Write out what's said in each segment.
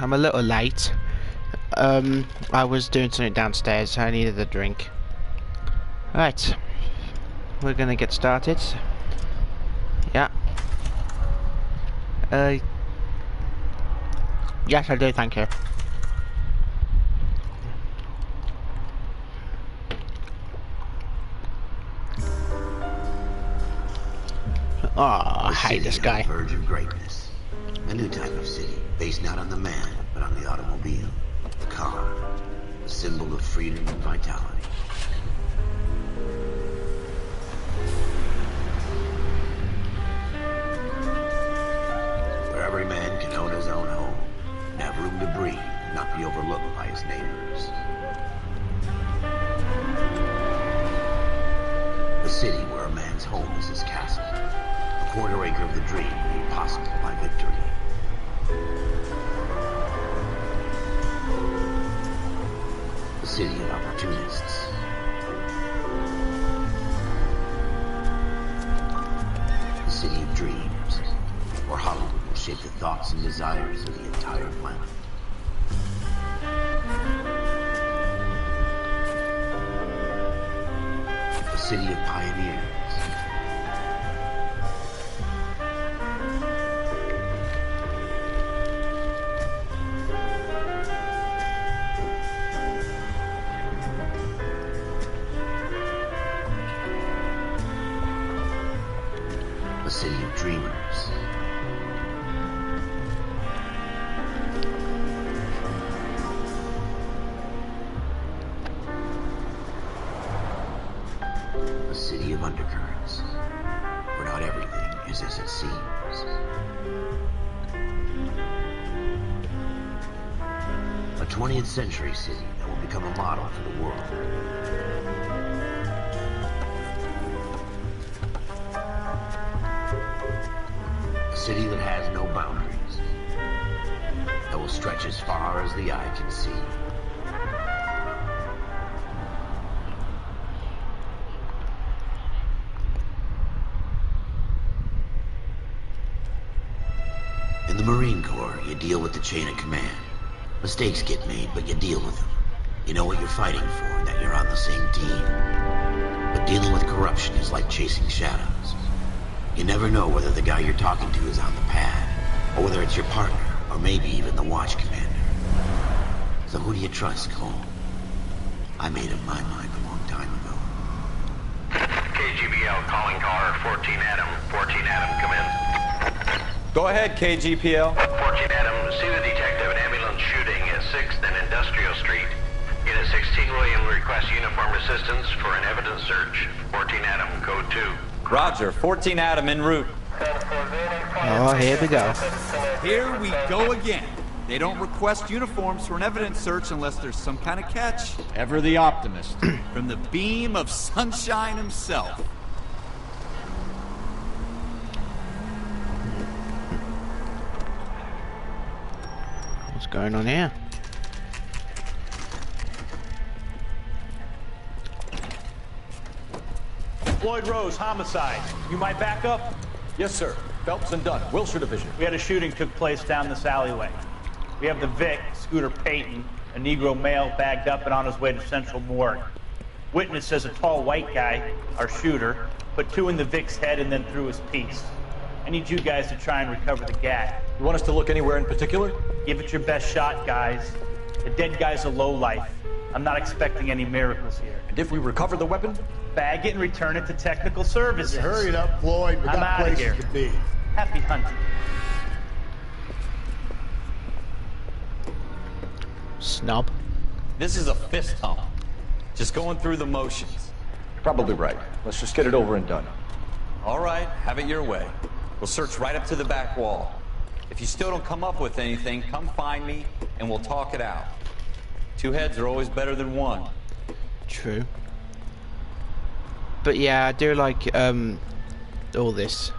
I'm a little late. I was doing something downstairs, so I needed a drink. Right, we're gonna get started. Yeah. Yes, I do, thank you. Oh, I hate this guy. On the verge of greatness. A new type of city, based not on the man, but on the automobile. The car. A symbol of freedom and vitality. Where every man can own his own home, and have room to breathe, and not be overlooked by his neighbors. A city where a man's home is his castle. A quarter acre of the dream made possible by victory. A city of opportunists. A city of dreams, where Hollywood will shape the thoughts and desires of the entire planet. A city of pioneers. A city of dreamers. A city of undercurrents, where not everything is as it seems. A 20th century city that will become a model for the world. A city that has no boundaries, that will stretch as far as the eye can see. In the Marine Corps, you deal with the chain of command. Mistakes get made, but you deal with them. You know what you're fighting for, that you're on the same team. But dealing with corruption is like chasing shadows. You never know whether the guy you're talking to is on the pad, or whether it's your partner, or maybe even the watch commander. So who do you trust, Cole? I made up my mind a long time ago. KGBL calling car 14 Adam. 14 Adam, come in. Go ahead, KGPL. 14 Adam, see the detective, an ambulance shooting at 6th and Industrial Street. Unit 16 William requests uniformed assistance for an evidence search. 14 Adam, code 2. Roger, 14 Adam en route. Oh, here we go. Here we go again. They don't request uniforms for an evidence search unless there's some kind of catch. Ever the optimist. From the beam of sunshine himself. What's going on here? Floyd Rose, homicide. You might back up? Yes, sir. Phelps and Dunn, Wilshire Division. We had a shooting took place down this alleyway. We have the Vic, Scooter Payton, a Negro male bagged up and on his way to Central Morgue. Witness says a tall white guy, our shooter, put 2 in the Vic's head and then threw his piece. I need you guys to try and recover the gat. You want us to look anywhere in particular? Give it your best shot, guys. The dead guy's a lowlife. I'm not expecting any miracles here. And if we recover the weapon? Bag it and return it to technical services. Hurry it up, Floyd. We I'm got outta places here. to be. Happy hunting. Snob. This is a fist hump. Just going through the motions. You're probably right. Let's just get it over and done. All right, have it your way. We'll search right up to the back wall. If you still don't come up with anything, come find me and we'll talk it out. 2 heads are always better than 1. True. But yeah, I do like all this.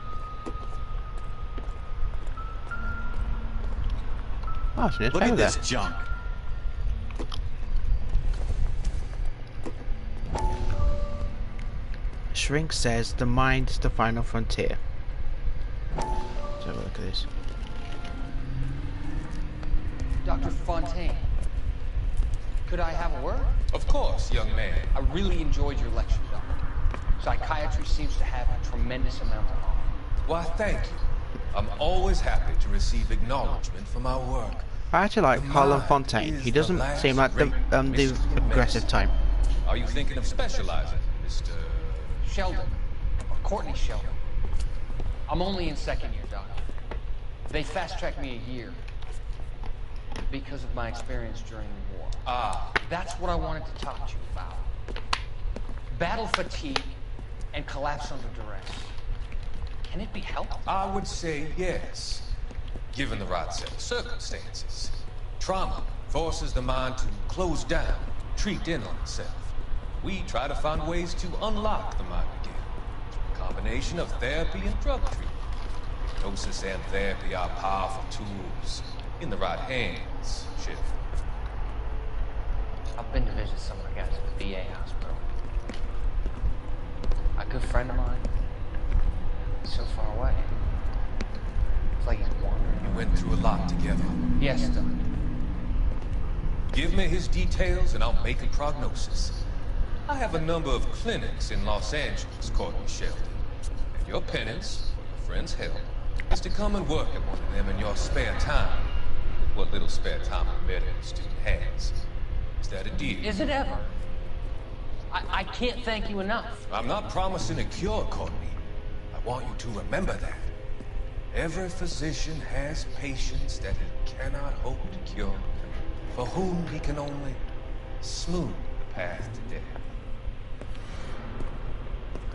Oh, it's Look at this junk. Shrink says the mind is the final frontier. Let's have a look at this. Dr. Fontaine. Could I have a word? Of course, young man. I really enjoyed your lecture, Doctor. Psychiatry seems to have a tremendous amount to offer. Why, thank you. I'm always happy to receive acknowledgement for my work. I actually like Harlan Fontaine. He doesn't seem like the aggressive type. Are you thinking of specializing, Mr. Sheldon. Or Courtney Sheldon. I'm only in second year, Doctor. They fast-tracked me a year because of my experience during the war. Ah. That's what I wanted to talk to you about. Battle fatigue and collapse under duress. Can it be helped? I would say yes, given the right set of circumstances. Trauma forces the mind to close down, treat in on itself. We try to find ways to unlock the mind again. A combination of therapy and drug treatment. Hypnosis and therapy are powerful tools in the right hands, Chef. I've been to visit some of the guys at the VA hospital. A good friend of mine, he's so far away. It's like he's wandering. You went through a lot together. Yes, Doc. Give me his details and I'll make a prognosis. I have a number of clinics in Los Angeles, Courtney Sheldon. And your penance, or your friend's help, is to come and work at one of them in your spare time. What little spare time a medical student has. Is that a deal? Is it ever? I can't thank you enough. I'm not promising a cure, Courtney. I want you to remember that. Every physician has patients that he cannot hope to cure, for whom he can only smooth the path to death.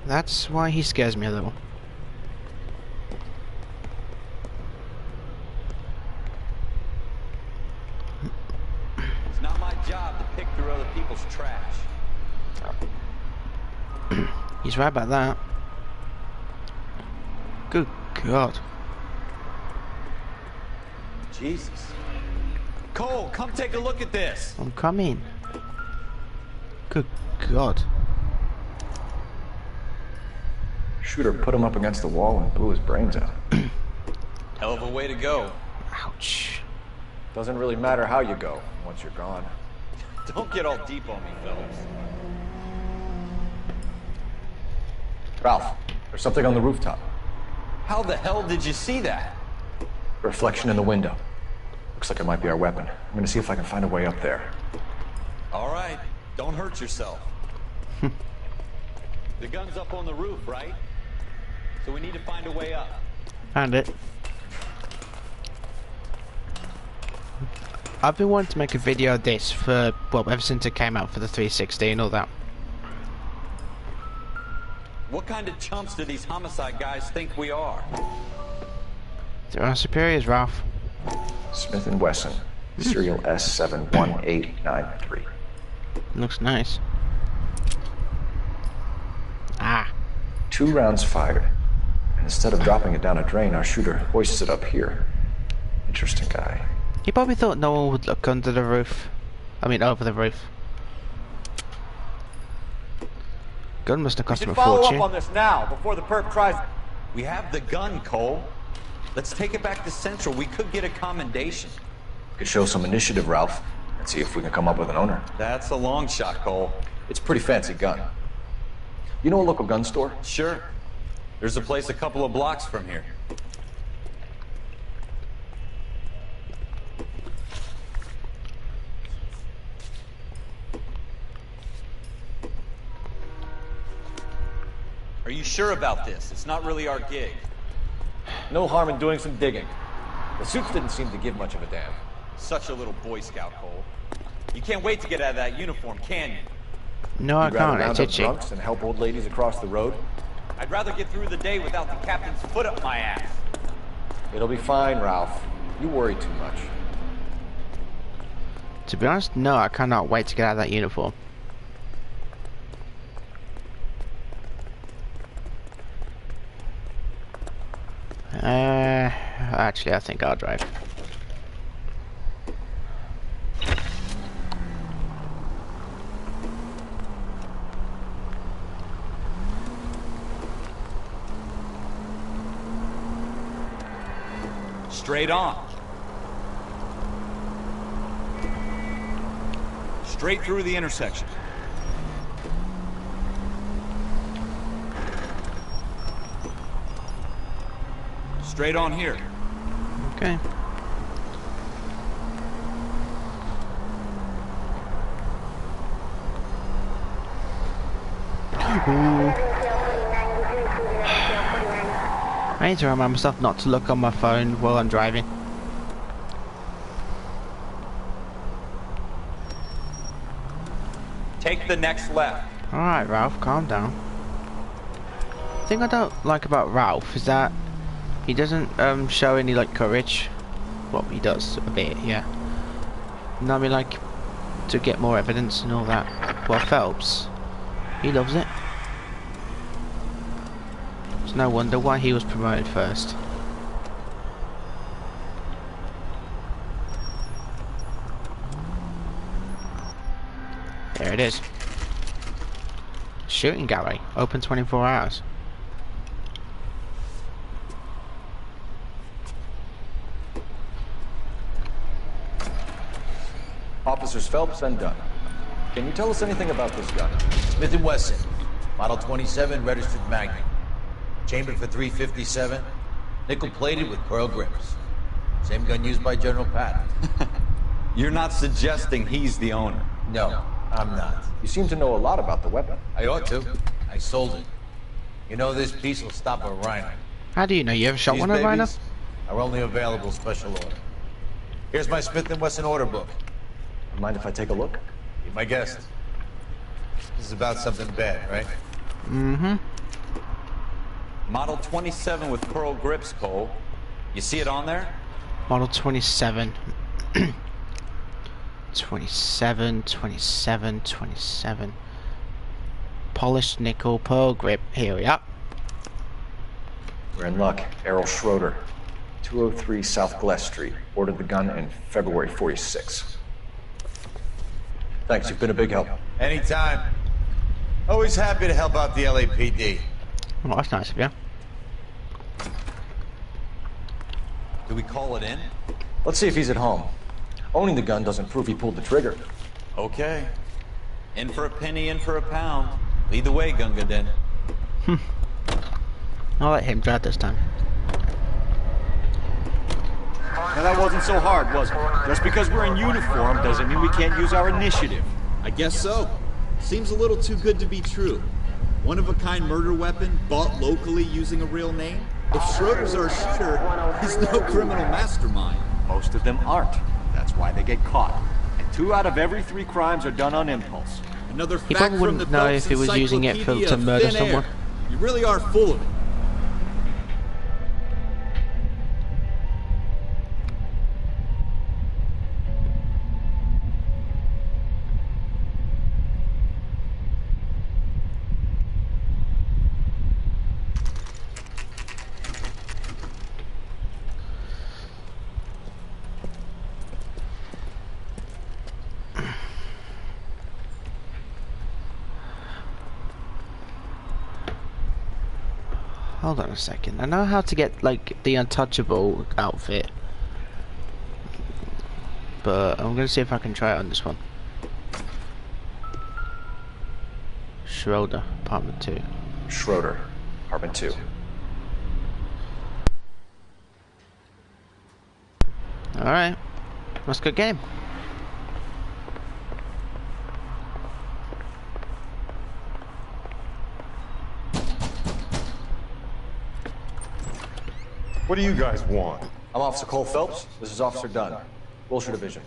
That's why he scares me a little. It's not my job to pick through other people's trash. He's right about that. Good God. Jesus. Cole, come take a look at this. I'm coming. Good God. Shooter put him up against the wall and blew his brains out. Hell of a way to go. Ouch. Doesn't really matter how you go once you're gone. Don't get all deep on me, Phelps. Ralph, there's something on the rooftop. How the hell did you see that? Reflection in the window. Looks like it might be our weapon. I'm gonna see if I can find a way up there. All right, don't hurt yourself. The gun's up on the roof, right? So we need to find a way up. Found it. I've been wanting to make a video of this for, well, ever since it came out for the 360 and all that. What kind of chumps do these homicide guys think we are? They're our superiors, Ralph. Smith & Wesson, serial S71893. Looks nice. Ah. 2 rounds fired. And instead of dropping it down a drain, our shooter hoists it up here. Interesting guy. He probably thought no one would look under the roof. I mean, over the roof. Gun must have cost him a Follow fortune. up on this now, before the perp tries... We have the gun, Cole. Let's take it back to Central. We could get a commendation. Could show some initiative, Ralph, and see if we can come up with an owner. That's a long shot, Cole. It's a pretty fancy gun. You know a local gun store? Sure. There's a place a couple of blocks from here. Are you sure about this? It's not really our gig. No harm in doing some digging. The suits didn't seem to give much of a damn. Such a little Boy Scout, Cole. You can't wait to get out of that uniform, can you? No, I You'd rather can't. round It's up itchy. drunks and help old ladies across the road? I'd rather get through the day without the captain's foot up my ass. It'll be fine, Ralph. You worry too much. To be honest, no, I cannot wait to get out of that uniform. Actually, I think I'll drive. Straight on. Straight through the intersection. Straight on here. Okay. I need to remind myself not to look on my phone while I'm driving. Take the next left. Alright, Ralph, calm down. The thing I don't like about Ralph is that he doesn't show any like courage. Well, he does a bit, yeah. And I mean, like, to get more evidence and all that. Well, Phelps, he loves it. It's no wonder why he was promoted first. There it is. Shooting gallery, open 24 hours. Officers Phelps and Dunn. Can you tell us anything about this gun? Smith & Wesson, Model 27, registered Magnum. Chambered for .357, nickel-plated with pearl grips. Same gun used by General Patton. You're not suggesting he's the owner? No, I'm not. You seem to know a lot about the weapon. I ought to. I sold it. You know this piece will stop a rhino. How do you know? You ever shot These one of Rhino? babies are only available special order. Here's my Smith & Wesson order book. Mind if I take a look? Be my guest. This is about something bad, right? Mm-hmm. Model 27 with pearl grips, Cole. You see it on there? Model 27. 27, 27, 27. Polished nickel pearl grip. Here we are. We're in luck. Errol Schroeder, 203 South Glass Street. Ordered the gun in February '46. Thanks, you've been a big help. Anytime. Always happy to help out the LAPD. Oh, that's nice of you. Do we call it in? Let's see if he's at home. Owning the gun doesn't prove he pulled the trigger. Okay. In for a penny, in for a pound. Lead the way, Gunga Din. I'll let him drive this time. Now that wasn't so hard, was it? Just because we're in uniform doesn't mean we can't use our initiative. I guess so. Seems a little too good to be true. One-of-a-kind murder weapon bought locally using a real name? If Schroeder's our shooter, he's no criminal mastermind. Most of them aren't. That's why they get caught. And 2 out of every 3 crimes are done on impulse. Another He fact probably from the wouldn't know Phelps if he was using it to Encyclopedia of murder Thin Air. someone. You really are full of it. Hold on a second. I know how to get like the untouchable outfit, but I'm gonna see if I can try it on this one. Schroeder, apartment 2. Schroeder, apartment 2. Alright. Let's go game. What do you guys want? I'm Officer Cole Phelps. This is Officer Dunn, Wilshire Division.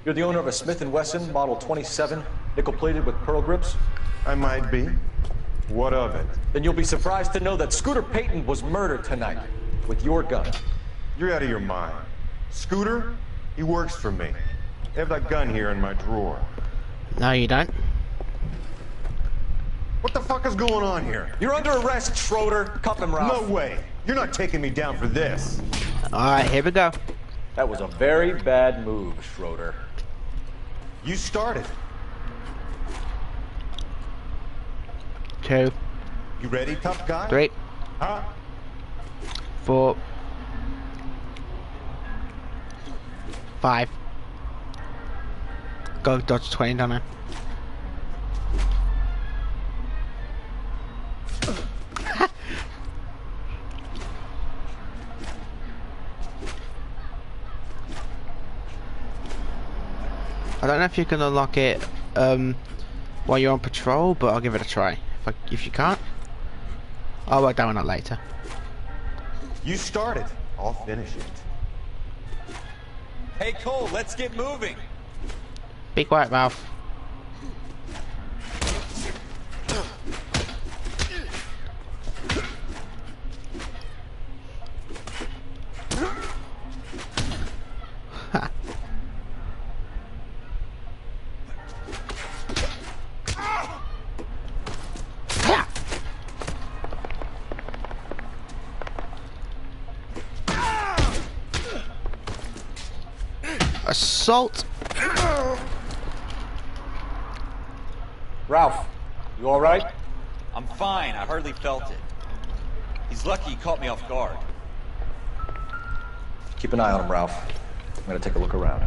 You're the owner of a Smith & Wesson Model 27, nickel-plated with pearl grips? I might be. What of it? Then you'll be surprised to know that Scooter Payton was murdered tonight with your gun. You're out of your mind. Scooter? He works for me. I have that gun here in my drawer. No, you don't. What the fuck is going on here? You're under arrest, Schroeder. Cuff him, Ralph. No way. You're not taking me down for this. Alright, here we go. That was a very bad move, Schroeder. You started. 2. You ready, tough guy? 3. Huh? 4. 5. go dodge 20, don't I? I don't know if you can unlock it while you're on patrol, but I'll give it a try. If you can't, I'll work that one out later. You started. I'll finish it. Hey, Cole, let's get moving. Be quiet, Ralph. Assault. Ralph, you all right? I'm fine. I hardly felt it. He's lucky he caught me off guard. Keep an eye on him, Ralph. I'm gonna take a look around.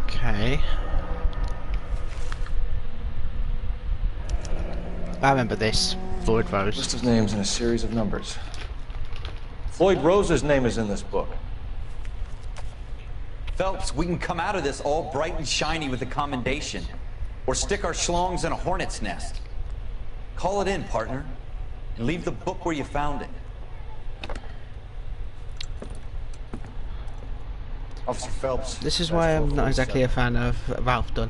Okay. I remember this. Floyd Rose. List of names and a series of numbers. Floyd Rose's name is in this book. Phelps, we can come out of this all bright and shiny with a commendation. Or stick our schlongs in a hornet's nest. Call it in, partner. And leave the book where you found it. Officer Phelps. This is why I'm not exactly a fan of Ralph Dunn.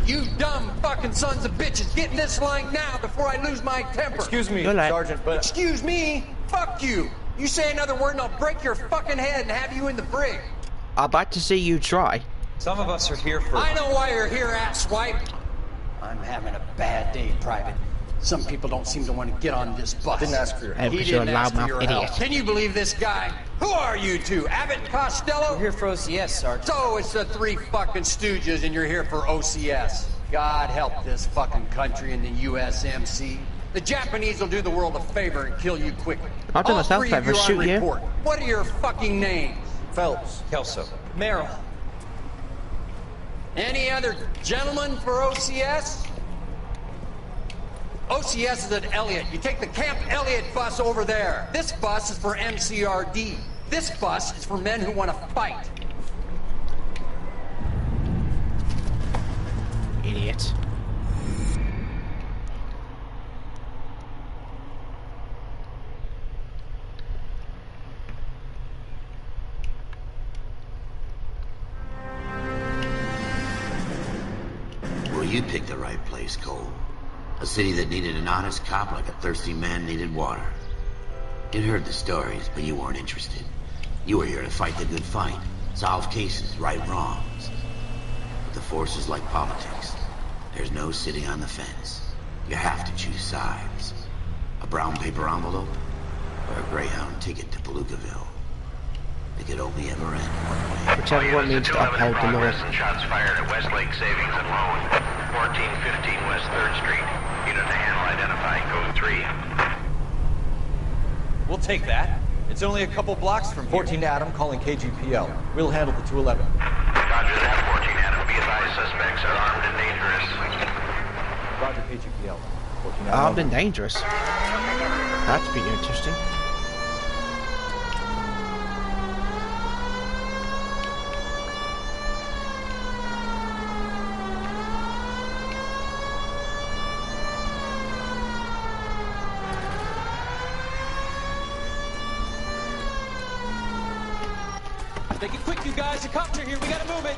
You dumb fucking sons of bitches, get in this line now before I lose my temper. Excuse me, You're like- Sergeant, but... Excuse me? Fuck you. You say another word and I'll break your fucking head and have you in the brig. I'd like to see you try. Some of us are here for... I know why you're here, asswipe. I'm having a bad day, Private. Some people don't seem to want to get on this bus. Didn't ask for your Hey, help. He because you're a didn't ask for loudmouth your idiot. help. Can you believe this guy? Who are you two? Abbott and Costello? We're here for OCS, Sergeant. So it's the three fucking stooges and you're here for OCS. God help this fucking country and the USMC. The Japanese will do the world a favor and kill you quickly. I'll do All myself a three of favor, you on shoot you. report. What are your fucking names? Phelps. Kelso. Merrill. Any other gentlemen for OCS? OCS is at Elliott. You take the Camp Elliott bus over there. This bus is for MCRD. This bus is for men who want to fight. Idiot. Well, you picked the right place, Cole. A city that needed an honest cop like a thirsty man needed water. You'd heard the stories, but you weren't interested. You were here to fight the good fight, solve cases, right wrongs. But the force is like politics. There's no sitting on the fence. You have to choose sides. A brown paper envelope, or a Greyhound ticket to Palookaville. It could only ever end one way. Whichever one needs to uphold the law. And shots fired at Westlake Savings and Loan, 1415 West 3rd Street. Unit to handle identifying code 3. We'll take that. It's only a couple blocks from here. 14 Adam calling KGPL. We'll handle the 211. Roger that, 14 Adam. Be advised, suspects are armed and dangerous. Roger, KGPL. 14 Adam. Armed and dangerous. That'd be interesting. Make it quick, you guys. The cops are here. We gotta move it.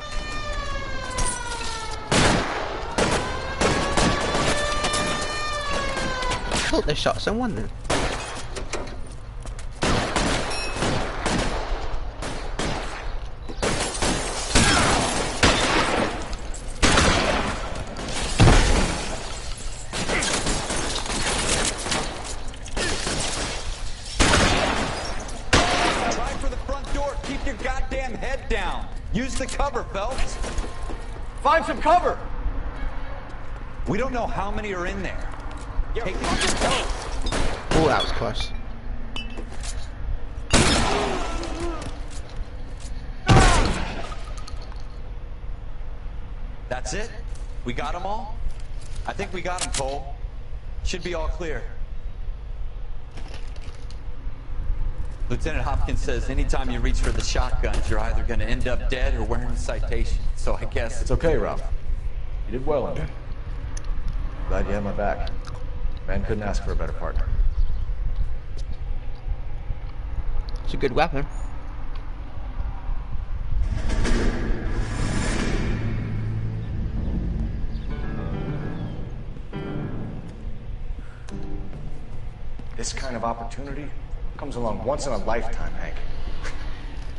thought they shot someone then. Try for the front door. Keep your goddamn head down. Use the cover, Phelps. Find some cover! We don't know how many are in there. Take it easy. Oh, that was close. That's it? We got them all? I think we got them, Cole. Should be all clear. Lieutenant Hopkins says anytime you reach for the shotguns, you're either going to end up dead or wearing a citation. So I guess... It's okay, Ralph. You did well in there. Glad you had my back. Man couldn't ask for a better partner. It's a good weapon. This kind of opportunity comes along once in a lifetime, Hank.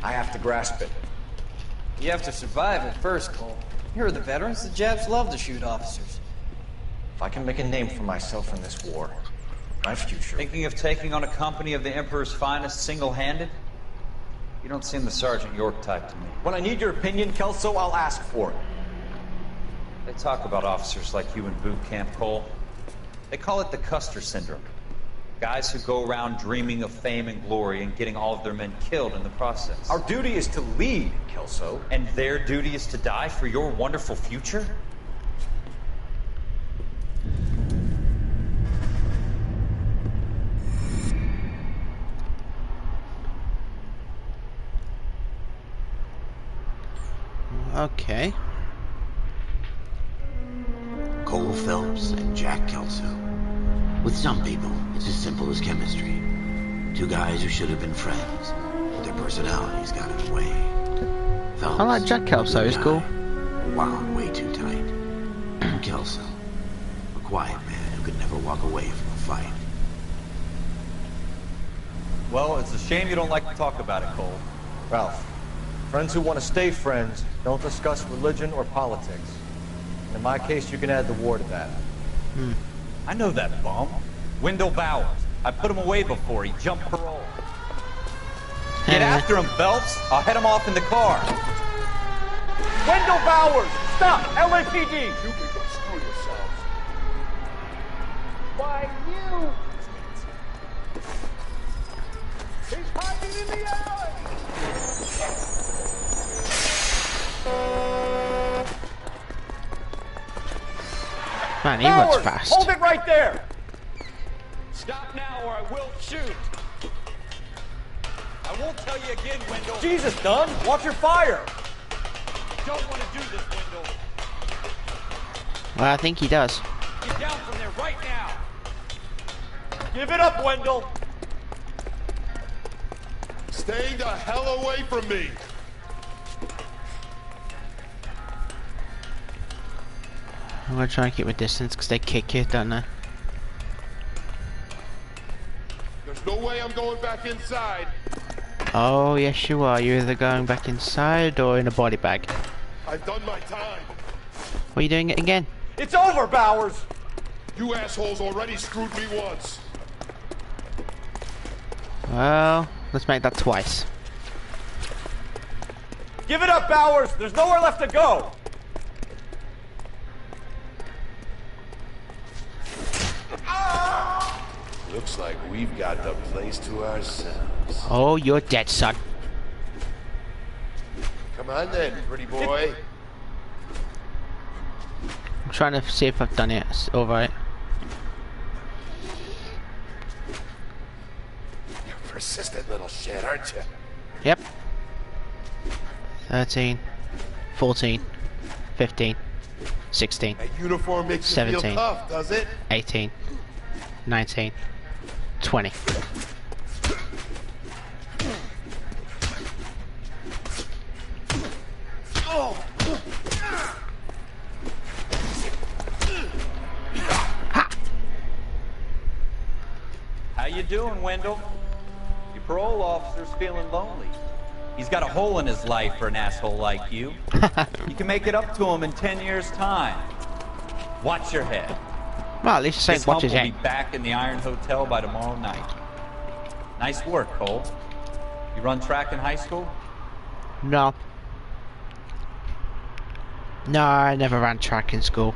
I have to grasp it. You have to survive it first, Cole. Here are the veterans. The Japs love to shoot officers. If I can make a name for myself in this war, my future... Thinking of taking on a company of the Emperor's finest single-handed? You don't seem the Sergeant York type to me. When I need your opinion, Kelso, I'll ask for it. They talk about officers like you in boot camp, Cole. They call it the Custer Syndrome. Guys who go around dreaming of fame and glory and getting all of their men killed in the process. Our duty is to lead, Kelso. And their duty is to die for your wonderful future? Okay. Cole Phelps and Jack Kelso. With some people, it's as simple as chemistry. Two guys who should have been friends, but their personalities got in the way. Phelps, I like Jack Kelso, he's cool. Wound way too tight. Kelso, a quiet man who could never walk away from a fight. Well, it's a shame you don't like to talk about it, Cole. Ralph, friends who want to stay friends don't discuss religion or politics. And in my case, you can add the war to that. I know that bum. Wendell Bowers. I put him away before. He jumped parole. Get after him, Phelps. I'll head him off in the car. Wendell Bowers! Stop! LAPD! You can go screw yourselves. Why, you! He's hiding in the alley! Man, he runs fast. Hold it right there! Stop now or I will shoot. I won't tell you again, Wendell. Jesus, Dunn! Watch your fire! Don't want to do this, Wendell. Well, I think he does. Get down from there right now. Give it up, Wendell! Stay the hell away from me. I'm gonna try and keep my distance because they kick you, don't they? There's no way I'm going back inside. Oh, yes you are. You're either going back inside or in a body bag. I've done my time. What are you doing it again? It's over, Bowers! You assholes already screwed me once. Well, let's make that twice. Give it up, Bowers! There's nowhere left to go! Looks like we've got the place to ourselves. Oh, you're dead, son. Come on then, pretty boy. I'm trying to see if I've done it. Alright. You're a persistent little shit, aren't you? Yep. 13, 14, 15, 16, That uniform makes you 17, feel tough, does it? 18, 19, 20. you doing, Wendell? Your parole officer's feeling lonely. He's got a hole in his life for an asshole like you. You can make it up to him in 10 years' time. Watch your head. Well, at least say watch his will head. Be back in the Iron Hotel by tomorrow night. Nice work, Cole. You run track in high school? No. No, I never ran track in school.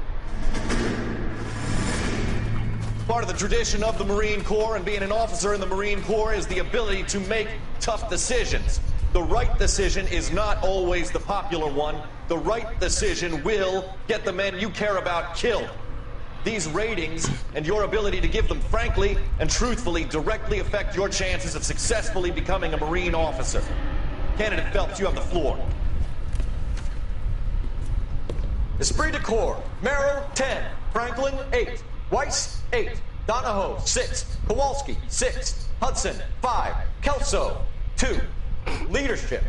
Part of the tradition of the Marine Corps and being an officer in the Marine Corps is the ability to make tough decisions. The right decision is not always the popular one. The right decision will get the men you care about killed. These ratings and your ability to give them frankly and truthfully directly affect your chances of successfully becoming a Marine officer. Candidate Phelps, you have the floor. Esprit de Corps, Merrill, 10. Franklin, 8. Weiss, 8. Donahoe, 6. Kowalski, 6. Hudson, 5. Kelso, 2. Leadership,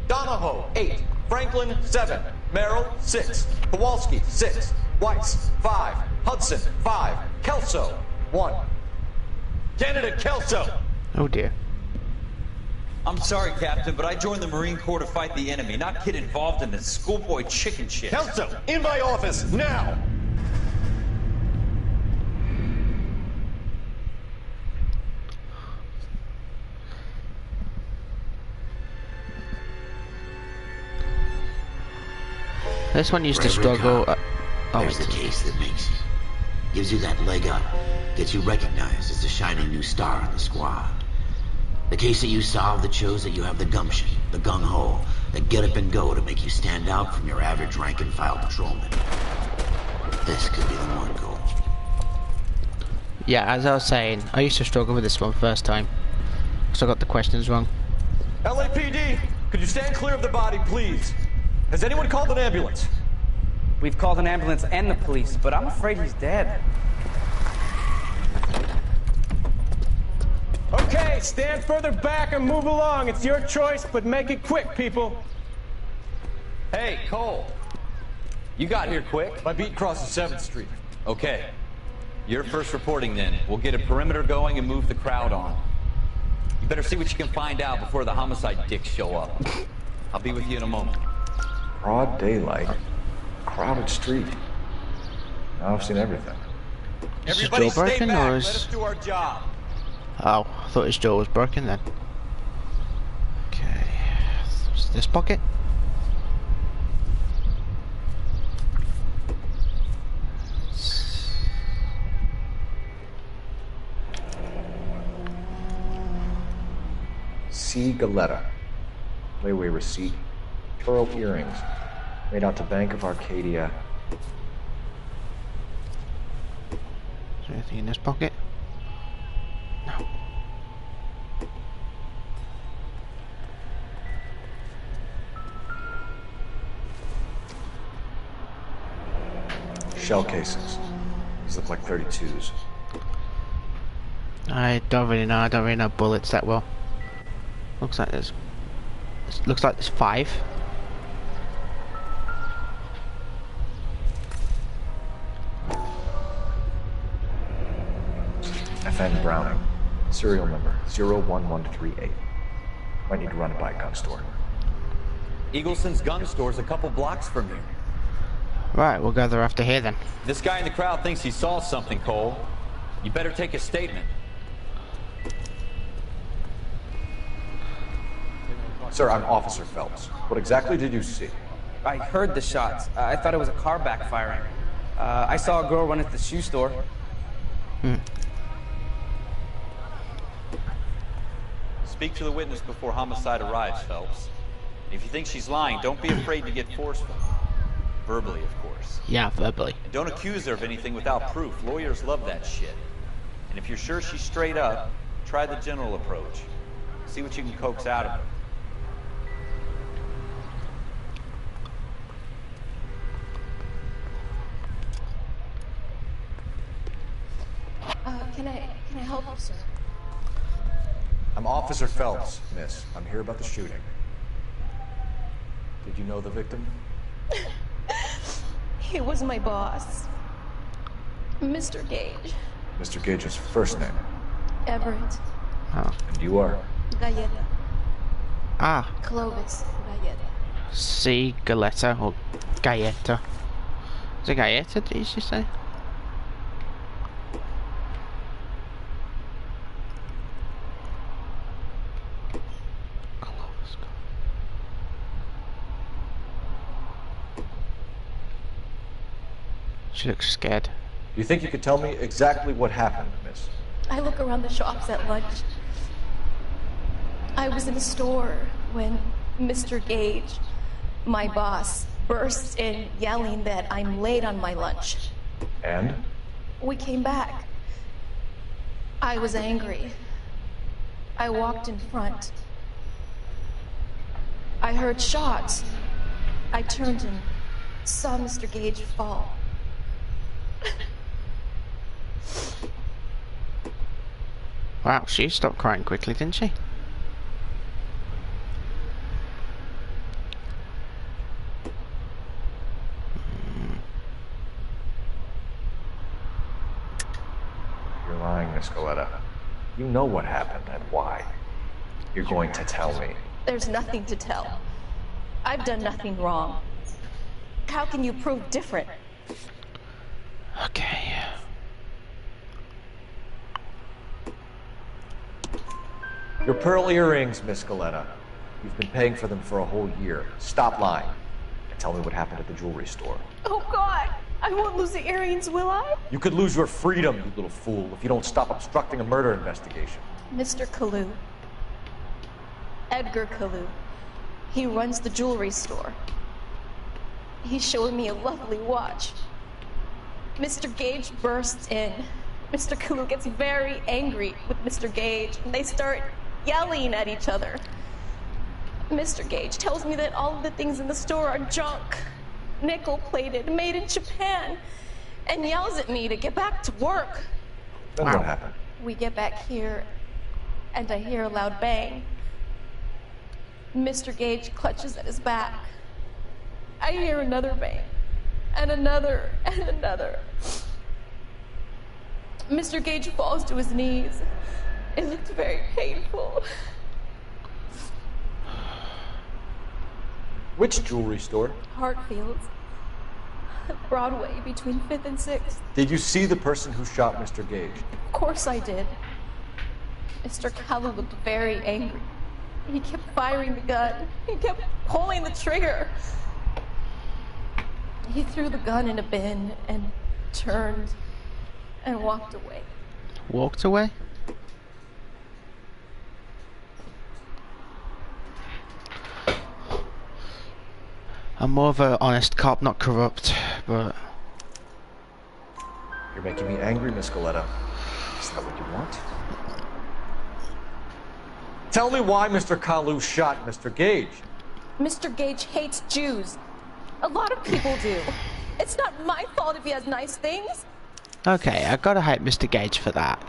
Donahoe, 8. Franklin, 7. Merrill, 6. Kowalski, 6. Weiss, 5. Hudson, 5. Kelso, 1. Candidate Kelso! Oh dear. I'm sorry, Captain, but I joined the Marine Corps to fight the enemy, not get involved in this schoolboy chicken shit. Kelso, in my office, now! This one used to struggle. There's the case that makes you. Gives you that leg up. Gets you recognized as the shining new star in the squad. The case that you solved that shows that you have the gumption, the gung-ho, the get up and go to make you stand out from your average rank-and-file patrolman. This could be the one goal. Yeah, as I was saying, I used to struggle with this one first time. So I got the questions wrong. LAPD, could you stand clear of the body, please? Has anyone called an ambulance? We've called an ambulance and the police, but I'm afraid he's dead. Okay, stand further back and move along. It's your choice, but make it quick, people. Hey, Cole. You got here quick. My beat crosses 7th Street. Okay. You're first reporting then. We'll get a perimeter going and move the crowd on. You better see what you can find out before the homicide dicks show up. I'll be with you in a moment. Broad daylight. Crowded street. Now I've seen everything. Everybody Is Joe stay broken, back. or Let is... us do our job. Oh, I thought his jaw was broken then. Okay. What's this pocket? C. Galetta. Layaway receipt. Pearl earrings. Made out to Bank of Arcadia. Is there anything in this pocket? No. Shell casings. These look like 32s. I don't really know bullets that well. Looks like there's 5. FN Browning. Serial number 01138. Might need to run it by a gun store. Eagleson's gun store's a couple blocks from here. Right, we'll go there after here then. This guy in the crowd thinks he saw something, Cole. You better take a statement. Sir, I'm Officer Phelps. What exactly did you see? I heard the shots. I thought it was a car backfiring. I saw a girl run into the shoe store. Speak to the witness before homicide arrives, Phelps. If you think she's lying, don't be afraid to get forceful. Verbally, of course. Yeah, verbally. And don't accuse her of anything without proof. Lawyers love that shit. And if you're sure she's straight up, try the general approach. See what you can coax out of her. Can I help you, sir? I'm Officer Phelps, miss. I'm here about the shooting. Did you know the victim? He was my boss. Mr. Gage. Mr. Gage's first name. Everett. Oh. And you are? Galleta. Ah. Clovis Galleta. C. Galleta or Galleta. Is it Galleta, did you say? She looks scared. Do you think you could tell me exactly what happened, miss? I look around the shops at lunch. I was in a store when Mr. Gage, my boss, bursts in yelling that I'm late on my lunch. And? We came back. I was angry. I walked in front. I heard shots. I turned and saw Mr. Gage fall. Wow, she stopped crying quickly, didn't she? You're lying, Miss Galleta. You know what happened and why. You're going to tell me. There's nothing to tell. I've done nothing wrong. How can you prove different? Okay. Your pearl earrings, Miss Galleta. You've been paying for them for a whole year. Stop lying and tell me what happened at the jewelry store. Oh, God! I won't lose the earrings, will I? You could lose your freedom, you little fool, if you don't stop obstructing a murder investigation. Mr. Cole. Edgar Cole. He runs the jewelry store. He showed me a lovely watch. Mr. Gage bursts in. Mr. Cole gets very angry with Mr. Gage, and they start yelling at each other. Mr. Gage tells me that all of the things in the store are junk, nickel-plated, made in Japan, and yells at me to get back to work. Then what happened? We get back here, and I hear a loud bang. Mr. Gage clutches at his back. I hear another bang, and another, and another. Mr. Gage falls to his knees. It looked very painful. Which jewelry store? Hartfield's. Broadway, between 5th and 6th. Did you see the person who shot Mr. Gage? Of course I did. Mr. Cole looked very angry. He kept firing the gun. He kept pulling the trigger. He threw the gun in a bin and turned and walked away. Walked away? I'm more of an honest cop, not corrupt, but... You're making me angry, Miss Galleta. Is that what you want? Tell me why Mr. Cole shot Mr. Gage. Mr. Gage hates Jews. A lot of people do. It's not my fault if he has nice things. Okay, I gotta hate Mr. Gage for that.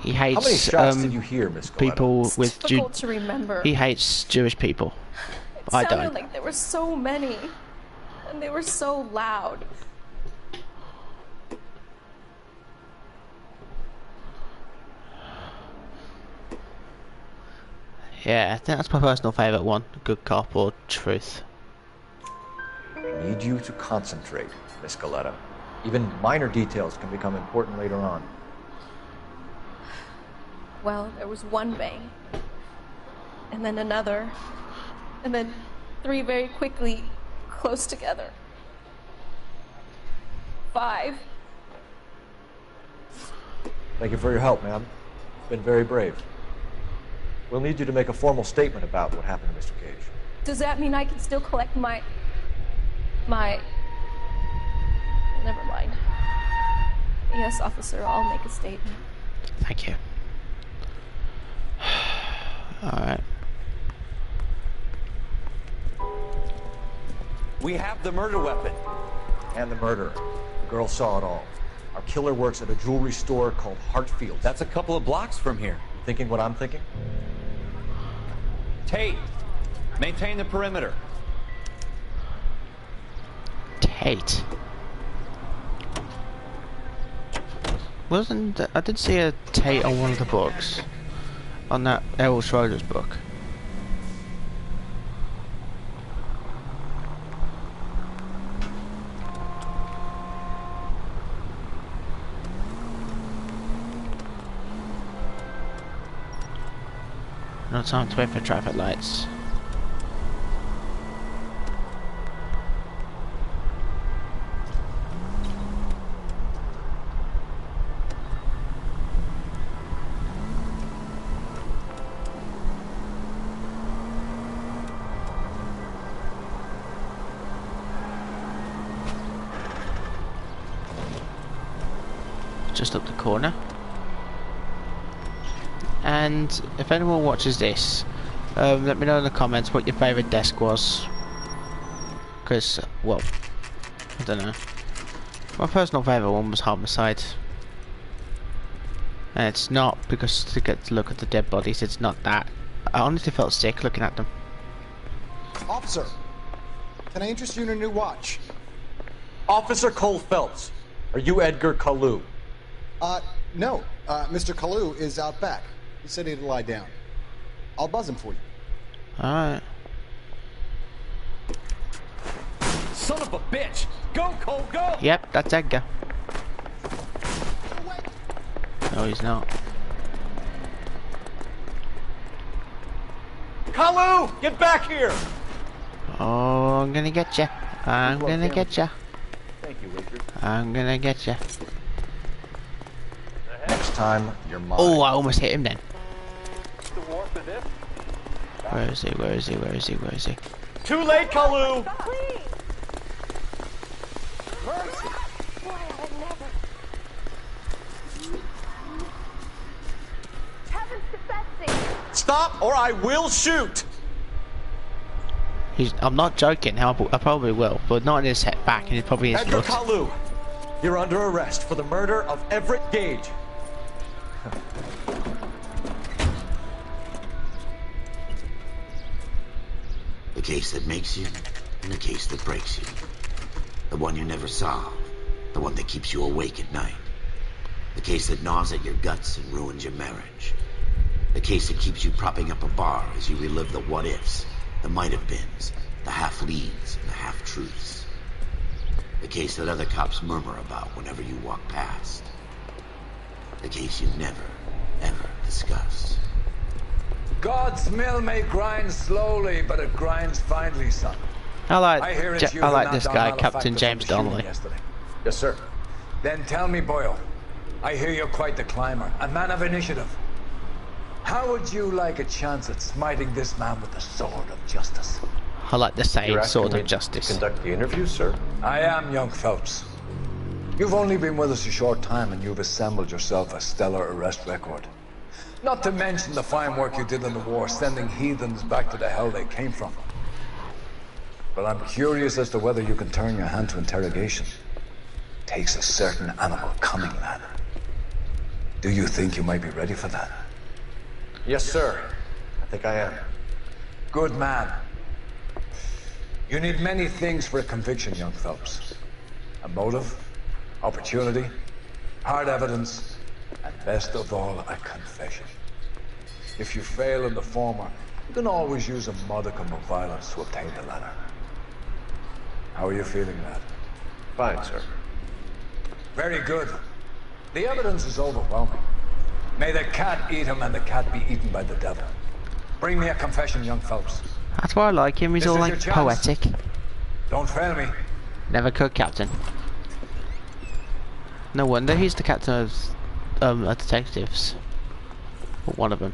He hates How many shots did you hear, Miss Galleta? people It's with difficult to remember. He hates Jewish people. It I sounded don't. like there were so many, and they were so loud. Yeah, I think that's my personal favourite one. Good cop or truth. I need you to concentrate, Miss Galleta. Even minor details can become important later on. Well, there was one bang, and then another, and then 3 very quickly, close together. 5. Thank you for your help, ma'am. You've been very brave. We'll need you to make a formal statement about what happened to Mr. Gage. Does that mean I can still collect my... Never mind. Yes, officer, I'll make a statement. Thank you. Alright. We have the murder weapon. And the murderer. The girl saw it all. Our killer works at a jewelry store called Hartfield. That's a couple of blocks from here. You thinking what I'm thinking? Tate, maintain the perimeter. Tate. I did see a Tate on one of the books, on that Errol Schroeder's book. No time to wait for traffic lights. Just up the corner. And if anyone watches this, let me know in the comments what your favourite desk was. Because, well, I don't know. My personal favourite one was Homicide. And it's not because to get to look at the dead bodies, it's not that. I honestly felt sick looking at them. Officer, can I interest you in a new watch? Officer Cole Phelps, are you Edgar Cole? No. Mr. Cole is out back. He said he'd lie down. I'll buzz him for you. Alright. Son of a bitch! Go, Cole, go! Yep, that's Edgar. No, he's not. Cole, get back here! Oh, I'm gonna get ya. I'm gonna get ya. Thank you, Wilkie. I'm gonna get ya. Next time, you're mine. Oh, I almost hit him then. Where is he? Where is he? Where is he? Where is he? Too late, Cole! Stop, or I will shoot! I'm not joking. I probably will, but not in his head back, and it's probably his Edgar foot. Cole, you're under arrest for the murder of Everett Gage. The case that makes you, and the case that breaks you. The one you never solve. The one that keeps you awake at night. The case that gnaws at your guts and ruins your marriage. The case that keeps you propping up a bar as you relive the what-ifs, the might-have-beens, the half-leads, and the half-truths. The case that other cops murmur about whenever you walk past. The case you never, ever discuss. God's mill may grind slowly, but it grinds finely, son. I like this guy, Captain James Donnelly. Yes, sir. Then tell me, Boyle. I hear you're quite the climber, a man of initiative. How would you like a chance at smiting this man with the sword of justice? I like the saying, sword of justice. Conduct the interview, sir? I am young Phelps. You've only been with us a short time and you've assembled yourself a stellar arrest record. Not to mention the fine work you did in the war, sending heathens back to the hell they came from. But I'm curious as to whether you can turn your hand to interrogation. Takes a certain animal cunning, lad. Do you think you might be ready for that? Yes, sir. I think I am. Good man. You need many things for a conviction, young Phelps. A motive, opportunity, hard evidence, and best of all, a confession. If you fail in the former, you can always use a modicum of violence to obtain the latter. How are you feeling, lad? Fine, sir. Very good. The evidence is overwhelming. May the cat eat him and the cat be eaten by the devil. Bring me a confession, young Phelps. That's why I like him. He's This all is like your chance. poetic. Don't fail me. Never could, Captain. No wonder he's the captain of detectives. Or one of them.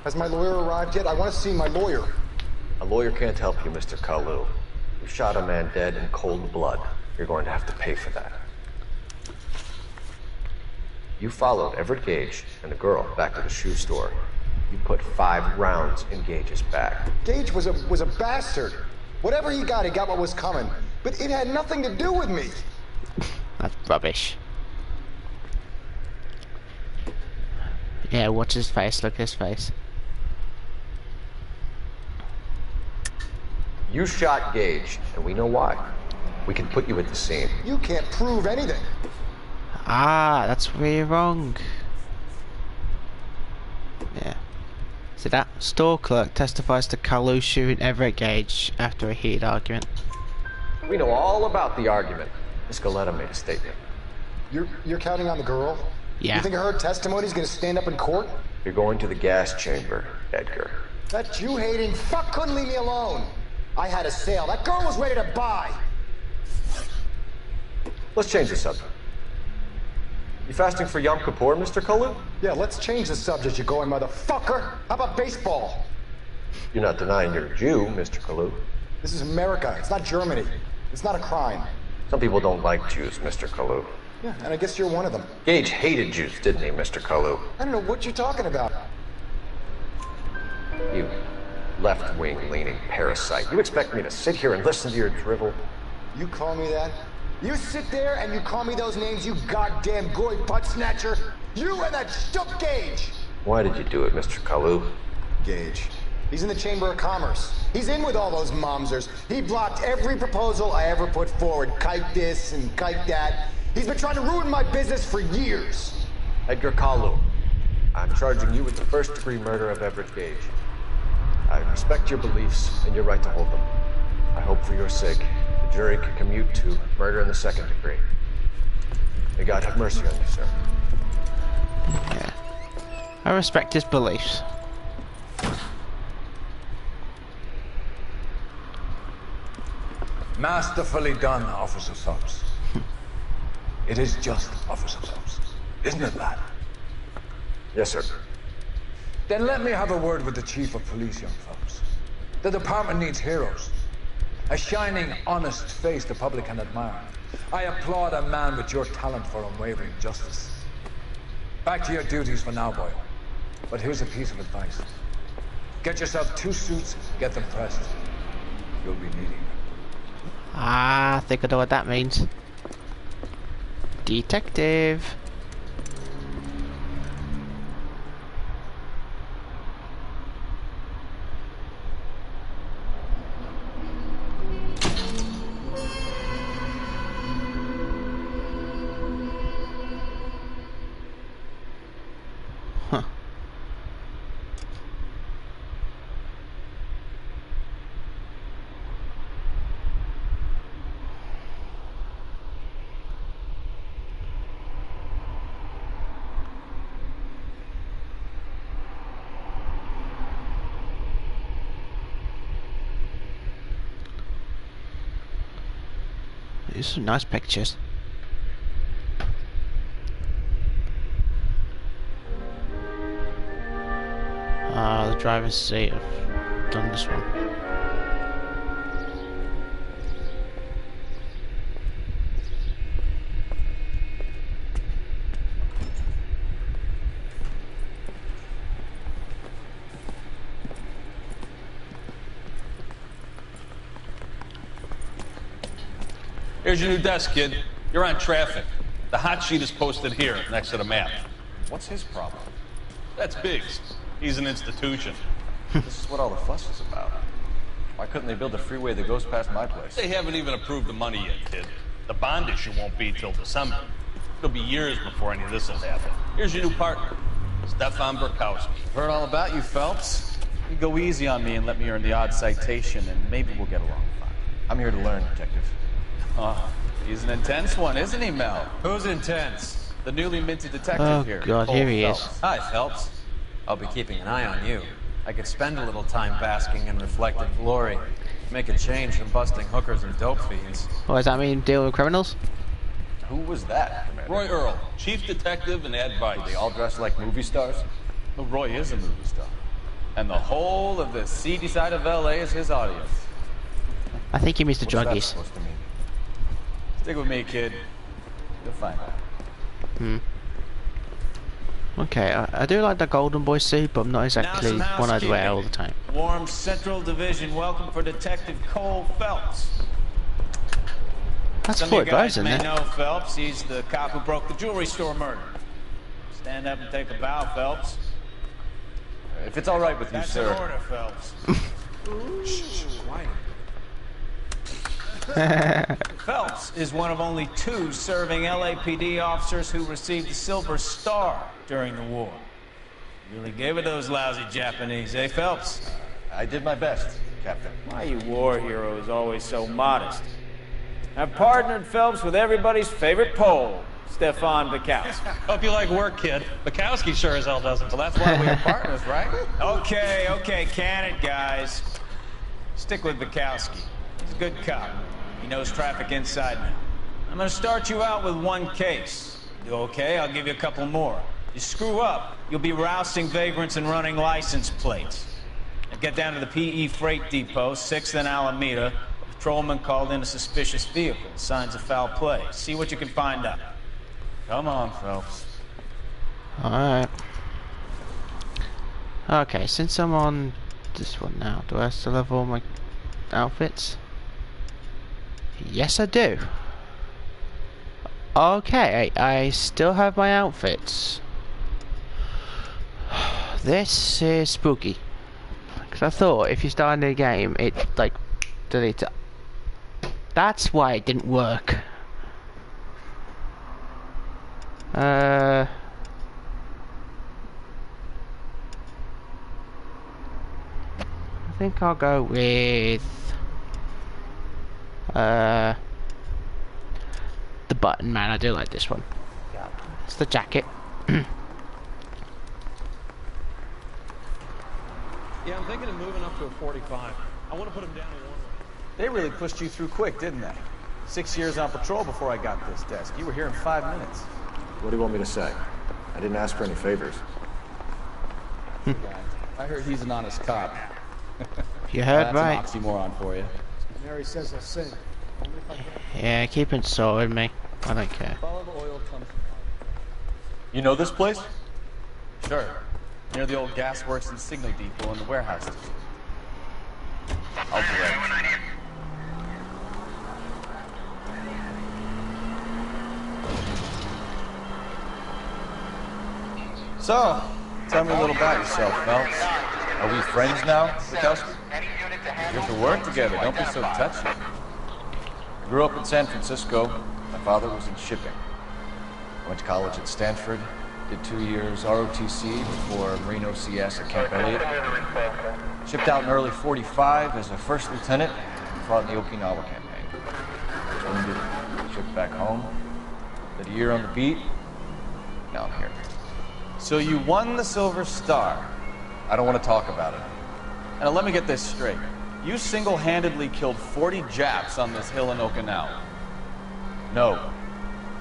Has my lawyer arrived yet? I want to see my lawyer. A lawyer can't help you, Mr. Cole. You shot a man dead in cold blood. You're going to have to pay for that. You followed Everett Gage and the girl back to the shoe store. You put 5 rounds in Gage's back. Gage was a bastard. Whatever he got what was coming. But it had nothing to do with me. That's rubbish. Yeah, watch his face. Look at his face. You shot Gage, and we know why. We can put you at the scene. You can't prove anything. Ah, that's really wrong. Yeah. So that store clerk testifies to Cole shooting Everett Gage after a heated argument. We know all about the argument. Miss Goleta made a statement. You're counting on the girl? Yeah. You think her testimony's gonna stand up in court? You're going to the gas chamber, Edgar. That Jew-hating fuck couldn't leave me alone. I had a sale. That girl was ready to buy. Let's change the subject. You fasting for Yom Kippur, Mr. Cole? Yeah, let's change the subject, you going motherfucker. How about baseball? You're not denying you're a Jew, Mr. Cole. This is America. It's not Germany. It's not a crime. Some people don't like Jews, Mr. Cole. Yeah, and I guess you're one of them. Gage hated Jews, didn't he, Mr. Cole? I don't know what you're talking about. You left-wing leaning parasite. You expect me to sit here and listen to your drivel? You call me that? You sit there and you call me those names, you goddamn goy butt snatcher? You and that stuck Gage! Why did you do it, Mr. Cole? Gage. He's in the Chamber of Commerce. He's in with all those momsers. He blocked every proposal I ever put forward. Kike this and kike that. He's been trying to ruin my business for years. Edgar Cole, I'm charging you with the first-degree murder of Everett Gage. I respect your beliefs and your right to hold them. I hope for your sake the jury can commute to murder in the second degree. May God have mercy on you, sir. Yeah. I respect his beliefs. Masterfully done, Officer Phelps. It is just Officer Phelps, isn't it, lad? Yes, sir. Then let me have a word with the Chief of Police, young Phelps. The department needs heroes. A shining, honest face the public can admire. I applaud a man with your talent for unwavering justice. Back to your duties for now, boy. But here's a piece of advice. Get yourself 2 suits, get them pressed. You'll be needing them. Ah, I think I know what that means. Detective. Huh. These are some nice pictures. Ah, the driver's seat. I've done this one. Here's your new desk, kid. You're on traffic. The hot sheet is posted here, next to the map. What's his problem? That's Biggs. He's an institution. This is what all the fuss is about. Why couldn't they build a freeway that goes past my place? They haven't even approved the money yet, kid. The bond issue won't be till December. It'll be years before any of this will happen. Here's your new partner, Stefan Burkowski. Heard all about you, Phelps. You go easy on me and let me earn the odd citation, and maybe we'll get along fine. I'm here to learn, Detective. Oh, he's an intense one, isn't he, Mel? Who's intense? The newly minted detective here. Oh god, here he is. Hi, Phelps. I'll be keeping an eye on you. I could spend a little time basking in reflected glory. Make a change from busting hookers and dope fiends. What does that mean, deal with criminals? Who was that, Commander? Roy Earl, chief detective and advice. They all dress like movie stars? Well, Roy is a movie star. And the whole of the seedy side of LA is his audience. I think he means the What's that druggies. supposed to mean? Stick with me, kid. You'll find out. Hmm. Okay, I do like the Golden Boy suit, but I'm not exactly one I'd wear all the time. Warm Central Division, welcome for Detective Cole Phelps. That's Some 4 of you guys guys in may there. know Phelps. He's the cop who broke the jewelry store murder. Stand up and take a bow, Phelps. If it's all right with you, That's sir. an order, Phelps. Shh, quiet. Phelps is one of only 2 serving LAPD officers who received the Silver Star during the war. Really gave it those lousy Japanese, eh, Phelps? I did my best, Captain. Why you war heroes always so modest? I've partnered Phelps with everybody's favorite Pole, Stefan Bukowski. Hope you like work, kid. Bukowski sure as hell doesn't. Well, that's why we are partners, right? Okay, can it, guys? Stick with Bukowski. He's a good cop. He knows traffic inside now. I'm gonna start you out with 1 case. You okay? I'll give you a couple more. You screw up, you'll be rousting vagrants and running license plates. Now get down to the PE Freight Depot, 6th and Alameda. A patrolman called in a suspicious vehicle. Signs of foul play. See what you can find out. Come on, Phelps. Alright. Okay, since I'm on this one now, do I still have all my outfits? Yes, I do. Okay, I still have my outfits. This is spooky. Because I thought if you start a new game, it, like, deletes it. That's why it didn't work. I think I'll go with the button man. I do like this one. It's the jacket. Yeah, I'm thinking of moving up to a 45. I want to put him down in 1 way. They really pushed you through quick, didn't they? 6 years on patrol before I got this desk. You were here in 5 minutes. What do you want me to say? I didn't ask for any favors. I heard he's an honest cop. You heard right. That's an oxymoron for you. Mary says I'll sing. Yeah, keep insulting me. I don't care. Follow the oil comes. You know this place? Sure. Near the old gas works and signal depot in the warehouse. I'll direct. So, tell me a little about yourself, Phelps. Are we friends now, Bukowski? We have to work together, don't be so touchy. I grew up in San Francisco. My father was in shipping. I went to college at Stanford, did 2 years ROTC before Marine OCS at Camp Elliott. Shipped out in early '45 as a first lieutenant and fought in the Okinawa campaign. Was wounded, shipped back home, did a year on the beat, now I'm here. So you won the Silver Star. I don't want to talk about it. And let me get this straight. You single-handedly killed 40 Japs on this hill in Okinawa. No.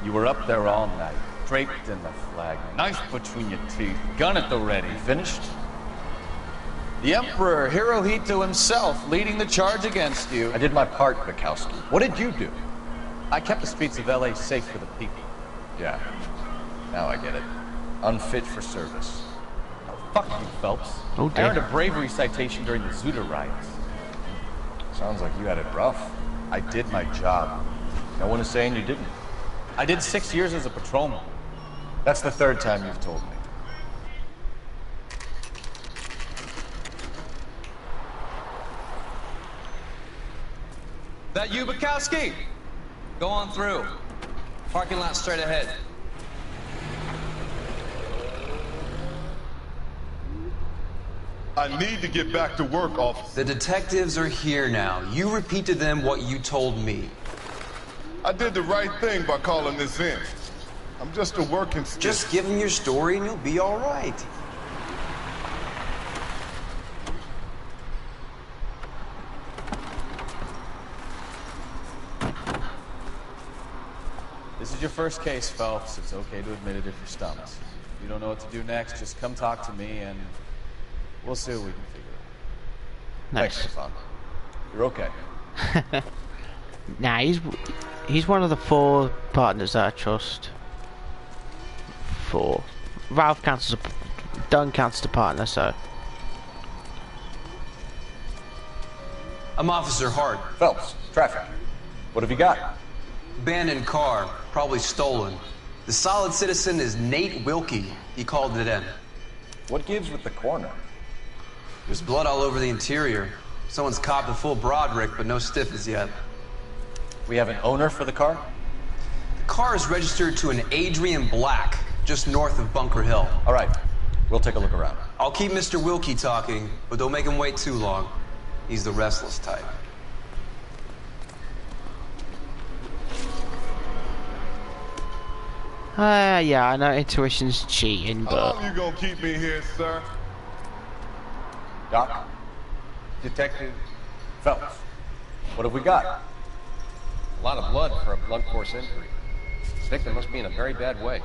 You were up there all night, draped in the flag, knife between your teeth, gun at the ready. Finished? The Emperor Hirohito himself leading the charge against you. I did my part, Bukowski. What did you do? I kept the streets of LA safe for the people. Yeah. Now I get it. Unfit for service. Oh, fuck you, Phelps. Oh, I earned a bravery citation during the Zuda riots. Sounds like you had it rough. I did my job. No one is saying you didn't. I did 6 years as a patrolman. That's the 3rd time you've told me. That you, Bukowski? Go on through. Parking lot straight ahead. I need to get back to work, officer. The detectives are here now. You repeat to them what you told me. I did the right thing by calling this in. I'm just a working stiff. Just give them your story and you'll be all right. This is your first case, Phelps. It's okay to admit it if you're stumped. If you don't know what to do next, just come talk to me and we'll see what we can figure out. Nice. Thanks, Stefan. You're okay. Nah, he's one of the 4 partners that I trust. 4. Ralph counts as a Dunn counts as a partner, so. I'm Officer Hart. Phelps, traffic. What have you got? Abandoned car, probably stolen. The solid citizen is Nate Wilkie. He called it in. What gives with the corner? There's blood all over the interior. Someone's copped a full Broderick, but no stiffness yet. We have an owner for the car? The car is registered to an Adrian Black, just north of Bunker Hill. All right, we'll take a look around. I'll keep Mr. Wilkie talking, but don't make him wait too long. He's the restless type. Yeah, I know intuition's cheating, but... How long you gonna keep me here, sir? Doc? Detective Phelps. What have we got? A lot of blood for a blunt force injury. The victim must be in a very bad way.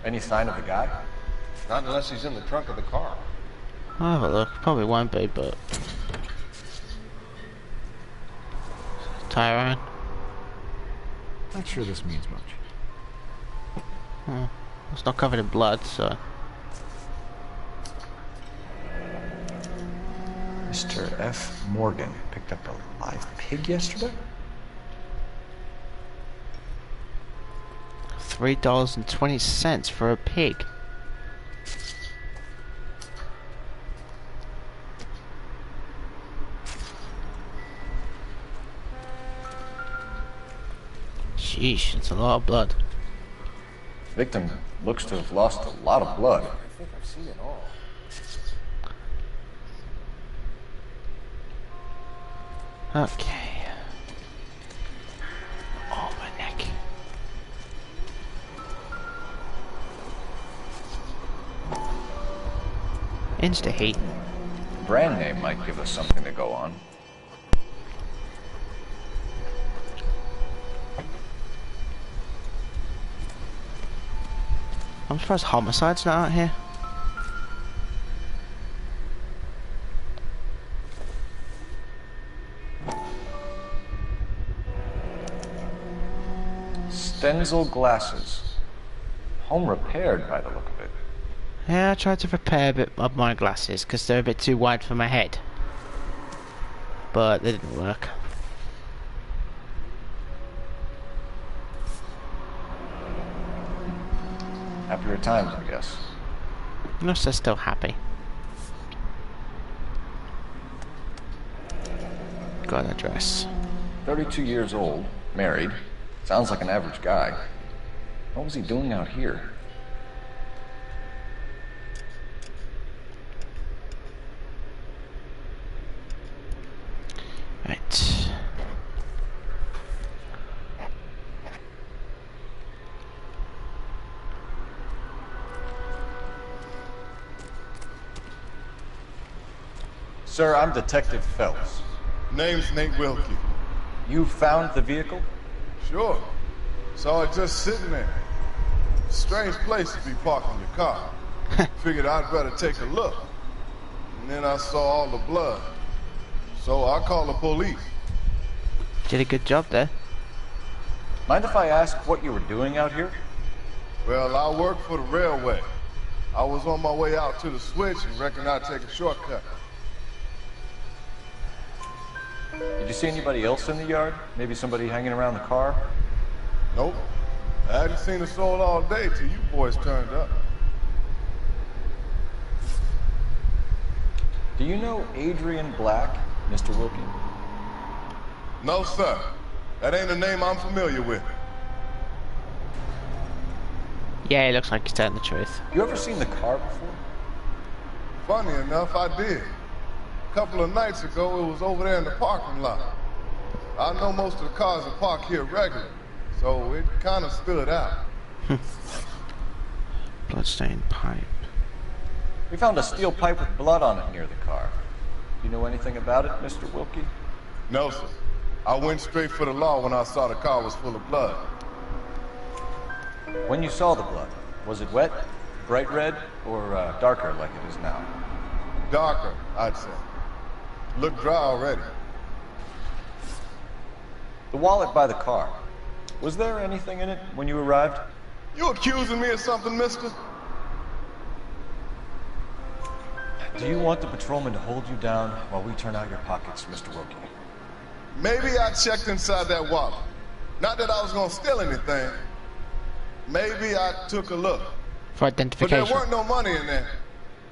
Any sign of the guy? Not unless he's in the trunk of the car. I'll have a look. Probably won't be, but... Tyrone? Not sure this means much. It's not covered in blood, so... Mr. F. Morgan picked up a live pig yesterday? $3.20 for a pig. Sheesh, it's a lot of blood. Victim looks to have lost a lot of blood. I think I've seen it all. Okay. Oh, my neck. Insta heat. The brand name might give us something to go on. I'm surprised homicide's not out here. Stenzel glasses. Home repaired by the look of it. Yeah, I tried to repair a bit of my glasses because they're a bit too wide for my head. But they didn't work. Happier times, I guess. Unless they're still happy. Got an address. 32 years old, married. Sounds like an average guy. What was he doing out here? Right. Sir, I'm Detective Phelps. Name's Nate Wilkie. You found the vehicle? Sure. Saw it just sitting there. Strange place to be parking your car. Figured I'd better take a look. And then I saw all the blood. So I called the police. Did a good job there. Mind if I ask what you were doing out here? Well, I work for the railway. I was on my way out to the switch and reckoned I'd take a shortcut. Did you see anybody else in the yard? Maybe somebody hanging around the car? Nope. I hadn't seen a soul all day till you boys turned up. Do you know Adrian Black, Mr. Wilkie? No, sir. That ain't a name I'm familiar with. Yeah, it looks like he's telling the truth. You ever seen the car before? Funny enough, I did. A couple of nights ago, it was over there in the parking lot. I know most of the cars are parked here regularly, so it kind of stood out. Bloodstained pipe. We found a steel pipe with blood on it near the car. Do you know anything about it, Mr. Wilkie? No, sir. I went straight for the law when I saw the car was full of blood. When you saw the blood, was it wet, bright red, or darker like it is now? Darker, I'd say. Looked dry already. The wallet by the car. Was there anything in it when you arrived? You accusing me of something, mister? Do you want the patrolman to hold you down while we turn out your pockets, Mr. Wilkie? Maybe I checked inside that wallet. Not that I was gonna steal anything. Maybe I took a look. For identification. But there weren't no money in there.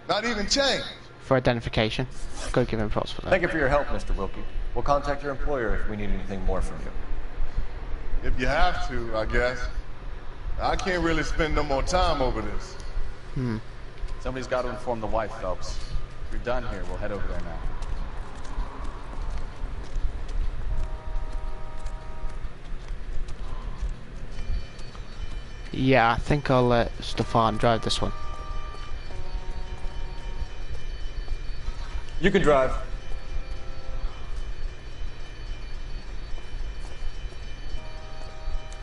Not even change. for identification. Go give him props for that. Thank you for your help, Mr. Wilkie. We'll contact your employer if we need anything more from you. If you have to, I guess. I can't really spend no more time over this. Somebody's got to inform the wife, Phelps. If you're done here, we'll head over there now. Yeah, I think I'll let Stefan drive this one. You can drive.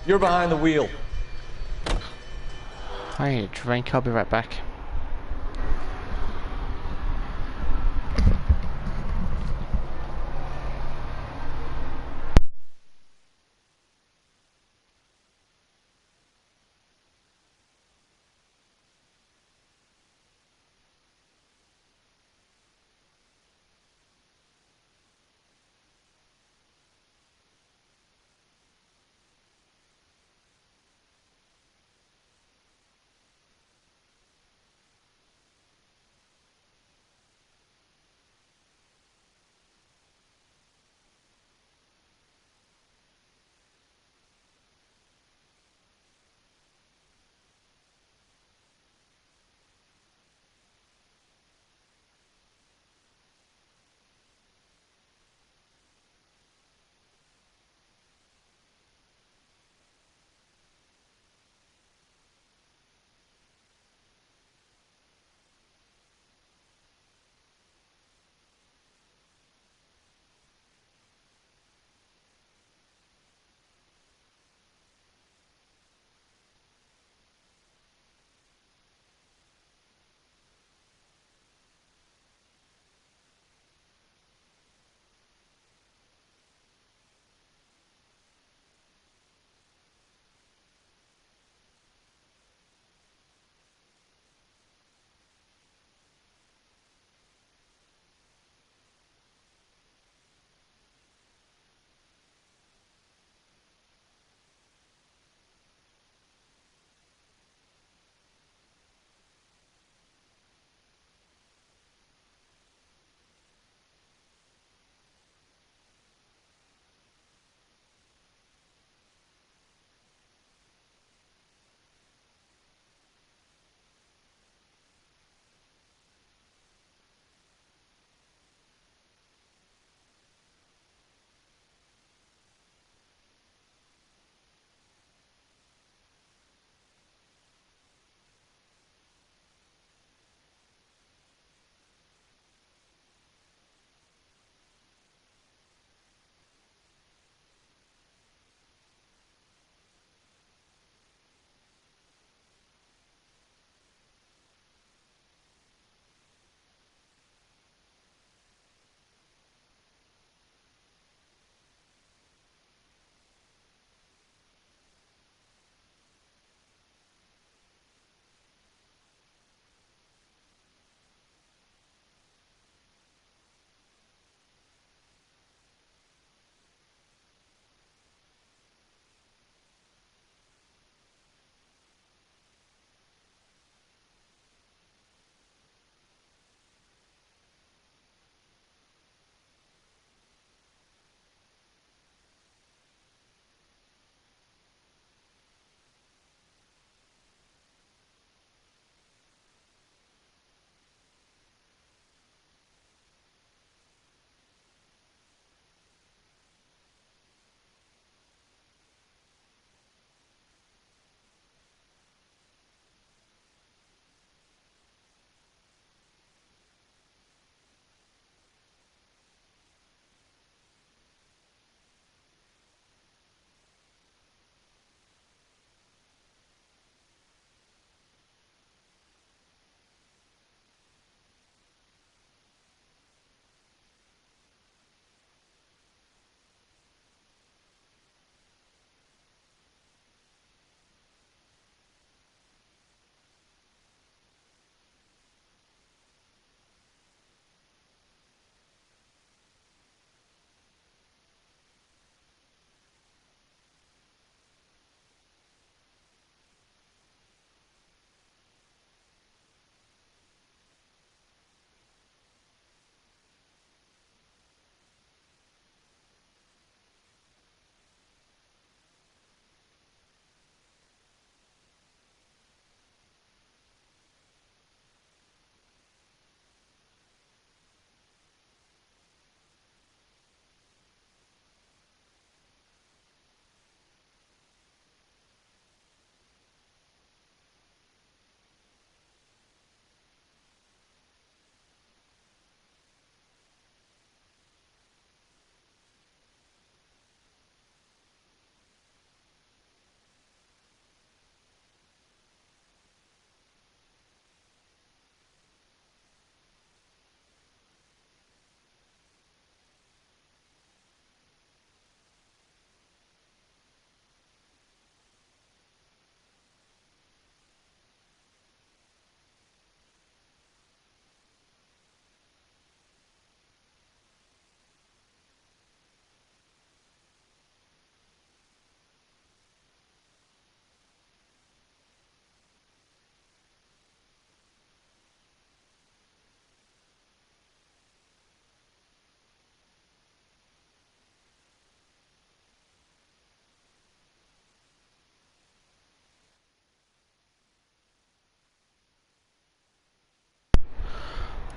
You're behind the wheel. I need a drink, I'll be right back.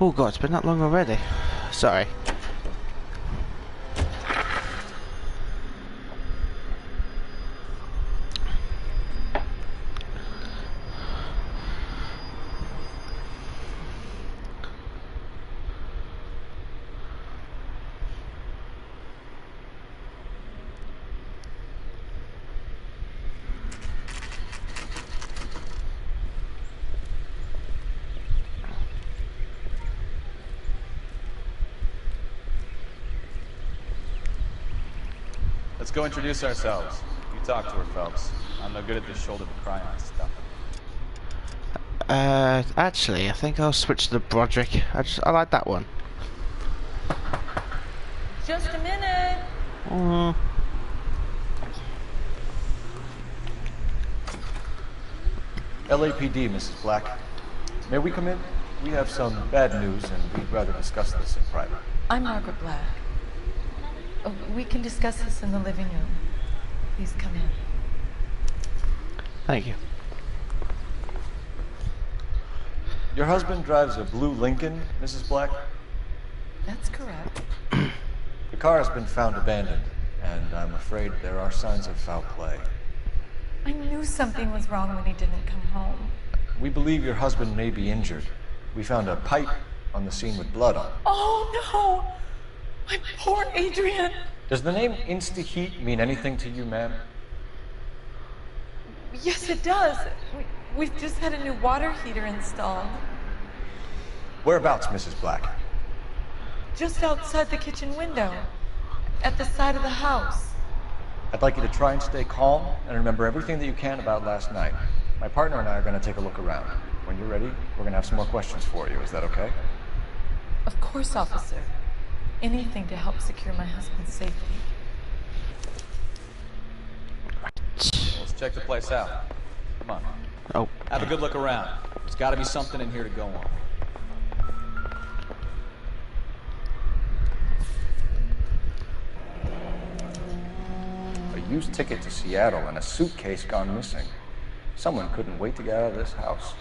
Oh god, it's been that long already. Sorry. Let's go introduce ourselves. You talk to her, Phelps. I'm no good at this shoulder to cry on stuff. Actually, I think I'll switch to the Broderick. I like that one. Just a minute. LAPD, Mrs. Black. May we come in? We have some bad news, and we'd rather discuss this in private. I'm Margaret Black. Oh, we can discuss this in the living room. Please come in. Thank you. Your husband drives a blue Lincoln, Mrs. Black? That's correct. The car has been found abandoned, and I'm afraid there are signs of foul play. I knew something was wrong when he didn't come home. We believe your husband may be injured. We found a pipe on the scene with blood on it. Oh, no! My poor Adrian! Does the name Insta-Heat mean anything to you, ma'am? Yes, it does. We've just had a new water heater installed. Whereabouts, Mrs. Black? Just outside the kitchen window. At the side of the house. I'd like you to try and stay calm and remember everything that you can about last night. My partner and I are going to take a look around. When you're ready, we're going to have some more questions for you. Is that okay? Of course, officer. Anything to help secure my husband's safety. Let's check the place out. Come on. Oh. Have a good look around. There's got to be something in here to go on. A used ticket to Seattle and a suitcase gone missing. Someone couldn't wait to get out of this house.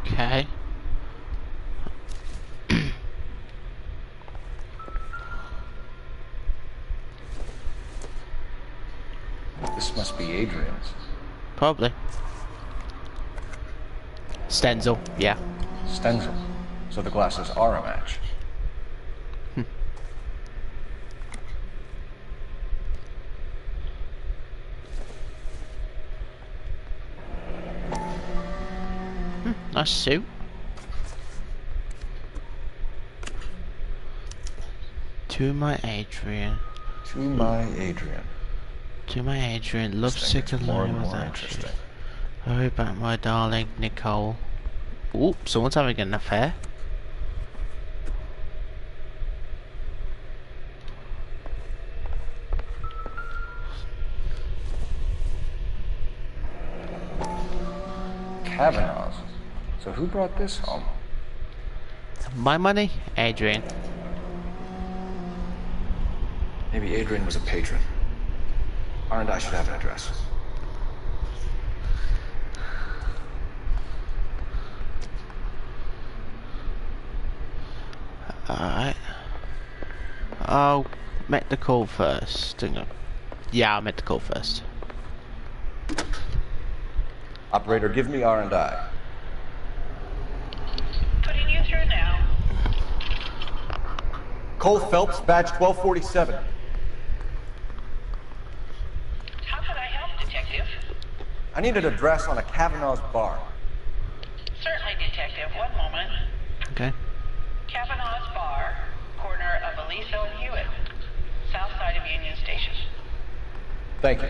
Okay. This must be Adrian's. Probably. Stenzel, yeah. Stenzel. So the glasses are a match. Nice suit. To my Adrian. To my Adrian. To my Adrian, lovesick and lonely without you. Hurry back, my darling Nicole. Ooh, someone's having an affair. Kavanaugh's. So who brought this home? My money? Adrian. Maybe Adrian was a patron. R&I should have an address. Alright. I'll make the call first. Yeah, I'll make the call first. Operator, give me R&I. Putting you through now. Cole Phelps, badge 1247. How can I help, Detective? I need an address on a Kavanaugh's bar. Certainly, Detective. One moment. Okay. Kavanaugh's Bar, corner of Aliso and Hewitt, south side of Union Station. Thank you.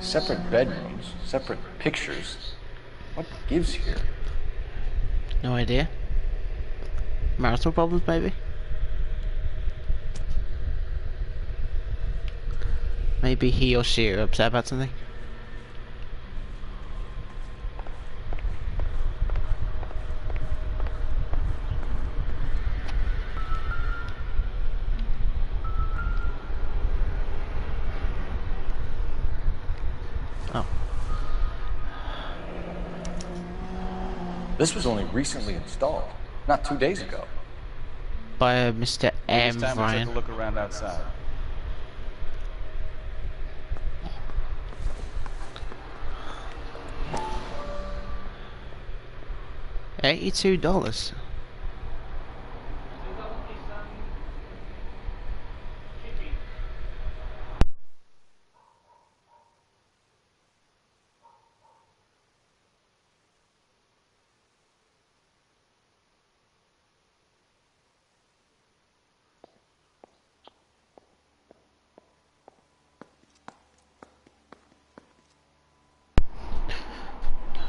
Separate bedrooms, separate pictures. What gives here? No idea. Marital problems, maybe? Maybe he or she are upset about something? This was only recently installed, not 2 days ago. By Mr. M. It's time to Ryan. take a look around outside. $82.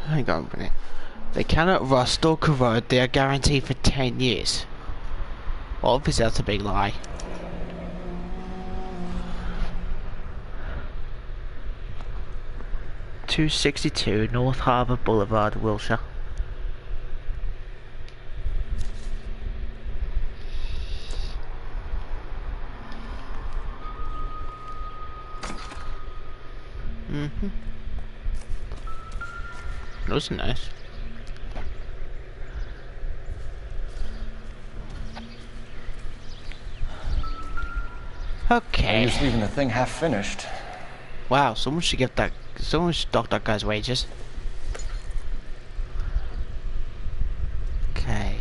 Hang on a minute. They cannot rust or corrode. They are guaranteed for 10 years. Well, obviously that's a big lie. $262 North Harbour Boulevard, Wilshire. That was nice. Okay. You're just leaving the thing half finished. Wow, someone should give that. Someone should dock that guy's wages. Okay.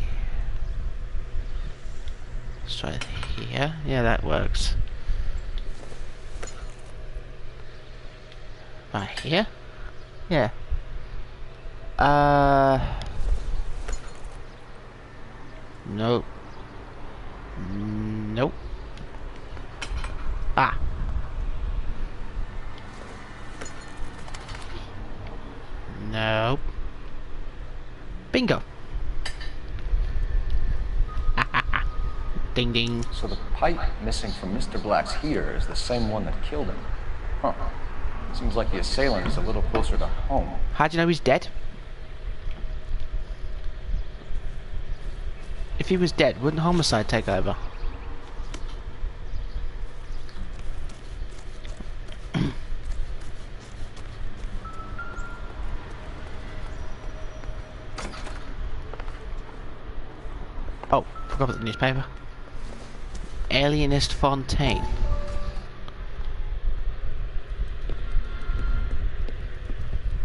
Let's try it here. Yeah, that works. Right here? Yeah. Nope. Nope. Ah. Nope. Bingo. Ding ding. So the pipe missing from Mr. Black's heater is the same one that killed him. Huh. Seems like the assailant is a little closer to home. How do you know he's dead? If he was dead, wouldn't homicide take over? Oh, forgot about the newspaper. Alienist Fontaine.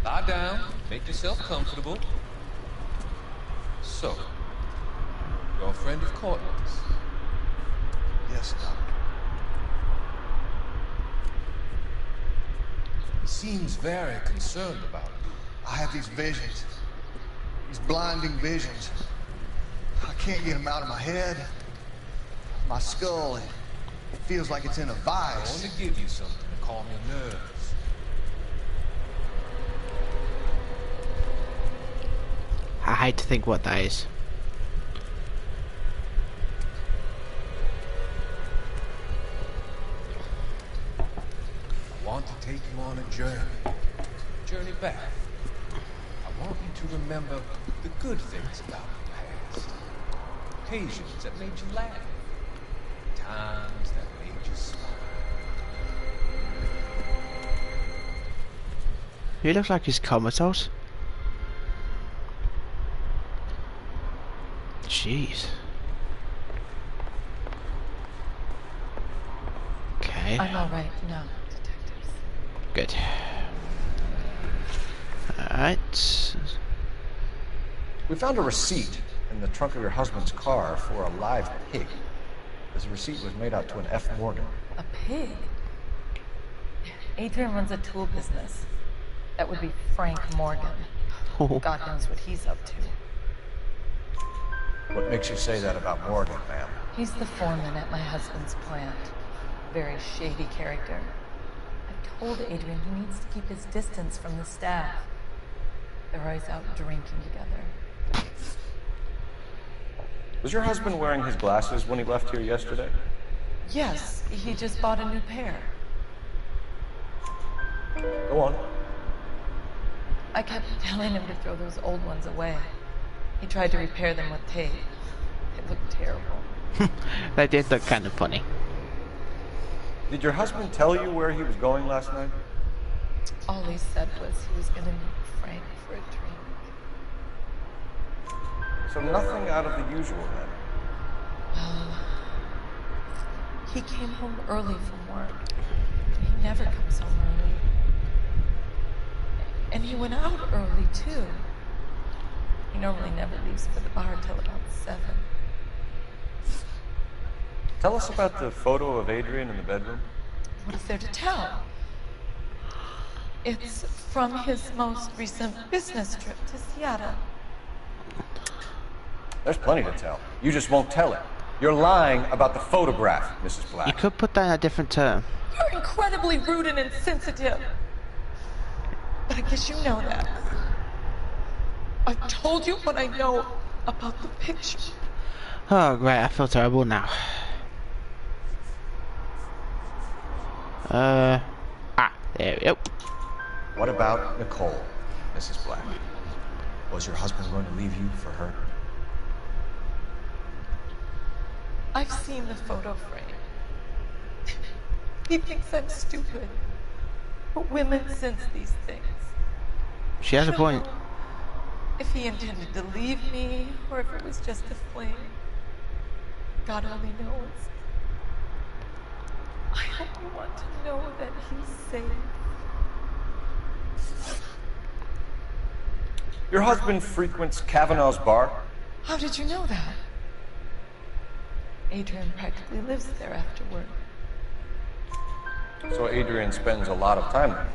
Lie down, make yourself comfortable. So, you're a friend of Courtney's? Yes, Doctor. He seems very concerned about you. I have these visions. These blinding visions. I can't get them out of my head. My skull, it feels like it's in a vice. I want to give you something to calm your nerves. I hate to think what that is. I want to take you on a journey back. I want you to remember the good things about the past. Occasions that made you laugh. Times that made you smile. He looks like he's comatose. Jeez. Okay. I'm all right now, detectives. Good. Alright. We found a receipt in the trunk of your husband's car for a live pig. This receipt was made out to an F. Morgan. A pig? Adrian runs a tool business. That would be Frank Morgan. God knows what he's up to. What makes you say that about Morgan, ma'am? He's the foreman at my husband's plant. Very shady character. I've told Adrian he needs to keep his distance from the staff. They're always out drinking together. Was your husband wearing his glasses when he left here yesterday? Yes, he just bought a new pair. Go on. I kept telling him to throw those old ones away. He tried to repair them with tape. It looked terrible. That did look kind of funny. Did your husband tell you where he was going last night? All he said was he was going to meet Frank for a drink. So nothing out of the usual then. He came home early from work. He never comes home early. And he went out early, too. He normally never leaves for the bar till about 7. Tell us about the photo of Adrian in the bedroom. What is there to tell? It's from his most recent business trip to Seattle. There's plenty to tell. You just won't tell it. You're lying about the photograph, Mrs. Black. You could put that in a different term. You're incredibly rude and insensitive. But I guess you know that. I've told you what I know about the picture. Oh, great. I feel terrible now. There we go. What about Nicole, Mrs. Black? Was your husband going to leave you for her? I've seen the photo frame. He thinks I'm stupid. But women sense these things. She has a point. If he intended to leave me, or if it was just a fling, God only knows. I hope you want to know that he's safe. Your husband frequents Kavanaugh's bar? How did you know that? Adrian practically lives there after work. So Adrian spends a lot of time there?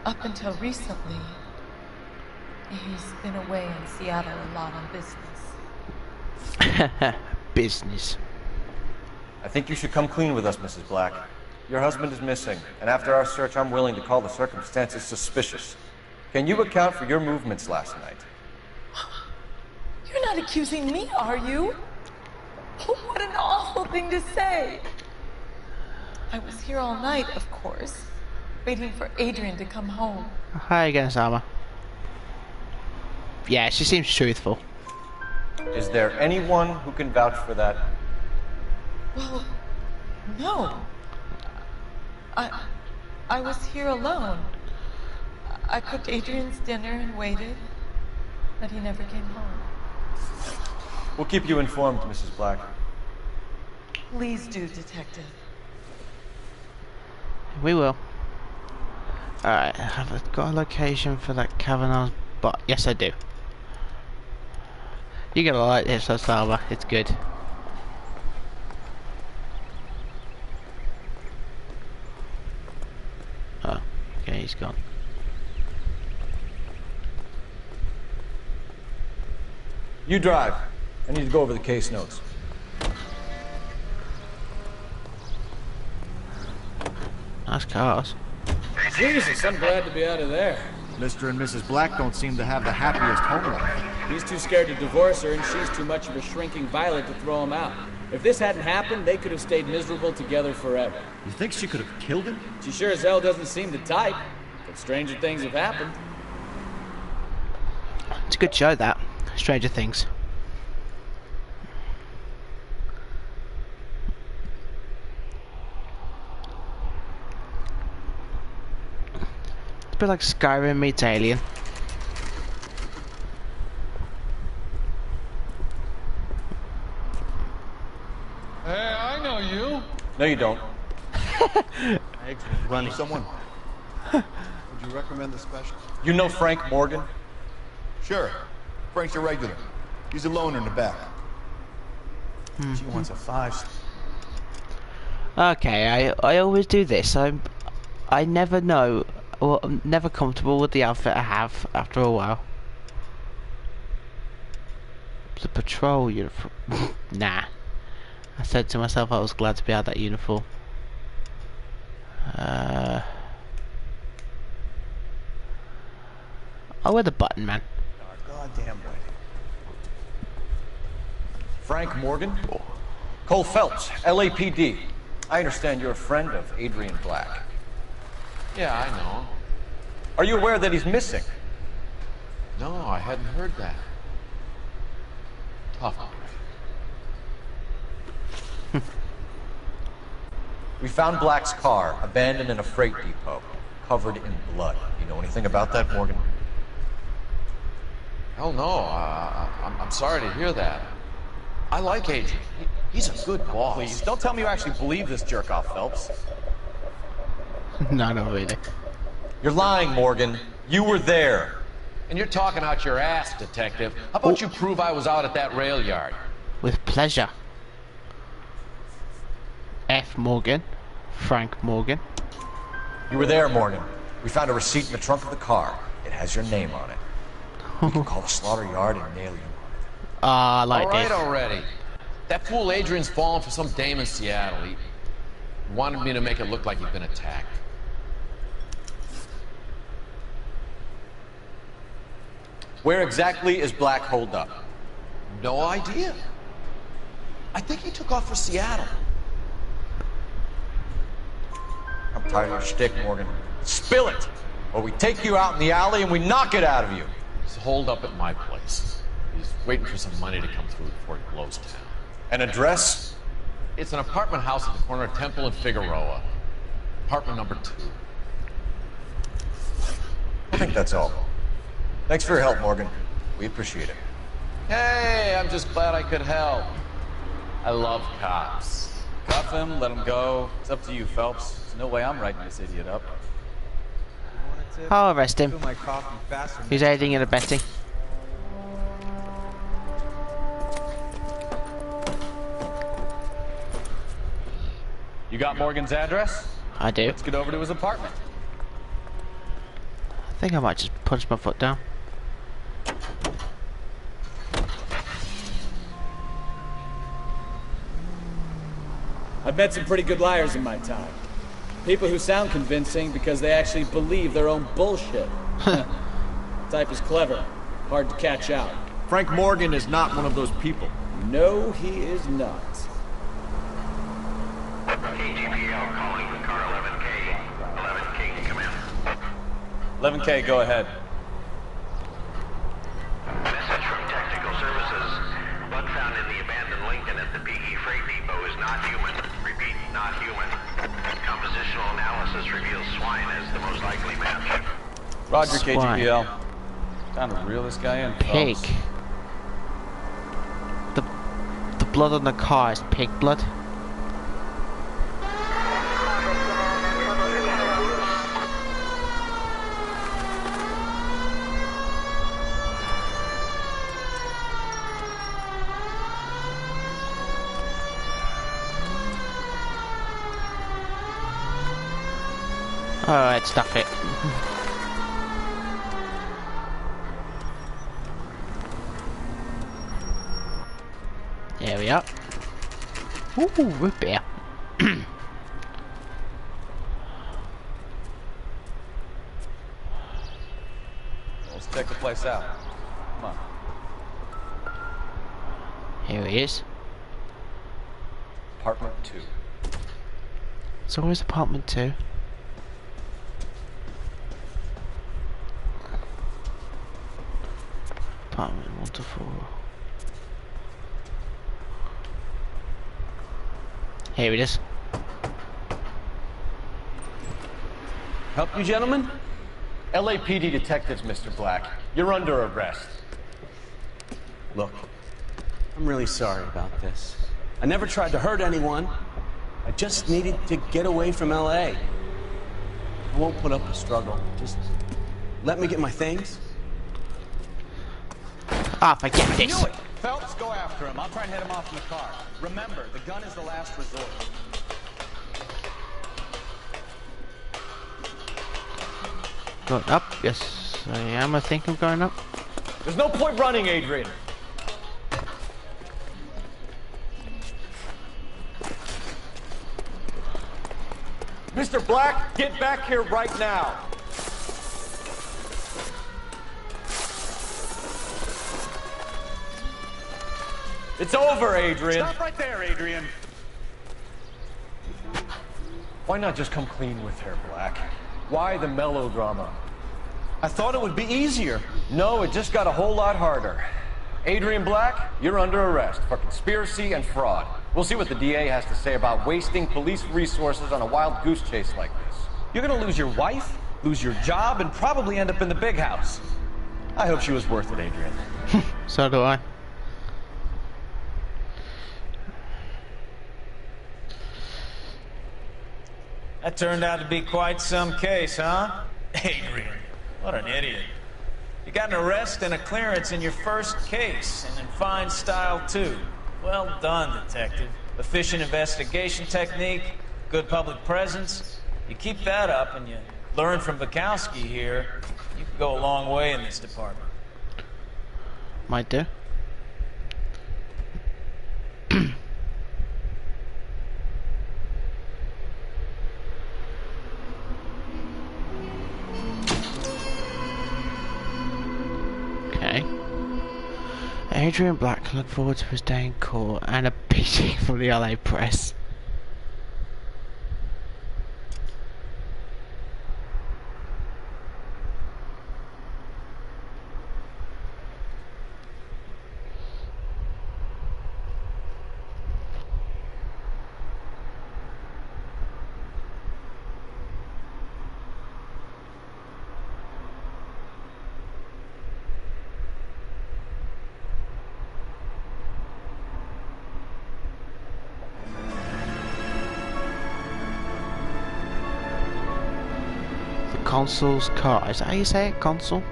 Up until recently, he's been away in Seattle a lot on business. Business. I think you should come clean with us, Mrs. Black. Your husband is missing, and after our search, I'm willing to call the circumstances suspicious. Can you account for your movements last night? You're not accusing me, are you? What an awful thing to say. I was here all night, of course, waiting for Adrian to come home. Hi again, Sama. Yeah, she seems truthful. Is there anyone who can vouch for that? Well, no. I was here alone. I cooked Adrian's dinner and waited, but he never came home. We'll keep you informed, Mrs. Black. Please do, Detective. We will. Alright, have I got a location for that Kavanaugh's bar? Yes, I do. You're gonna like this, Osama. It's good. Oh, okay, he's gone. You drive. I need to go over the case notes. Nice cars. Jesus, I'm glad to be out of there. Mr. and Mrs. Black don't seem to have the happiest home life. He's too scared to divorce her, and she's too much of a shrinking violet to throw him out. If this hadn't happened, they could have stayed miserable together forever. You think she could have killed him? She sure as hell doesn't seem the type, but stranger things have happened. It's a good show, that. Stranger Things. It's a bit like Skyrim meets Alien. Hey, I know you. No, you don't. Running. Someone. Would you recommend the special? You know Frank Morgan? Sure. Frank's a regular. He's a loner in the back. She wants a 5. Okay, I always do this. I never know. Well, I'm never comfortable with the outfit I have after a while. The patrol uniform. Nah. I said to myself I was glad to be out of that uniform. I'll wear the button, man. Goddamn right. Frank Morgan? Cole Phelps, LAPD. I understand you're a friend of Adrian Black. Yeah, I know. Are you aware that he's missing? No, I hadn't heard that. Tough. We found Black's car abandoned in a freight depot, covered in blood. You know anything about that, Morgan? Hell no, I'm sorry to hear that. I like Adrian. He's a good boss. Please, don't tell me you actually believe this jerk-off, Phelps. No, not really. You're lying, Morgan. You were there. And you're talking out your ass, detective. How about you prove I was out at that rail yard? With pleasure. F. Morgan. Frank Morgan. You were there, Morgan. We found a receipt in the trunk of the car. It has your name on it. We can call the slaughter yard and nail you. Like All right this. already. That fool Adrian's fallen for some dame in Seattle. He wanted me to make it look like he'd been attacked. Where exactly is Black holed up? No idea. I think he took off for Seattle. I'm tired of your shtick, Morgan. Spill it! Or we take you out in the alley and we knock it out of you. He's holed up at my place. He's waiting for some money to come through before he blows town. An address? It's an apartment house at the corner of Temple and Figueroa. Apartment number 2. I think that's all. Thanks for your help, Morgan. We appreciate it. Hey, I'm just glad I could help. I love cops. Cuff him, let him go. It's up to you, Phelps. There's no way I'm writing this idiot up. I'll arrest him. My coffee faster. He's aiding and abetting. You got Morgan's address? I do. Let's get over to his apartment. I think I might just punch my foot down. I've met some pretty good liars in my time. People who sound convincing because they actually believe their own bullshit. Type is clever, hard to catch out. Frank Morgan is not one of those people. No, he is not. KGPL calling for car 11K. 11K, come in. 11K, go ahead. Message from Technical Services. Blood found in the abandoned Lincoln at the PE Freight Depot is not human. Repeat, not human. Compositional analysis reveals swine as the most likely match. Roger, Swine. KGPL. Time to reel this guy in, Pig. Phelps. The blood on the car is pig blood. Alright, stop it. There we are. Ooh, root beer. Let's check the place out. Come on. Here he is. Apartment 2. So where's apartment 2? Apartment 1 to 4. Here it is. Help you, gentlemen? LAPD detectives, Mr. Black. You're under arrest. Look, I'm really sorry about this. I never tried to hurt anyone. I just needed to get away from LA. I won't put up a struggle. Just let me get my things. Ah, forget I this. knew it! Phelps, go after him. I'll try and head him off in the car. Remember, the gun is the last resort. Going up? Yes, I am. I think I'm going up. There's no point running, Adrian. Mr. Black, get back here right now. It's over, Adrian. Stop right there, Adrian. Why not just come clean with her, Black? Why the melodrama? I thought it would be easier. No, it just got a whole lot harder. Adrian Black, you're under arrest for conspiracy and fraud. We'll see what the DA has to say about wasting police resources on a wild goose chase like this. You're gonna lose your wife, lose your job, and probably end up in the big house. I hope she was worth it, Adrian. So do I. That turned out to be quite some case, huh? Adrian, what an idiot. You got an arrest and a clearance in your first case, and in fine style, too. Well done, detective. Efficient investigation technique, good public presence. You keep that up and you learn from Bukowski here, you can go a long way in this department. Might do. Okay. Adrian Black looked forward to his day in court and a beating from the LA press. Consul's car. Is that how you say it? Consul?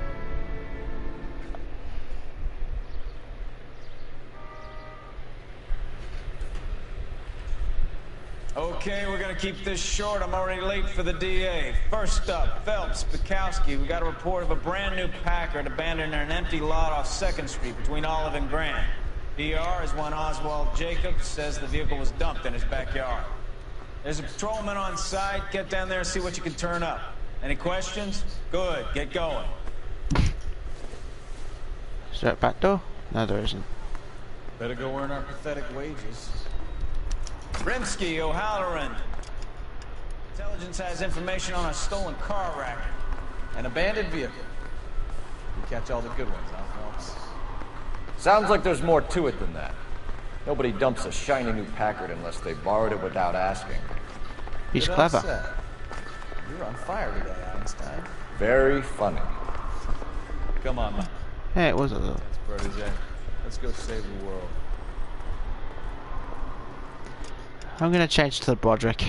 Okay, we're gonna keep this short. I'm already late for the DA. First up, Phelps, Bukowski. We got a report of a brand new Packard abandoned in an empty lot off 2nd Street between Olive and Grand. PR is one Oswald Jacobs says the vehicle was dumped in his backyard. There's a patrolman on site. Get down there and see what you can turn up. Any questions? Good. Get going. Is there a back door? No, there isn't. Better go earn our pathetic wages. Rimsky, O'Halloran. Intelligence has information on a stolen car racket. An abandoned vehicle. You catch all the good ones, huh, Phelps? Sounds like there's more to it than that. Nobody dumps a shiny new Packard unless they borrowed it without asking. He's Good clever. upset. You're on fire today, Einstein. Very funny. Come on, man. Yeah, it was a little. That's protege. Let's go save the world. I'm gonna change to the Broderick.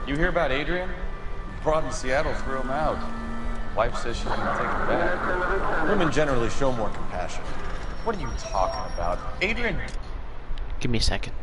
You hear about Adrian? Broad in Seattle threw him out. Wife says she's gonna take him back. Women generally show more compassion. What are you talking about? Adrian... Give me a second.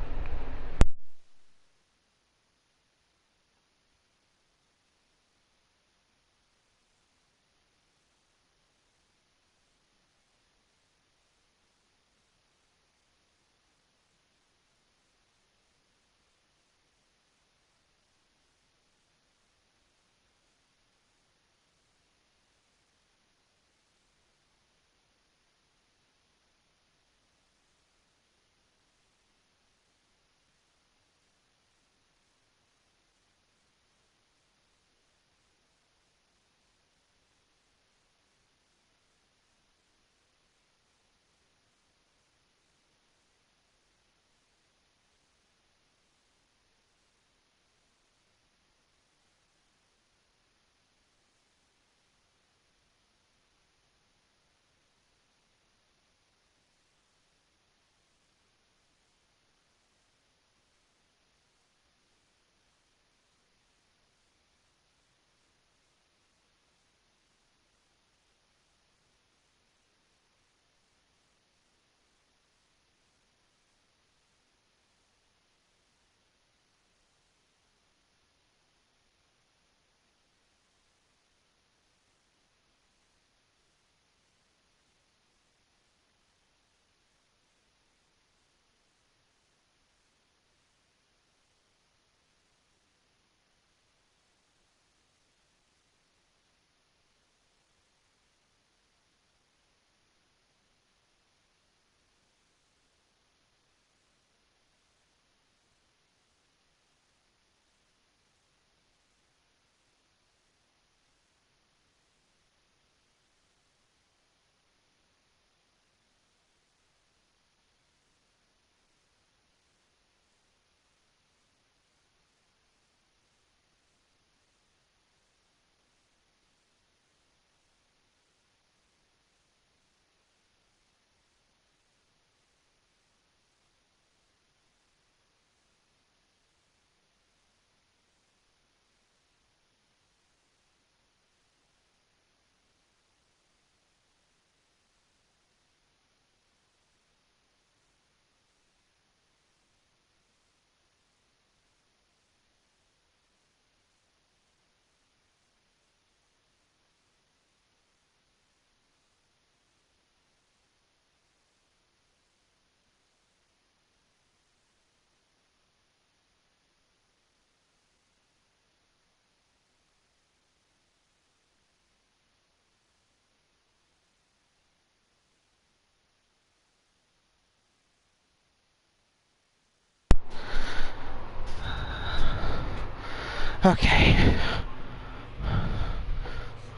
Okay.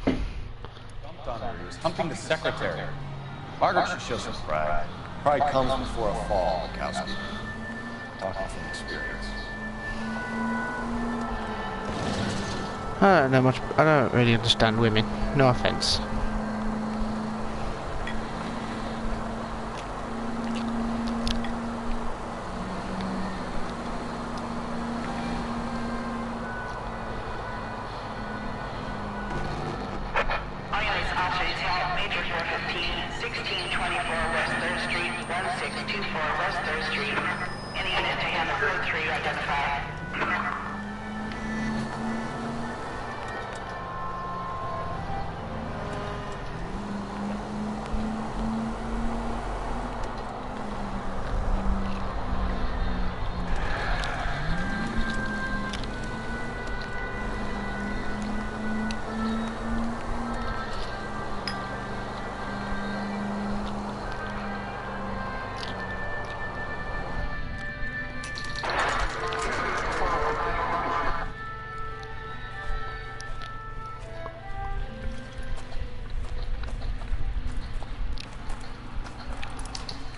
Dumped on her. He was humping the secretary. Margaret should show some pride. Pride comes before a fall, Mikowski. Talking from experience. I don't know much. I don't really understand women. No offense.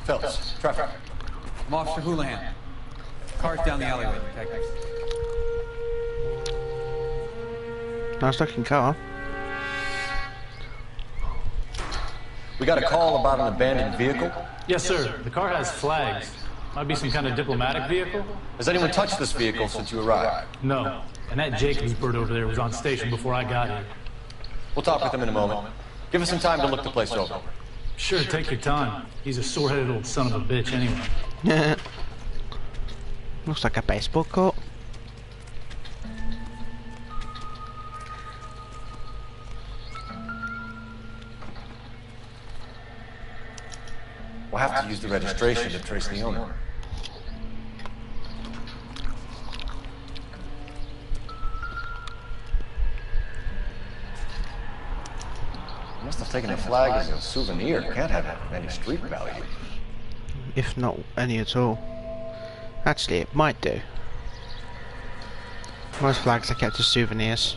Phelps, traffic. I'm Officer Houlihan. Car's down the alleyway, detective. Nice looking car. We got a call about an abandoned vehicle. Yes, sir. The car has flags. Might be some kind of diplomatic vehicle. Has anyone touched this vehicle since you arrived? No. And that Jacobs bird over there was on station before I got here. We'll talk with him in a moment. Give us some time to look the place over. Sure, take your time. He's a sore-headed old son of a bitch anyway. Looks like a baseball court. We'll have to use the registration to trace the owner. Must have taken the flag as a souvenir. Can't have any street value. If not any at all. Actually, it might do. Most flags are kept as souvenirs.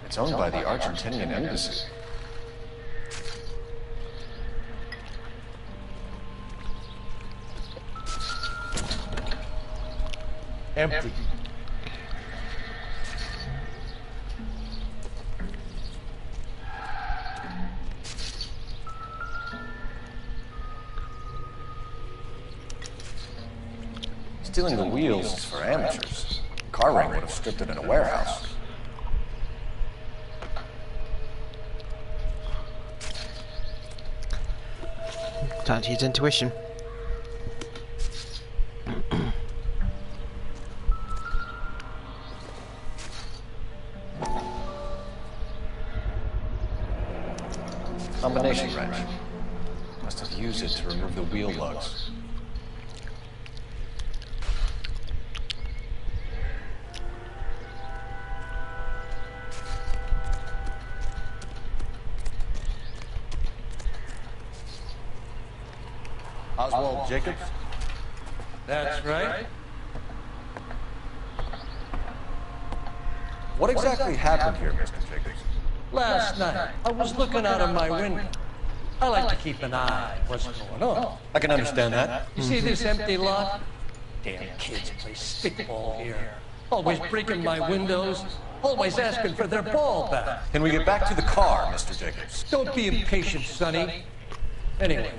It's owned by the Argentinian embassy. Empty. Stealing the wheels is for amateurs. Car ring would have stripped it in a warehouse. Time to use intuition. Combination wrench. Must have used it to remove the wheel lugs. Oswald Jacobs? That's right. What exactly happened here, Mr. Jacobs? Last night, I was looking out of my window. I like to keep an eye on what's going on. I can understand that. You see this empty lot? Damn kids play stickball here. Always breaking my windows. Always asking for their ball back. Can we get back to the car, Mr. Jacobs? Don't be impatient, Sonny. Anyway,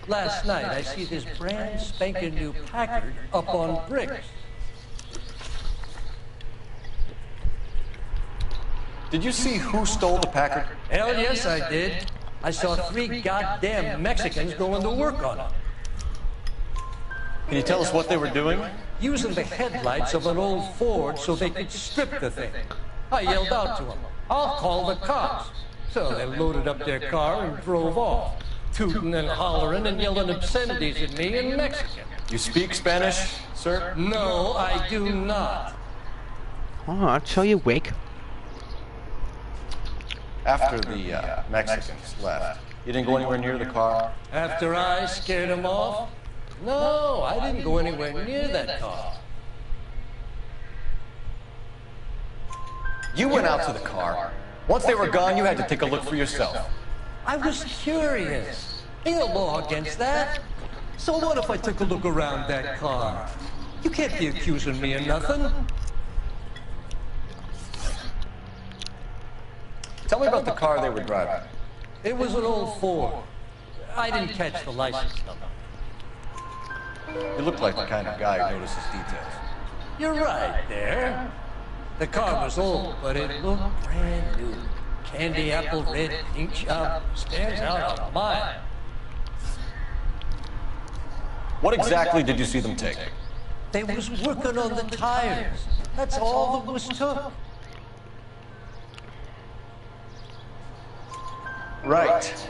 last night I see this brand spanking new Packard up on bricks. Did you see who stole the Packard? Hell yes, I did. I saw 3 goddamn Mexicans going to work on it. Can you tell us what they were doing? Using the headlights of an old Ford so they could strip the thing. I yelled out to them, "I'll call the cops." So they loaded up their car and drove off, tooting and hollering and yelling obscenities at me in Mexican. You speak Spanish, sir? No, I do not. Oh, I'll show you wig. After the Mexicans left, you didn't go anywhere near the car? After I scared them off, No, I didn't go anywhere near that car. You went out to the car. Once they were gone, you had to take a look for yourself. I was curious. Ain't no law against that. So what if I took a look around that car? You can't be accusing me of nothing. Tell me about the car they were driving. It was an old Ford. I didn't catch the license number. You look like the kind of guy who notices details. You're right there. The car was old, but it looked brand new. Candy apple red paint job stands out a mile. What exactly did you see them take? They was working on the tires. That's all that was took. Right.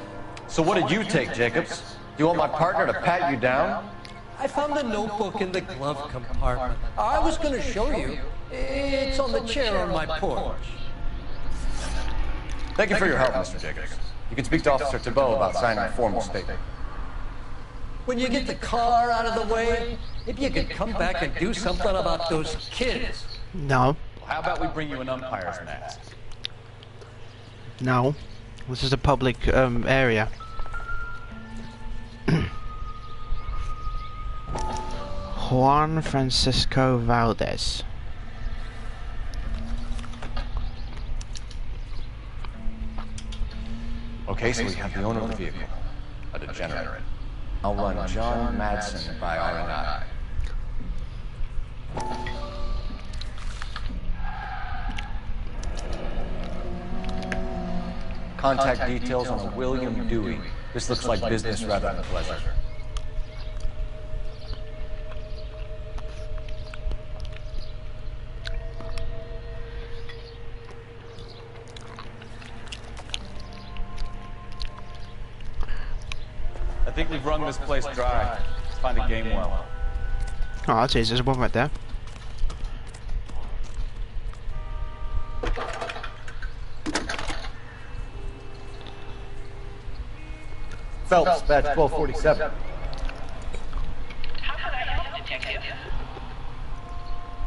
So what did you take, Jacobs? Do you want my partner to pat you down? I found a notebook in the glove compartment. I was going to show you. It's on the chair on my porch. Thank you for your help, Mr. Jacobs. You can speak to Officer Thibault about signing a formal statement. When you get the car out of the way, if you could come back and do something about those kids. No. Well, how about we bring you an umpire's mask? No. This is a public area. Juan Francisco Valdez. Okay, so we have the owner of the vehicle, a degenerate. I'll run John Madsen by R&I. Contact details on a William Dewey. This looks like business rather than pleasure. I think we've wrung this place dry. Let's find a game well. Oh, that's easy. There's one right there. Phelps, badge 1247. How could I help, Detective?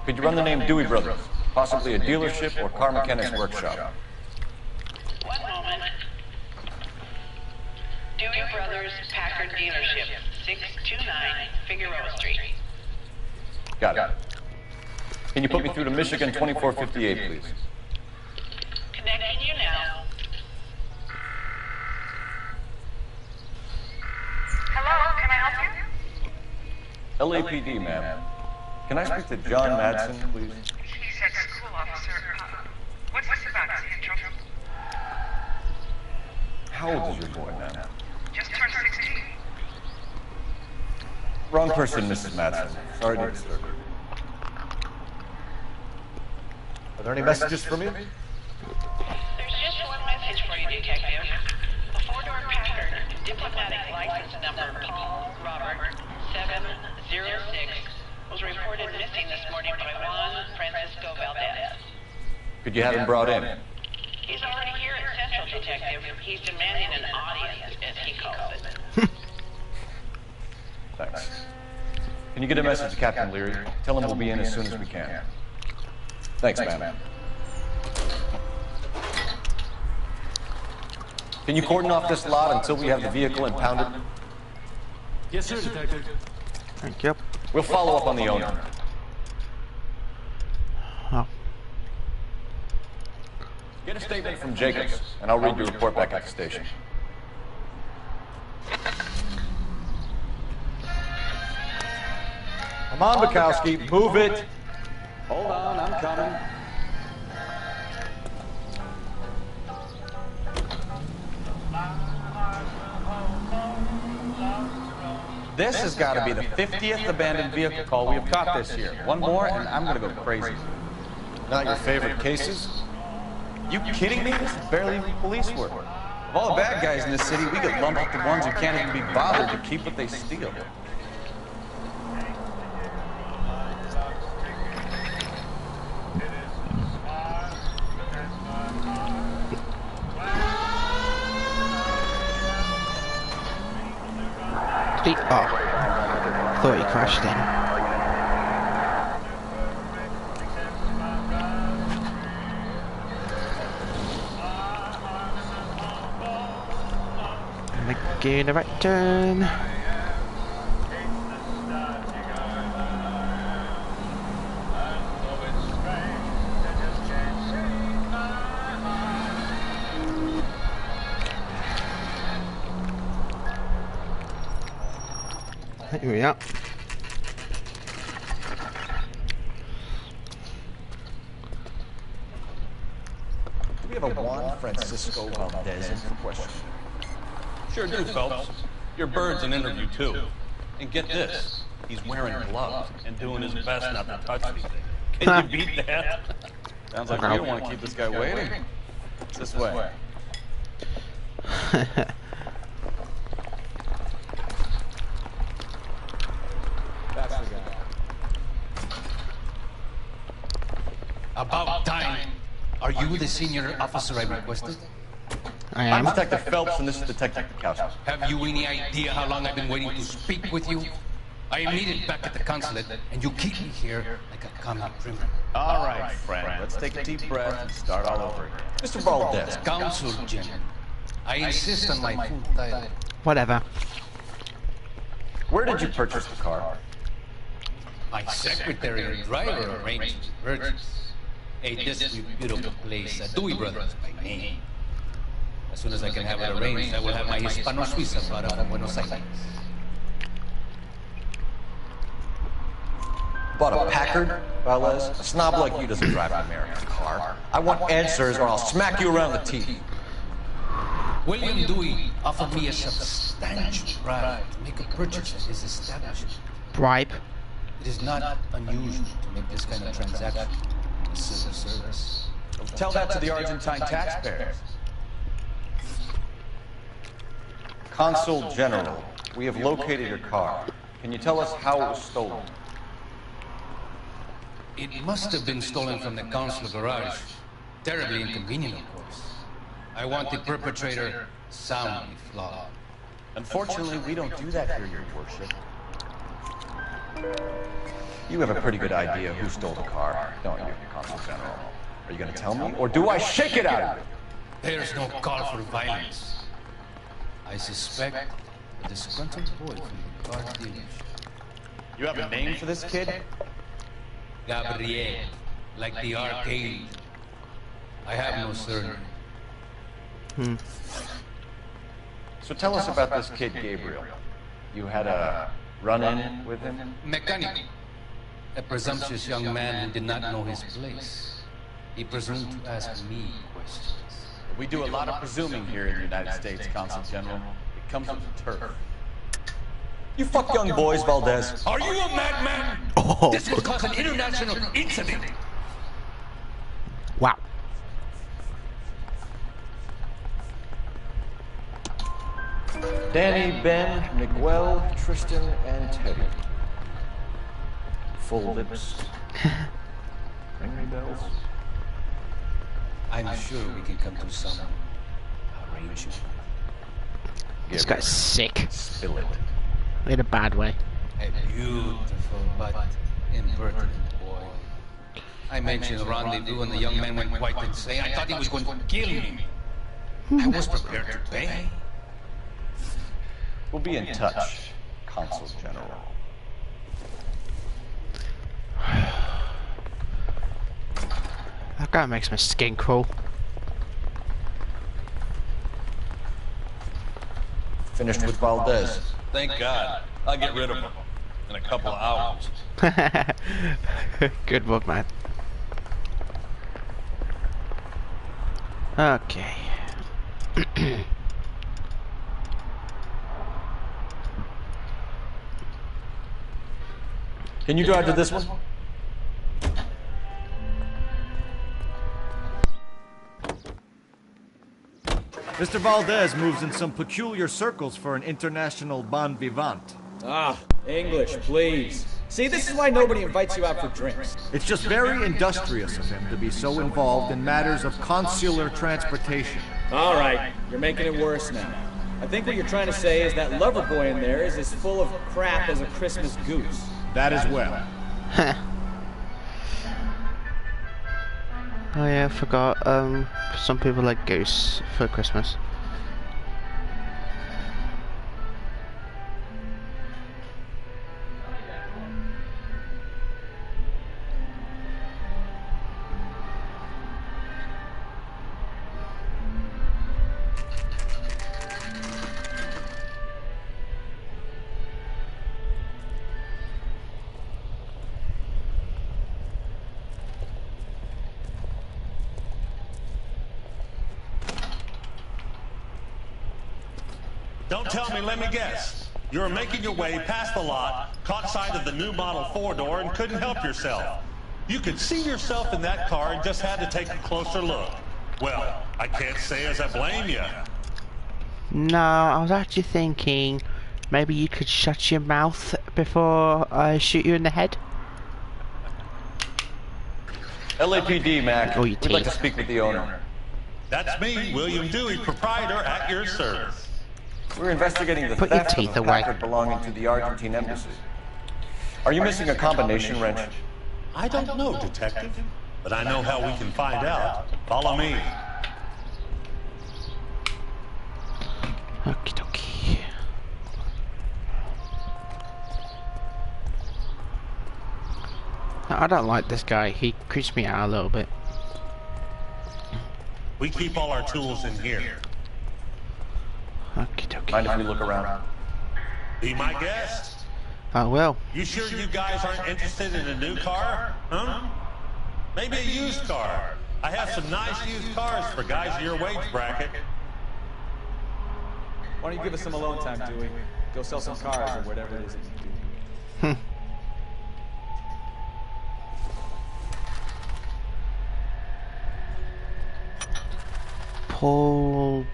Could you run the name Dewey Brothers? Possibly a dealership or car mechanics workshop. One moment. Dewey Brothers Packard Dealership, 629 Figueroa Street. Got it. Can you put me through to Michigan 2458, please? Connecting you now. Hello, can I help you? LAPD, ma'am. Can I speak to John Madsen, please? He's at school, officer. What's this about? Is he in trouble? How old is your boy, ma'am? Just turned 16. Wrong person, Mrs. Madsen. Sorry to disturb you. Are there any messages from you? There's just one message for you, Detective. A four-door Packard, diplomatic license number Paul Robert 706, was reported missing this morning by Juan Francisco Valdez. Could you have him brought in? He's already here at Central, Detective. He's demanding an audience, as he calls it. Thanks. Can you get a message to Captain Leary? Tell him we'll be in as soon as we can. Thanks, ma'am. Can you cordon off this lot until we have the vehicle impounded? Yes, sir, Detective. Thank you. We'll follow up on the owner. Oh. Get a statement from Jacobs, and I'll read your report back at the station. Come on, Bukowski, move it! Hold on, I'm coming. This has got to be the 50th abandoned vehicle call we have caught this year. One more, and I'm going to go crazy. Not your favorite cases? You kidding me? This is barely even police work. Of all the bad guys in this city, we get lumped with the ones who can't even be bothered to keep what they steal. Thought he crashed in. Making a right turn. Here we are. Do we have a Juan Francisco Valdez in for question? Sure do, Phelps. Your bird's an interview, too. And get this, he's wearing gloves and doing his best not to touch anything. Can you beat that? Sounds like we don't want to keep this guy waiting. It's this way. About time. Are you the senior officer I requested? I am. I'm Detective Phelps, and this is Detective Touchy. Have you any idea how long I've been waiting to speak with you? I am needed back at the consulate, and you keep me here like a common criminal. All right, friend. Let's take a deep breath and start all over again. Mr. Valdez. Consul General. I insist on my full title. Whatever. Where did you purchase the car? My secretary and driver arranged the purchase. A disreputable place, Dewey Brothers by name. As soon as I can have it arranged, I will have my Hispano-Suiza brought up from Buenos Aires. Bought a Packard, Valdez? A snob like you doesn't drive an American car. I want answers or I'll smack you around the teeth. William Dewey offered me a substantial bribe to make a purchase at his establishment. Bribe? It is not unusual to make this kind of transaction in civil service. Tell that to the Argentine taxpayers. Consul General, we have located your car. Can you tell us how it was stolen? It must have been stolen from the consular garage. Terribly inconvenient, of course. I want the perpetrator soundly flogged. Unfortunately, we don't do that here, Your Worship. You have a pretty good idea who stole the car, don't you, Consul General? Are you going to tell me, or do I shake it out of you? There's no call for violence. I suspect a disgruntled boy from the car dealership. You have a name for this kid? Gabriel, like the arcade. I have no surname. So tell us about this kid, Gabriel. You had a run-in with him? Mechanic. A presumptuous young man who did not know his place. He presumed to ask me questions. We do a lot of presuming here in the United States, Consul General. It comes with the turf. You fuck young boys, Valdez. Are you a madman? Oh. This will cause an international incident. Wow. Danny, Ben, Miguel, Tristan, and Teddy. Full lips. Ring any bells? I'm sure we can come to some arrangement. This guy's sick. Spill it. In a bad way. A beautiful but impertinent boy. I mentioned a rendezvous and the young man went quite insane. I thought he was going to kill me. I was prepared to pay. We'll be in touch, Consul General. That guy makes my skin crawl. Finished with Valdez. Thank God. I'll get rid of him in a couple of hours. Good work, man. Okay. Can you drive to this one? Mr. Valdez moves in some peculiar circles for an international bon vivant. Ah, English, please. See, this is why nobody invites you out for drinks. It's just very industrious of him to be so involved in matters of consular transportation. All right, you're making it worse now. I think what you're trying to say is that lover boy in there is as full of crap as a Christmas goose. That as well. Oh yeah, I forgot. Some people like goose for Christmas. Don't tell me, let me guess. You were making your way past the lot, caught sight of the new Model 4-door, and couldn't help yourself. You could see yourself in that car and just had to take a closer look. Well, I can't say as I blame you. No, I was actually thinking maybe you could shut your mouth before I shoot you in the head. LAPD, Mac. Oh, your We'd like to teeth. speak with the owner. That's me, William Dewey, proprietor, at your service. We're investigating the Put your theft teeth of a away. Packard belonging to the Argentine embassy. Are you missing a combination wrench? I don't know, Detective, but I know how we can find out. Follow me. Okie dokie. I don't like this guy. He creeps me out a little bit. We keep all our tools in here. Okie dokie. Mind if we look around? Be my guest. I will. You sure you guys aren't interested in a new car? Huh? Maybe a used car. I have some nice used cars for guys of your wage bracket. Why don't you give us some alone time, Dewey? Go sell some cars or whatever it is that you do. Paul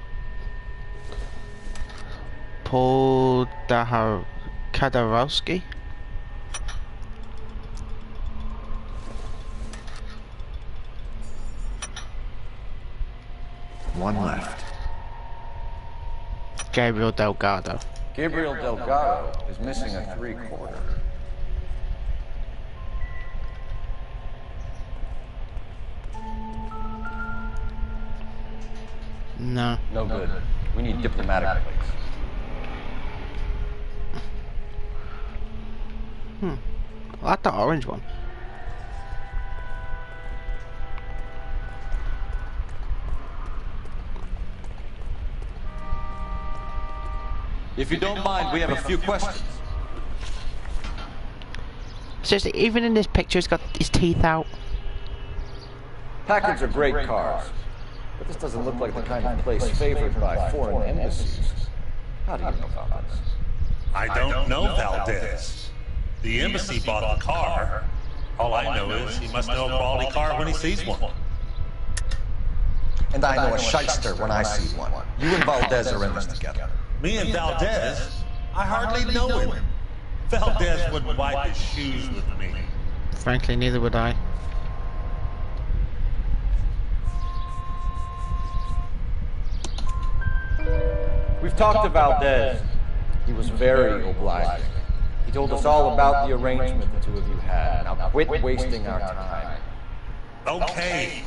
Kadarowski. One left. Gabriel Delgado. Gabriel Delgado is missing a 3/4. No. No good. We need diplomatic plates. I like the orange one. If you don't mind, we have a few questions. Seriously, even in this picture, he's got his teeth out. Packards are great cars, but this doesn't look like the kind of place favored by foreign embassies. How do you know about this? I don't know Valdez. The embassy bought the car. All I know is he must know a quality car when he sees one. And I know a shyster when I see one. You and Valdez are in this together. Me and Valdez? I hardly know him. Valdez wouldn't wipe his shoes with me. Frankly, neither would I. We've talked to Valdez. He was very obliging. He told us all about the arrangement the two of you had. Now quit wasting our time. Okay.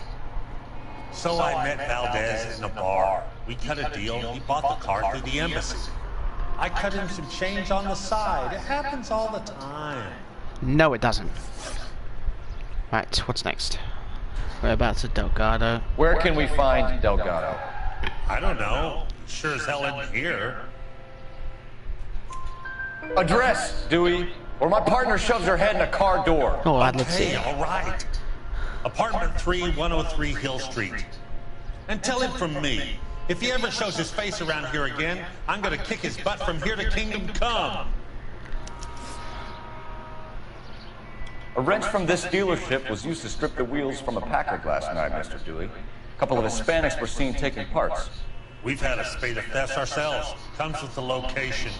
So I met Valdez in a bar. We cut a deal. He bought the car through the embassy. I cut him some change on the side. It happens all the time. No, it doesn't. Right, what's next? Whereabouts at Delgado? Where can we find Delgado? I don't know. Sure as hell isn't here. Address, Dewey, or my partner shoves her head in a car door. Oh, let's see. Hey, all right. Apartment 3, 103 Hill Street. And tell him from me, if he ever shows his face around here again, I'm gonna kick his butt from here to Kingdom Come. A wrench from this dealership was used to strip the wheels from a Packard last night, Mr. Dewey. A couple of Hispanics were seen taking parts. We've had a spate of thefts ourselves. Comes with the location.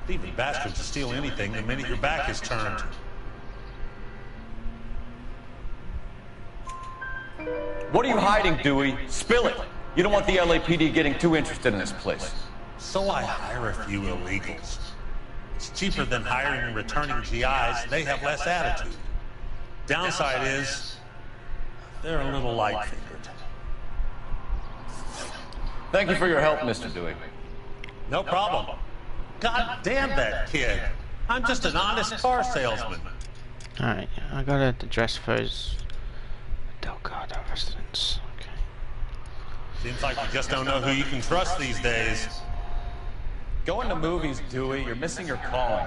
Thieving bastards will steal anything the minute your back is turned. What are you hiding, Dewey? Spill it. You don't want the LAPD getting too interested in this place. So I hire a few illegals. It's cheaper than hiring returning GIs. They have less attitude. Downside is, they're a little light-fingered. Thank you for your help, Mr. Dewey. No problem. God damn that kid. I'm just an honest car salesman. Alright, I got an address for his Delgado residence. Okay. Seems like you just don't know who you can trust these days. Going to movies, Dewey. You're missing your calling.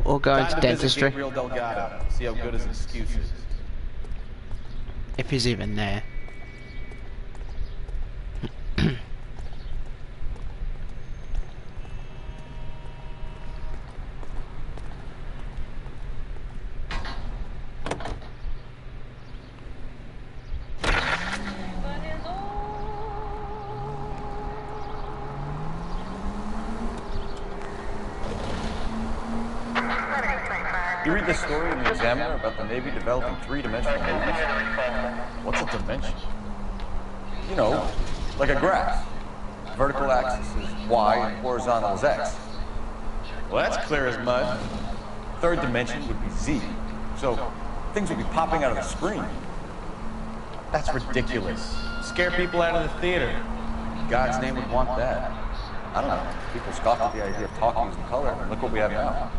Or going to Time visit dentistry. Gabriel Delgado. See how good his excuse is. If he's even there. You read the story in the Examiner about the Navy developing three-dimensional movies? What's a dimension? You know, like a graph. Vertical axis is Y and horizontal is X. Well, that's clear as mud. Third dimension would be Z. So things would be popping out of the screen. That's ridiculous. Scare people out of the theater. God's name would want that. I don't know. People scoff at the idea of talkies in color, and look what we have now.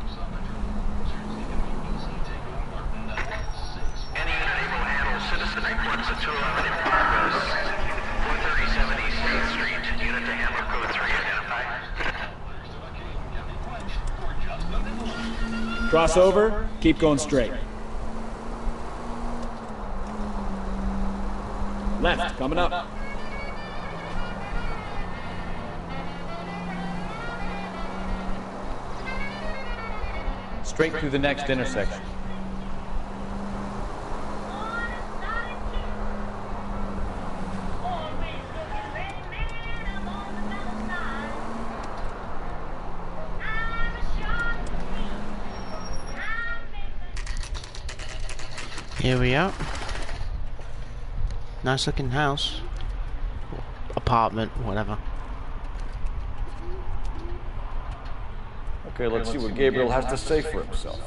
Citizen reports at 211 in progress. 437 East State Street. Unit to handler code 3 identified. Cross over, keep going straight. Left, coming up. Straight through the next intersection. Here we are. Nice looking house. Apartment, whatever. Okay, let's see what Gabriel has to say for himself.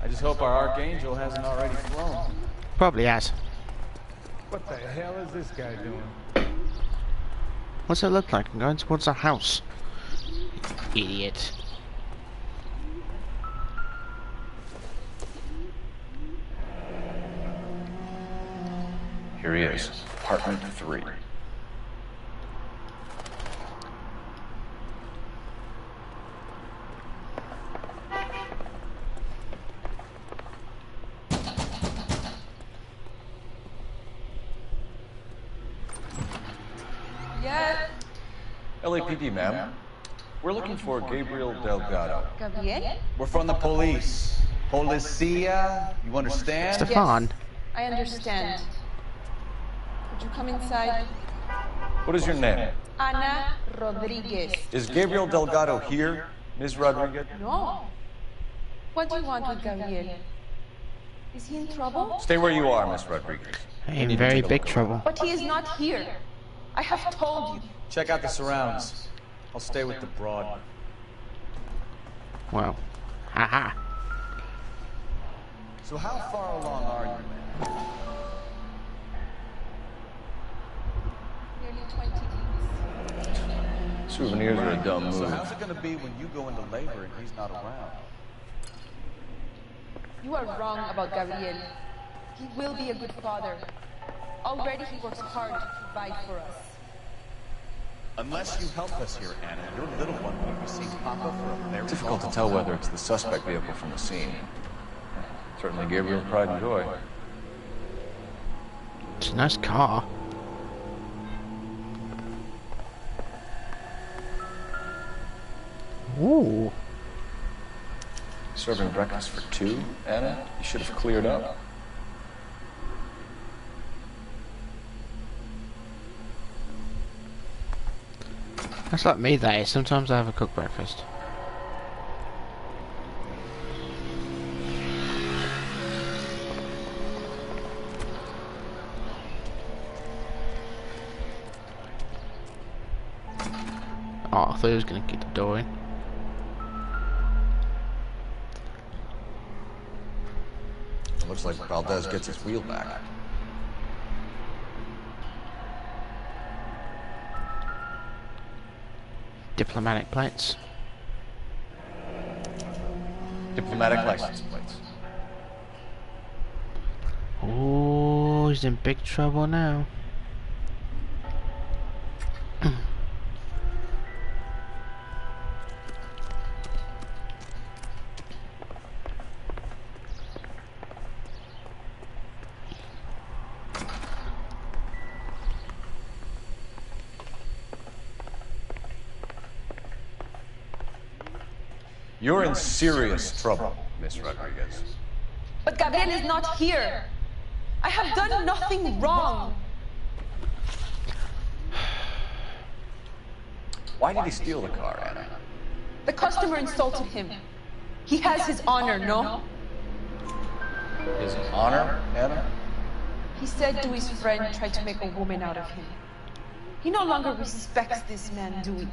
I just hope our Archangel hasn't already flown. Probably has. What the hell is this guy doing? What's it look like? I'm going towards a house. Idiot. Here he is, apartment 3. Yes. LAPD, ma'am. We're looking for Gabriel Delgado. Gabriel? We're from the police. Policia, you understand? Stefan. I understand. Could you come inside? What is your name? Ana Rodriguez. Is Gabriel Delgado here, Ms. Rodriguez? No. What do you want with Gabriel? Is he in trouble? Stay where you are, Ms. Rodriguez. In very big trouble. But he is not here. I have told you. Check out the surrounds. I'll stay with the broad. Well, haha. So how far along are you, man? Nearly 20 weeks. Souvenirs are a dumb So move. how's it gonna be when you go into labor and he's not around? You are wrong about Gabriel. He will be a good father. Already he works hard to provide for us. Unless you help us here, Anna, your little one won't be seeing Papa for a very Difficult to long tell time. whether it's the suspect vehicle from the scene. Certainly Gabriel's pride and joy. It's a nice car. Ooh. Serving breakfast for 2, Anna? You should have cleared up. That's like me, that is. Sometimes I have a cooked breakfast. Oh, I thought he was going to keep the door in. It looks like Valdez gets his wheel back. Diplomatic plates. Diplomatic license plates. Oh, he's in big trouble now. You're in serious trouble, Miss Rodriguez. But Gabriel is not here. I have done nothing wrong. Why did he steal the car, Anna? The customer insulted him. He has his honor, no? His honor, Anna? He said Dewey's friend tried to make a woman out of him. He no longer respects this man, Dewey.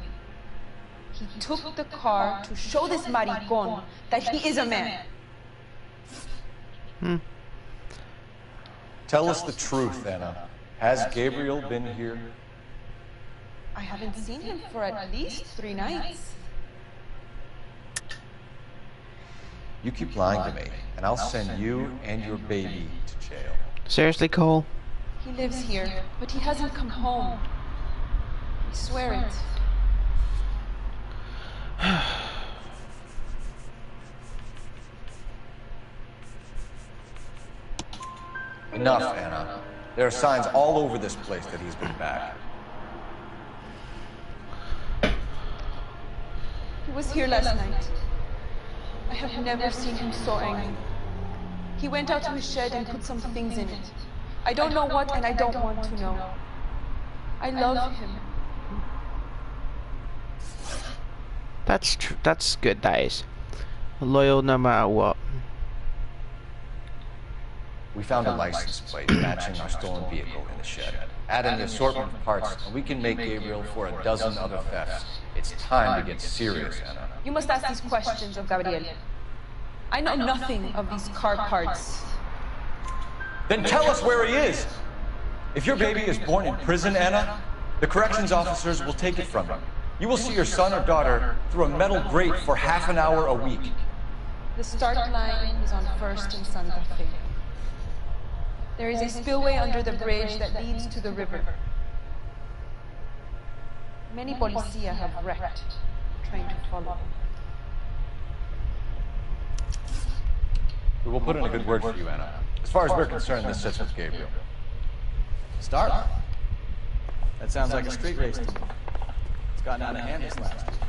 He took the car to show this maricon that he is a man. Tell us the truth, Anna. Has Gabriel been here? I haven't seen him for at least 3 nights. You keep lying to me, and I'll send you and your baby to jail. Seriously, Cole? He lives here, but he hasn't come home. I swear it. Enough, Anna. There are signs all over this place that he's been back. He was here last night. I have never seen him so angry. He went out to his shed and put some things in it. I don't know what, and I don't want to know. I love him. That's true. That's good. That is loyal no matter what. We found a license plate matching our stolen vehicle in the shed. Add in the assortment of parts, and we can make Gabriel for a dozen other thefts. It's time to get serious, Anna. You must ask these questions of Gabriel. I know nothing of these car parts. Then tell us where he is! If your baby is born in prison, Anna, the corrections officers will take it from you. You will see your son or daughter through a metal grate for half an hour a week. The start line is on 1st and Santa Fe. There is a spillway under the bridge that leads to the river. Many policia have wrecked, trying to follow. We will put in a good word for you, Anna. As far as we're concerned, this sits with Gabriel. Start? That sounds like a street race to me. It's gotten out of hand this last year.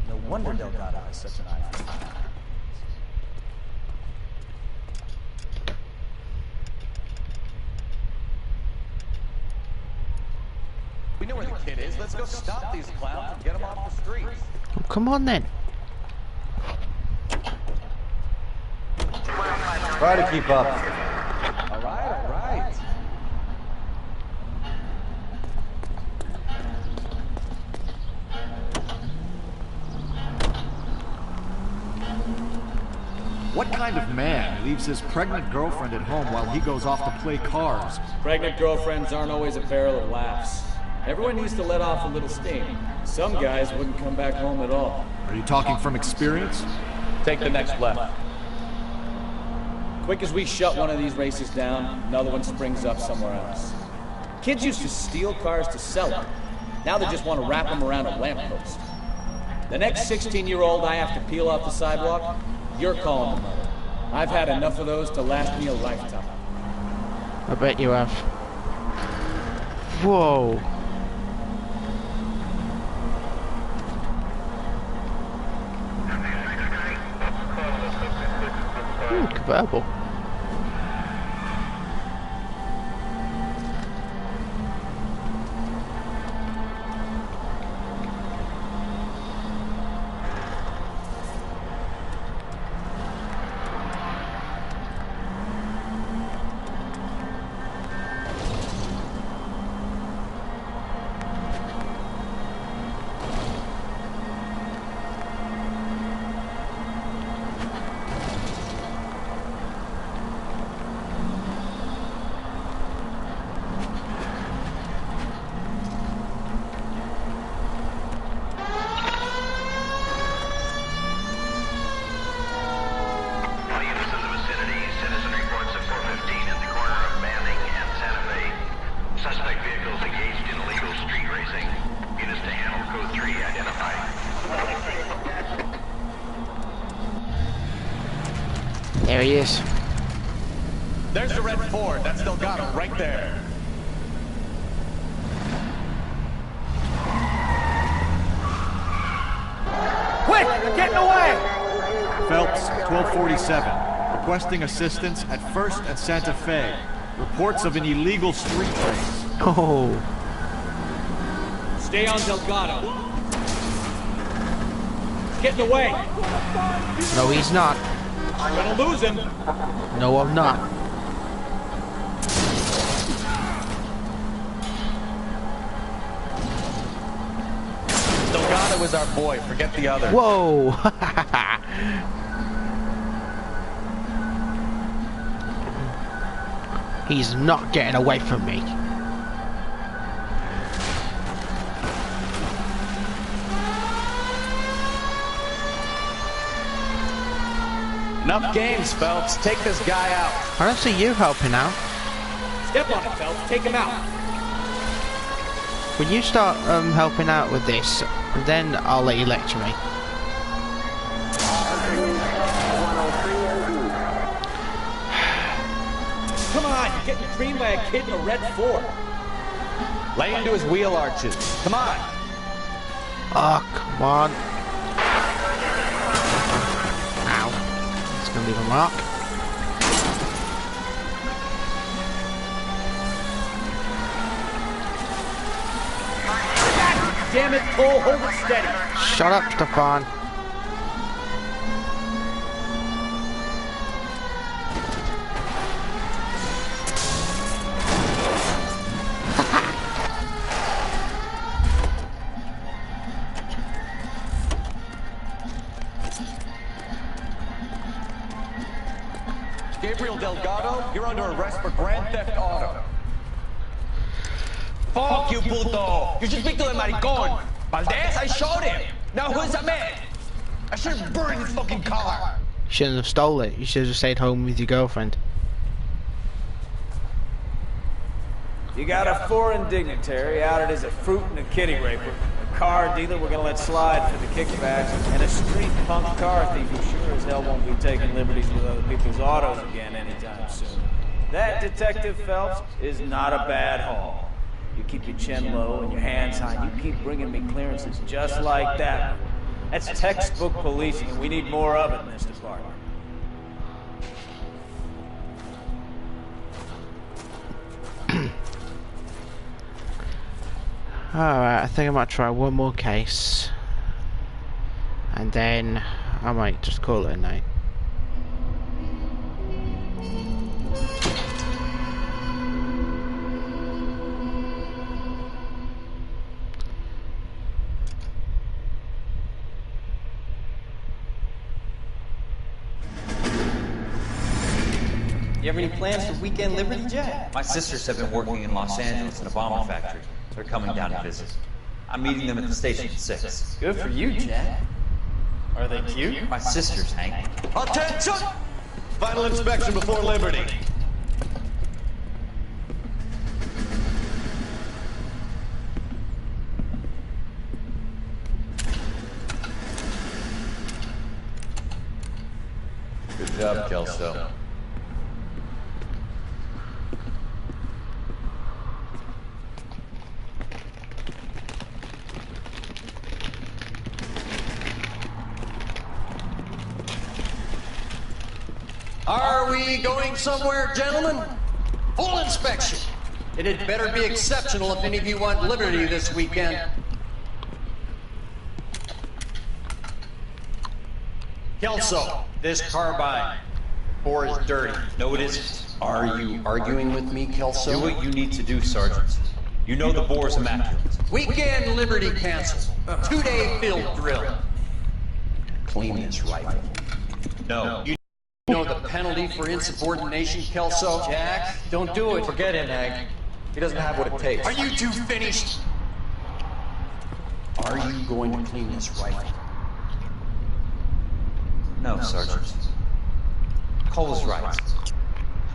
No wonder Delgado has such an eye for it. We know where the kid is. Let's go stop these clowns and get them off the streets. Oh, come on then. Try to keep up. All right, all right. What kind of man leaves his pregnant girlfriend at home while he goes off to play cars? Pregnant girlfriends aren't always a barrel of laughs. Everyone needs to let off a little steam. Some guys wouldn't come back home at all. Are you talking from experience? Take the next left. Quick as we shut one of these races down, another one springs up somewhere else. Kids used to steal cars to sell them. Now they just want to wrap them around a lamppost. The next 16-year-old I have to peel off the sidewalk, you're calling the mother. I've had enough of those to last me a lifetime. I bet you have. Whoa. Convertible. There he is. There's the red Ford. That's Delgado right there. Quick! They're getting away! Phelps, 1247. Requesting assistance at 1st and Santa Fe. Reports of an illegal street race. Oh. Stay on Delgado. He's getting away. No, he's not. I'm gonna lose him. No, I'm not. Delgado is our boy. Forget the others. Whoa. He's not getting away from me. Enough games, Phelps. Take this guy out. I don't see you helping out. Step on it, Phelps. Take him out. When you start helping out with this, then I'll let you lecture me. Come on, you're getting creamed by a kid in a red Ford. Lay into his wheel arches. Come on. Oh, come on. Ow. It's gonna leave a mark. Damn it, Cole, hold it steady. Shut up, Stefan. Gabriel Delgado, you're under arrest for grand theft auto. Fuck you, puto! You should speak to the maricón. Valdez, I showed him. Now who's the man? I should have burned his fucking car. You shouldn't have stole it. You should have stayed home with your girlfriend. You got a foreign dignitary outed as a fruit and a kitty raper, a car dealer we're gonna let slide for the kickbacks, and a street punk car thief who sure as hell won't be taking liberties with other people's autos again anytime soon. That, Detective Phelps, is not a bad haul. You keep your chin low and your hands high, and you keep bringing me clearances just like that. That's textbook policing, and we need more of it in this department. Alright, I think I might try one more case. And then I might just call it a night. You have any plans for weekend Liberty, Jack? My sisters have been working in Los Angeles in a bomber factory. They're coming down to visit. I'm meeting them at the station at 6. Good for you, Jack. Are they cute? My sisters, Hank. Attention! Final inspection before Liberty. Good job, Kelso. Are we going somewhere, gentlemen? Full inspection. It had better be exceptional if any of you want liberty this weekend. Kelso, this carbine. 4 is dirty. No, it isn't. Are you arguing with me, Kelso? Do what you need to do, Sergeant. You know the bore's immaculate. Weekend liberty canceled. 2-day field drill. Clean this rifle. No. You know the penalty for insubordination, Kelso? Jack, don't do it. Forget him, Hank. He doesn't have what it takes. Are you two finished? Are you going to clean this rifle? No, Sergeant. Cole is right.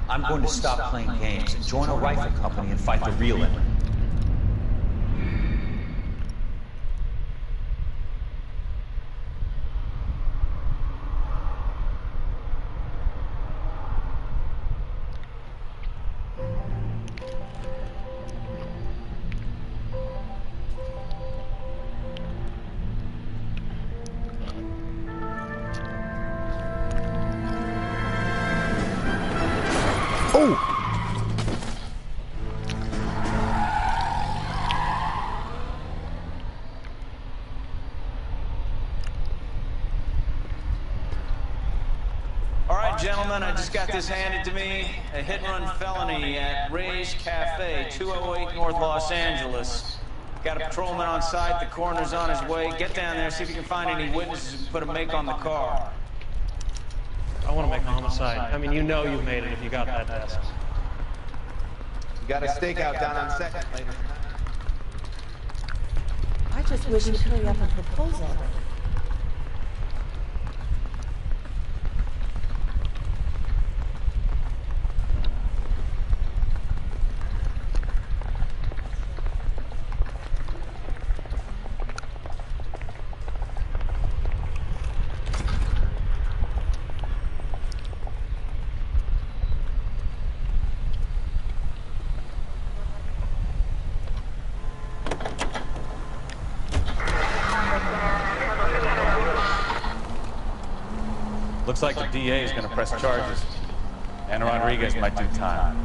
I'm going to stop playing games and join a rifle company and fight the real enemy. gentlemen, I just got this handed to me. A hit-and-run felony at Ray's Cafe, 208 North Los Angeles. Got a patrolman on site, the coroner's on his way. Get down there, see if you can find any witnesses who can put a make on the car. I want to make a homicide. I mean, you know you've made it if you got that desk. You got a stakeout down on second later. I just wish you'd hurry up and propose already. Looks like the DA is going to press charges. And Rodriguez might do time.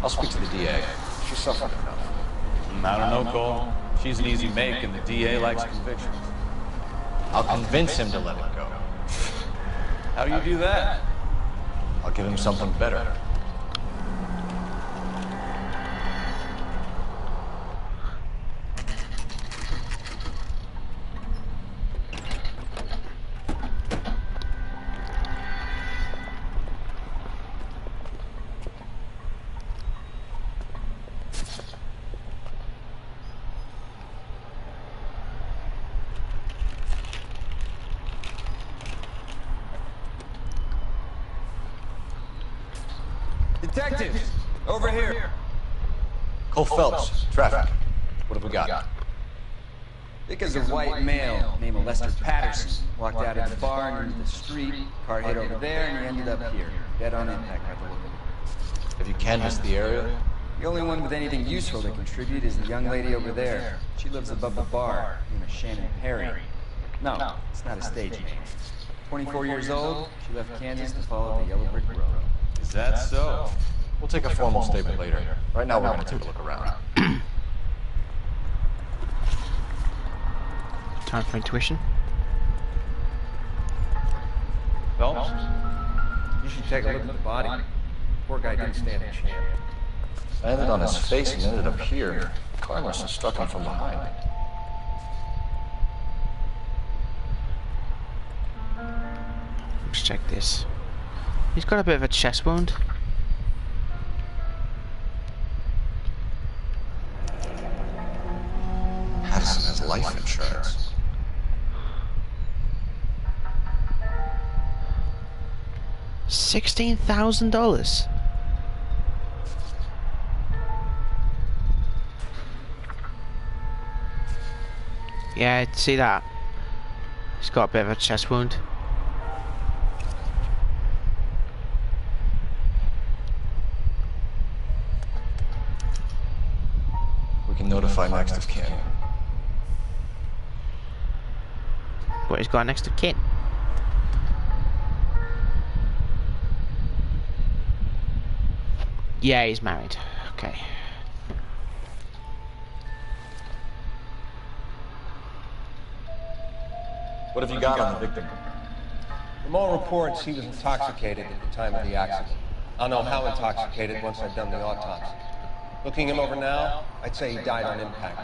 I'll speak to the DA. She suffered enough. I don't know, Cole. She's an easy make, and the DA likes convictions. I'll convince him to let it go. How do you do that? I'll give him something better. Detectives, over here. Cole Phelps, traffic. What have we got? Because a white male named Lester Patterson walked out of the bar and into the street, car hit over there, and he ended up here, dead on impact by the look of it. Have you canvassed the area? The only one with anything useful to contribute is the young lady over there. She lives above the bar, named Shannon Perry. No, it's not a stage name. 24 years old, she left Kansas to follow the yellow brick road. Is that so? We'll take a formal statement later. Right now, we're going to take a look around. Time for intuition. Phelps, you should take a look at the body. Poor guy didn't stand a chance. I landed on his face and ended up here. The car must have struck him from behind. Let's check this. He's got a bit of a chest wound. Patterson has life insurance. $16,000. Yeah, I see that. He's got a bit of a chest wound. We can notify next of kin. What, he's got next of kin? Yeah, he's married. Okay. What have you got on the victim? From all reports, he was intoxicated at the time of the accident. I'll know how intoxicated once I've done the autopsy. Looking him over now, I'd say he died on impact.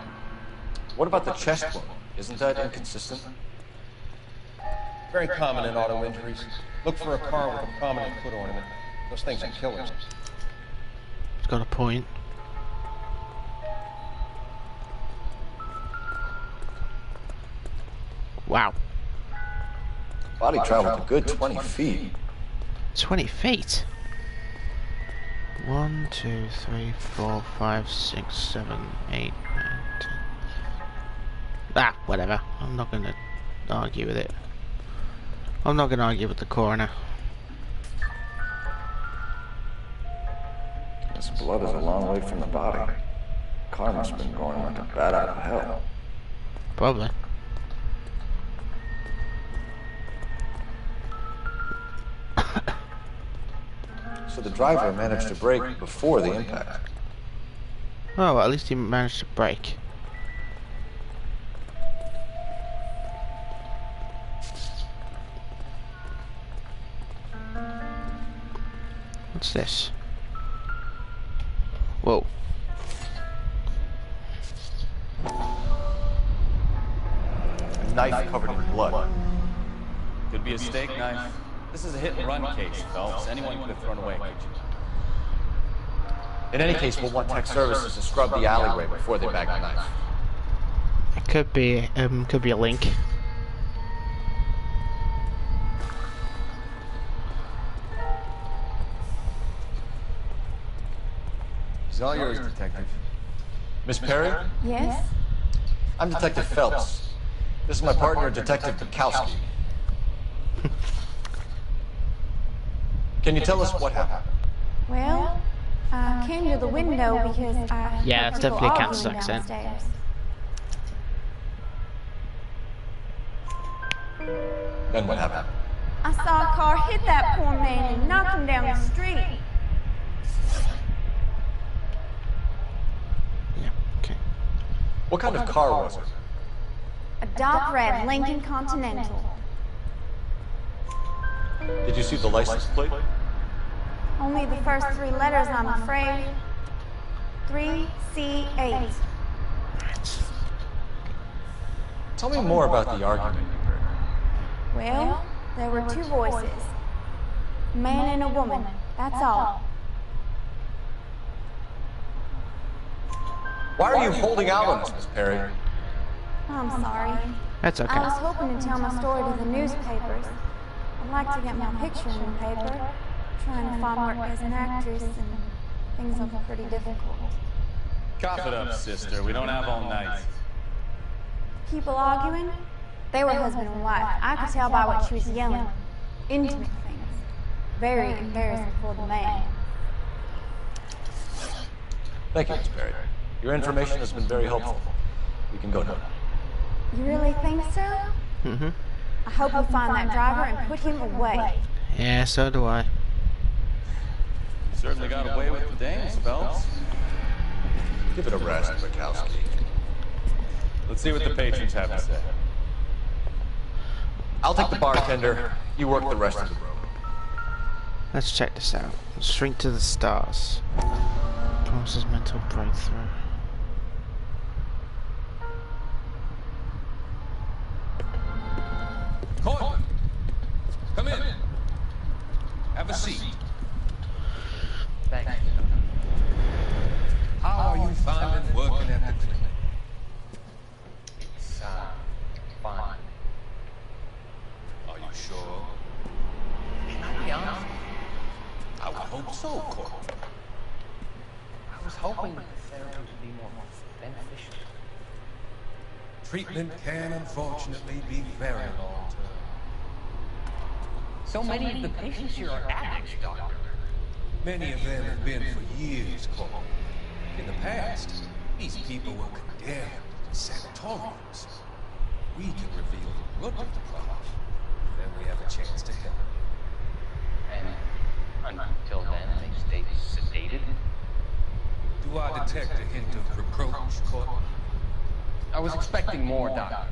What about the chest wound? Isn't that inconsistent? Very common in auto injuries. Look for a car with a prominent foot ornament. Those things are killers. He's got a point. Wow. Body traveled a good 20 feet. 20 feet? 1, 2, 3, 4, 5, 6, 7, 8, 9, 10. Ah, whatever. I'm not gonna argue with it. I'm not gonna argue with the coroner. This blood is a long way from the body. The car must have been going like a bat out of hell. Probably. So the driver managed to brake before the impact. Oh, well, at least he managed to brake. What's this? Whoa. A knife covered in blood. Could be a steak knife. This is a hit-and-run case, Phelps. Anyone could have thrown away a kitchen. In any case, we'll want tech services to scrub the alleyway before they bag the knife. It could be a link. It's all yours, Detective. Miss Perry? Yes? I'm Detective Phelps. This is my partner, Detective Bukowski. Can you tell us what happened? Well, I came to the window because I Yeah, heard it's people definitely a arguing Kansas accent. downstairs. Then what happened? I saw a car hit that poor man and knock him down the street. What kind of car was it? A dark red Lincoln Continental. Did you see the license plate? Only the first three letters, I'm afraid. 3C8. Tell me more about the argument you heard. Well, there were two voices. A man and a woman, that's all. Why are you holding out on us, Miss Perry? I'm sorry. That's okay. I was hoping to tell my story to the newspapers. I'd like to get my picture in the paper. Trying to find work as an actress, and things are pretty difficult. Cough it up, sister. We don't have all night. People arguing? They were husband and wife. I could tell by what she was yelling. Intimate things. Very embarrassing for the man. Thank you, Miss Perry. Your information has been very helpful. We can go now. You really think so? Mm-hmm. I hope you find that driver and put him away. Yeah, so do I. Certainly got away with the dames, Phelps. Give it a rest, Bukowski. Let's see what the patrons have to say. I'll take the bartender. You work the rest of the room. Let's check this out. Shrink to the stars. Promises mental breakthrough. Court! Come in. Have a seat. Thank you. How are you finding working at the clinic? It's, fine. Are you sure? Can I be honest? I would hope so, Court. I was hoping that the therapy would be more beneficial. Treatment can unfortunately be very long-term. So many of the patients here are addicts, Doctor. Many of them have been for years, Court. In the past, these people were condemned to sanatoriums. We can reveal the root of the problem. Then we have a chance to help. And until then, they stay sedated? Do I detect a hint of reproach, Court? I was expecting more, Doctor.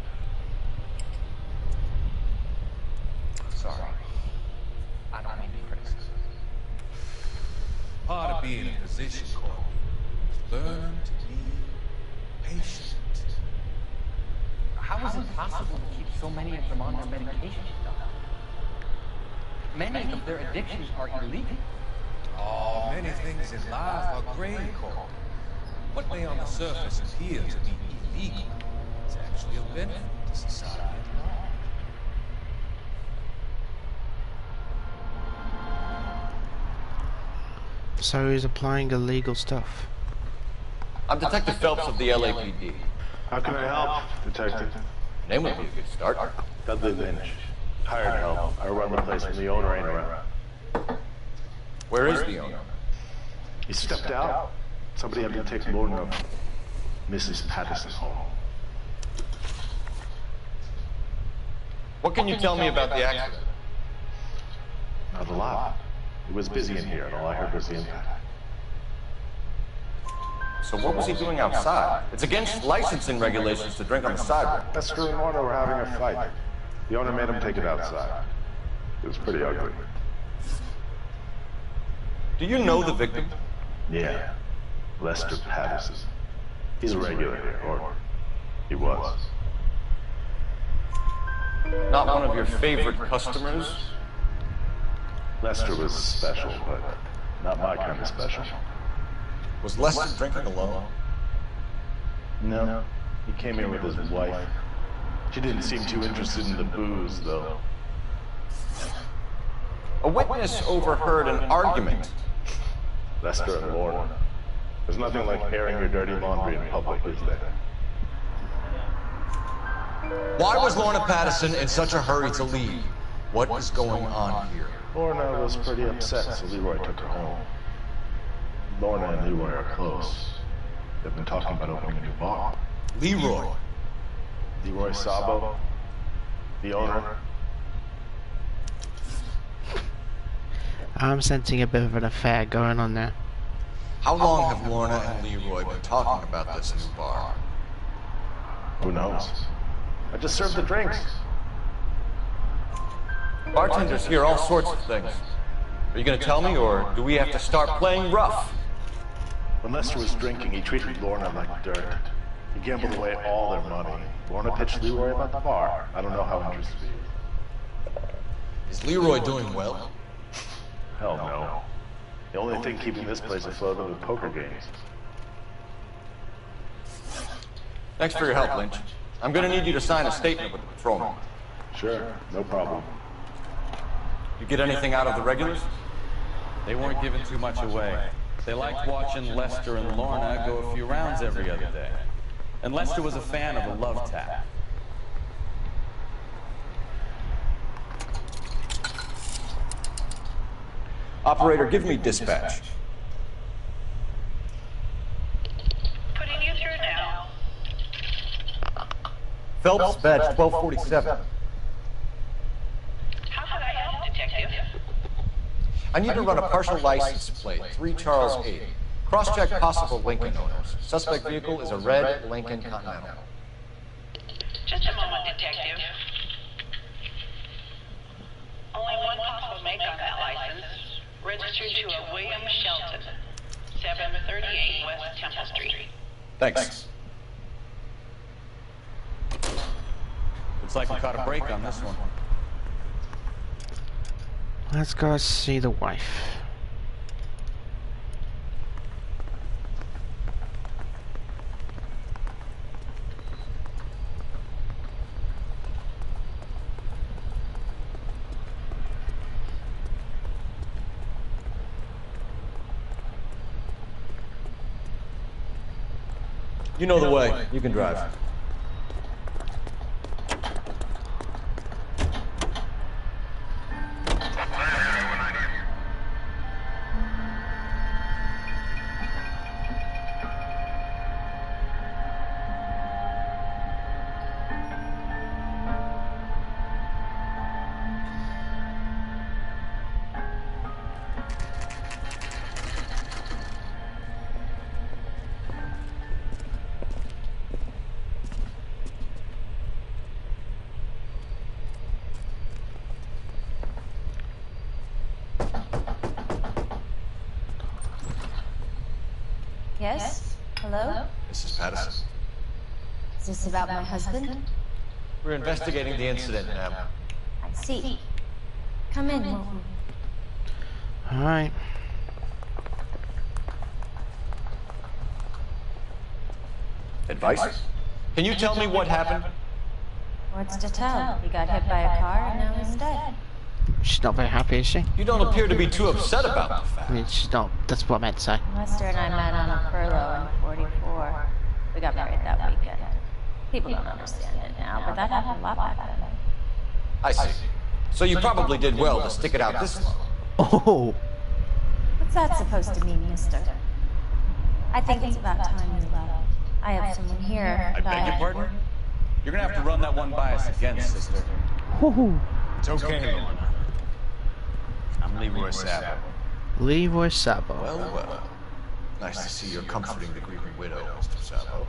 Sorry. I don't mean to criticize. Part of being a physician, Court, is learn to be patient. How is it possible to keep so many of them on their medications, Doctor? Many of their addictions are illegal. Oh, many things in life are gray, Court. What may on the surface appear to be illegal is actually a benefit to society at large. So he's applying illegal stuff. I'm Detective Phelps of the LAPD. How can I help, Detective? Name would be a good start. Dudley Lynch. Hired help. I run the place when the owner ain't around. Where is the owner? He stepped out. Somebody had to take loading of Mrs. Patterson home. What can you tell me about the accident? Not a lot. It was busy in here, and all I heard was the impact. So what was he doing outside? It's against licensing regulations to drink on the sidewalk. Esther and Warner were having a fight. The owner made him take it outside. It was pretty ugly. Do you know the victim? Yeah. Lester Patterson. He's a regular here, or he was. Not one of your favorite customers? Lester was special, but not my kind of special. Was Lester drinking alone? No. He came here with his wife. She didn't seem too interested in the booze, though. A witness overheard an argument. Lester and Lorna. There's nothing like airing your dirty laundry in public, is there? Why was Lorna Patterson in such a hurry to leave? What is going on here? Lorna was pretty upset, so Leroy took her home. Lorna and Leroy are close. They've been talking about opening a new bar. Leroy? Leroy Sabo, the owner. I'm sensing a bit of an affair going on there. How long have Lorna and Leroy been talking about this new bar? Who knows? I just served the drinks. Bartenders hear all sorts of things. Are you going to tell me, or do we have to start playing rough? When Lester was drinking, he treated Lorna like dirt. He gambled away all their money. Lorna pitched Leroy about the bar. I don't know how interested he is. Is Leroy doing well? Hell no. The only thing keeping this place afloat are the poker games. Thanks for your help, Lynch. I'm going to need you to sign a statement with the patrolman. Sure, no problem. You get anything out of the regulars? They weren't giving too much away. They liked watching Lester and Lorna go a few rounds every other day. And Lester was a fan of the love tap. Operator, give me dispatch. Putting you through now. Phelps, badge 1247. How could I help, Detective? I need to run a partial license plate, 3 Charles 8. Cross-check possible Lincoln owners. Suspect vehicle is a red Lincoln Continental. Just a moment, Detective. Only one possible make on that license. Registered to a William Shelton, 738 West Temple Street. Thanks. Looks like we caught a break on this one. Let's go see the wife. You know the way. You can drive. Yes? Hello? Mrs. Patterson. Is this about my husband? We're investigating the incident, ma'am. I see. Come in, Wilkie. Alright. Advice? Can you tell me what happened? What's to tell? He got hit by a car and now he's dead. She's not very happy, is she? You don't appear to be too upset about the fact. I mean, she's not. That's what I meant to say. Lester and I met on a furlough in 44. We got married that weekend. People don't understand it now, but that happened a lot back then. I see. So you probably did well to stick it out this long. Oh! What's that supposed to mean, mister? I think it's about time you left. I have someone here. I beg your pardon? You're gonna have to run that one by us again, sister. Woohoo! It's okay, Lorna. I'm Leroy Sabo. Leroy Sabo. Well, well. Nice to see you're comforting the grieving widow, Mr. Sabo.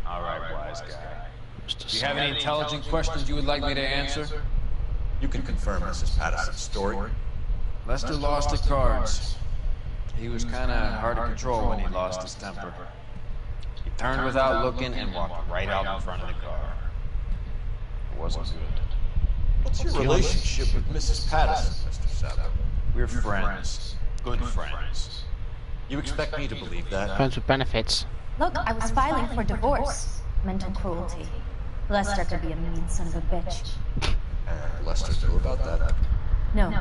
All right, wise guy. Do you have any intelligent questions you would like me to answer? You can confirm Mrs. Patterson's story. Lester lost at cards. He was kind of hard to control when he lost his temper. He turned without looking and walked right out in front of the car. It wasn't good. What's your relationship with Mrs. Patterson, Mr. Sabo? We're friends. Good friends. You expect me to believe that? Friends with benefits. Look, I was filing for divorce. Mental cruelty. Lester could be a mean son of a bitch. And Lester knew about that? No,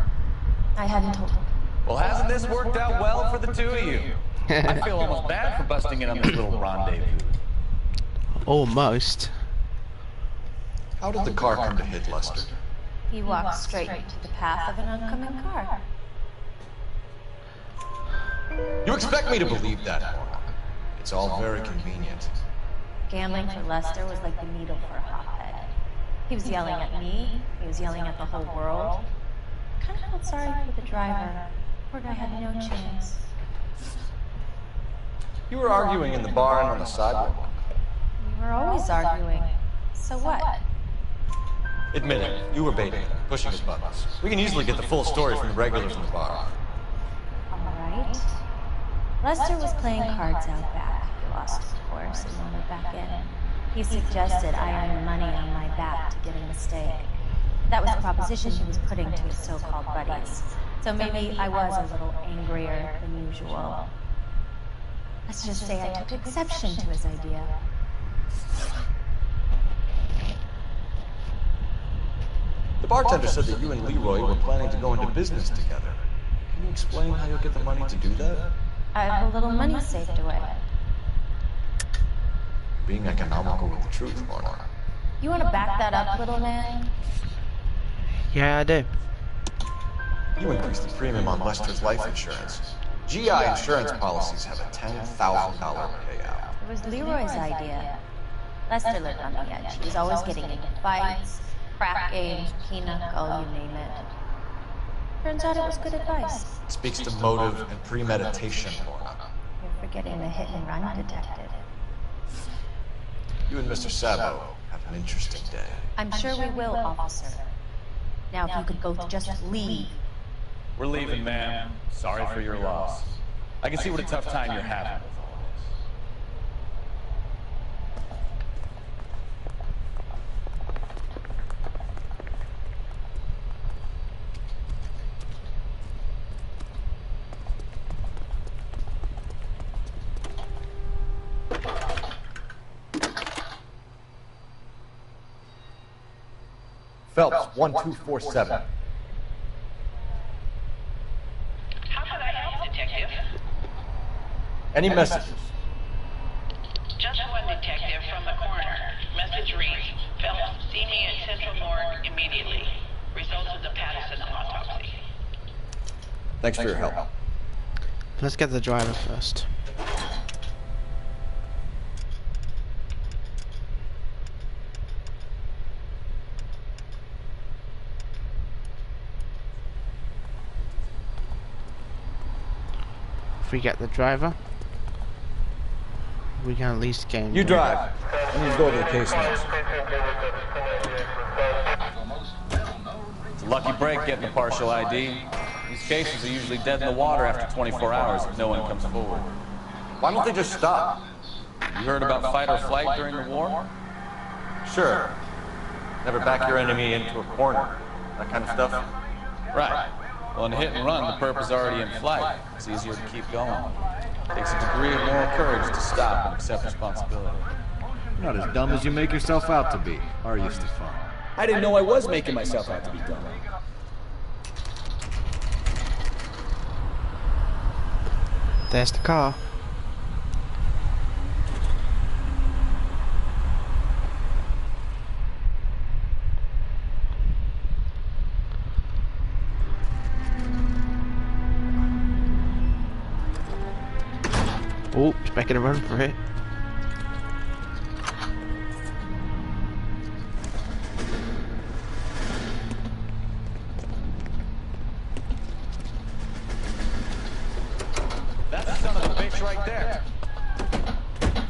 I hadn't told him. Well, hasn't this worked out well for the two of you? I feel almost bad for busting in on this little rendezvous. Almost. How did the car come to hit Lester? He walked straight into the path of an oncoming car. You expect me to believe that, Mona? It's all very convenient. Gambling for Lester was like the needle for a hothead. He was yelling at me, he was yelling at the whole world. I kind of felt sorry for the driver. Poor guy had no chance. You were arguing in the bar and on the sidewalk. We were always arguing. So what? Admit it, you were baiting him, pushing his buttons. We can easily get the full story from the regulars in the bar. Alright. Lester was playing cards out back. He lost, of course, and wandered back in. He suggested I earn money on my back to get a mistake. That was the proposition he was putting to his so-called buddies. So maybe I was a little angrier than usual. Let's just say I took exception to his idea. The bartender said that you and Leroy were planning to go into business together. Can you explain how you'll get the money to do that? I have a little money saved away. Being economical with the truth, Lorna. You want to back that up, little man? Yeah, I do. You increased the premium on Lester's life insurance. GI insurance policies have a $10,000 payout. It was Leroy's idea. Lester lived on the edge. He was always getting into fights, crap games, pinochle, you name it. Turns out it was good advice. Speaks to motive and premeditation, Lorna. You're forgetting the hit-and-run detective. You and Mr. Sabo have an interesting day. I'm sure we will, officer. Now, if you could both just leave. We're leaving, ma'am. Sorry for your loss. I can see what a tough time you're having with all this. Phelps, 1247. How could I help, Detective? Any messages? Just one detective from the coroner. Message reads, Phelps, see me at Central Morgue immediately. Results of the Patterson autopsy. Thanks for your help. Let's get the driver first. If we get the driver, we can at least gain. You drive. I need to go over the case notes. It's a lucky break getting a partial ID. These cases are usually dead in the water after 24 hours if no one comes forward. Why don't they just stop? You heard about fight or flight during the war? Sure. Never back your enemy into a corner. That kind of stuff. Right. Well, in hit and run, the perp is already in flight. It's easier to keep going. It takes a degree of moral courage to stop and accept responsibility. You're not as dumb as you make yourself out to be, are you, Stefan? I didn't know I was making myself out to be dumb. There's the car. Oh, it's making a run for it. That's the son of a bitch right there.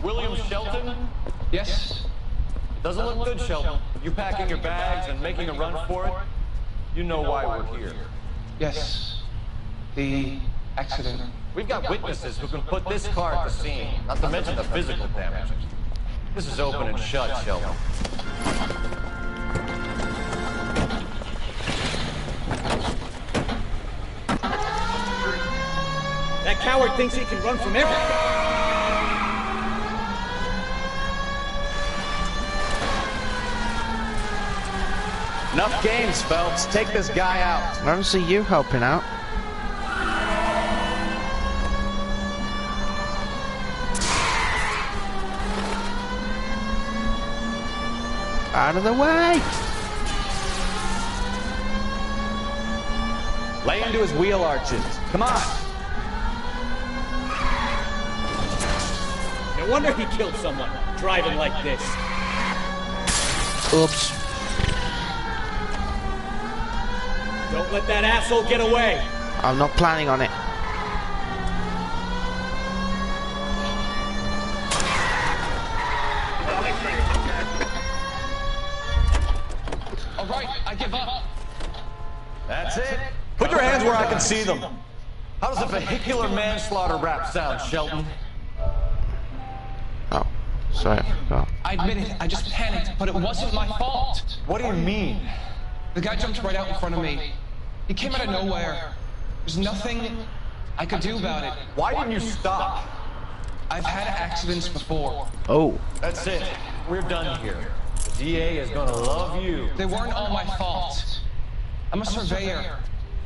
William Shelton? Yes? Doesn't look good, Shelton. You packing your bags and making a run for it? You know why we're here. Yes. The accident We've got witnesses who can put this car at the scene, not to mention the physical damage. This is open and shut, Sheldon. That coward thinks he can run from everything. Enough games, Phelps. Take this guy out. I don't see you helping out. Out of the way! Lay into his wheel arches. Come on. No wonder he killed someone, driving like this. Oops. Don't let that asshole get away. I'm not planning on it. All right, I give up. That's it. Put your hands where I can see them. How does a vehicular manslaughter rap sound, Sheldon? Oh, sorry, I forgot. I admit it, I just panicked, but it wasn't my fault. What do you mean? The guy jumped right out in front of me. He came out of nowhere. There's nothing I could do about it. Why didn't you stop? I've had accidents before. Oh. That's it. We're done here. The DA is gonna love you. They weren't all my fault. I'm a surveyor.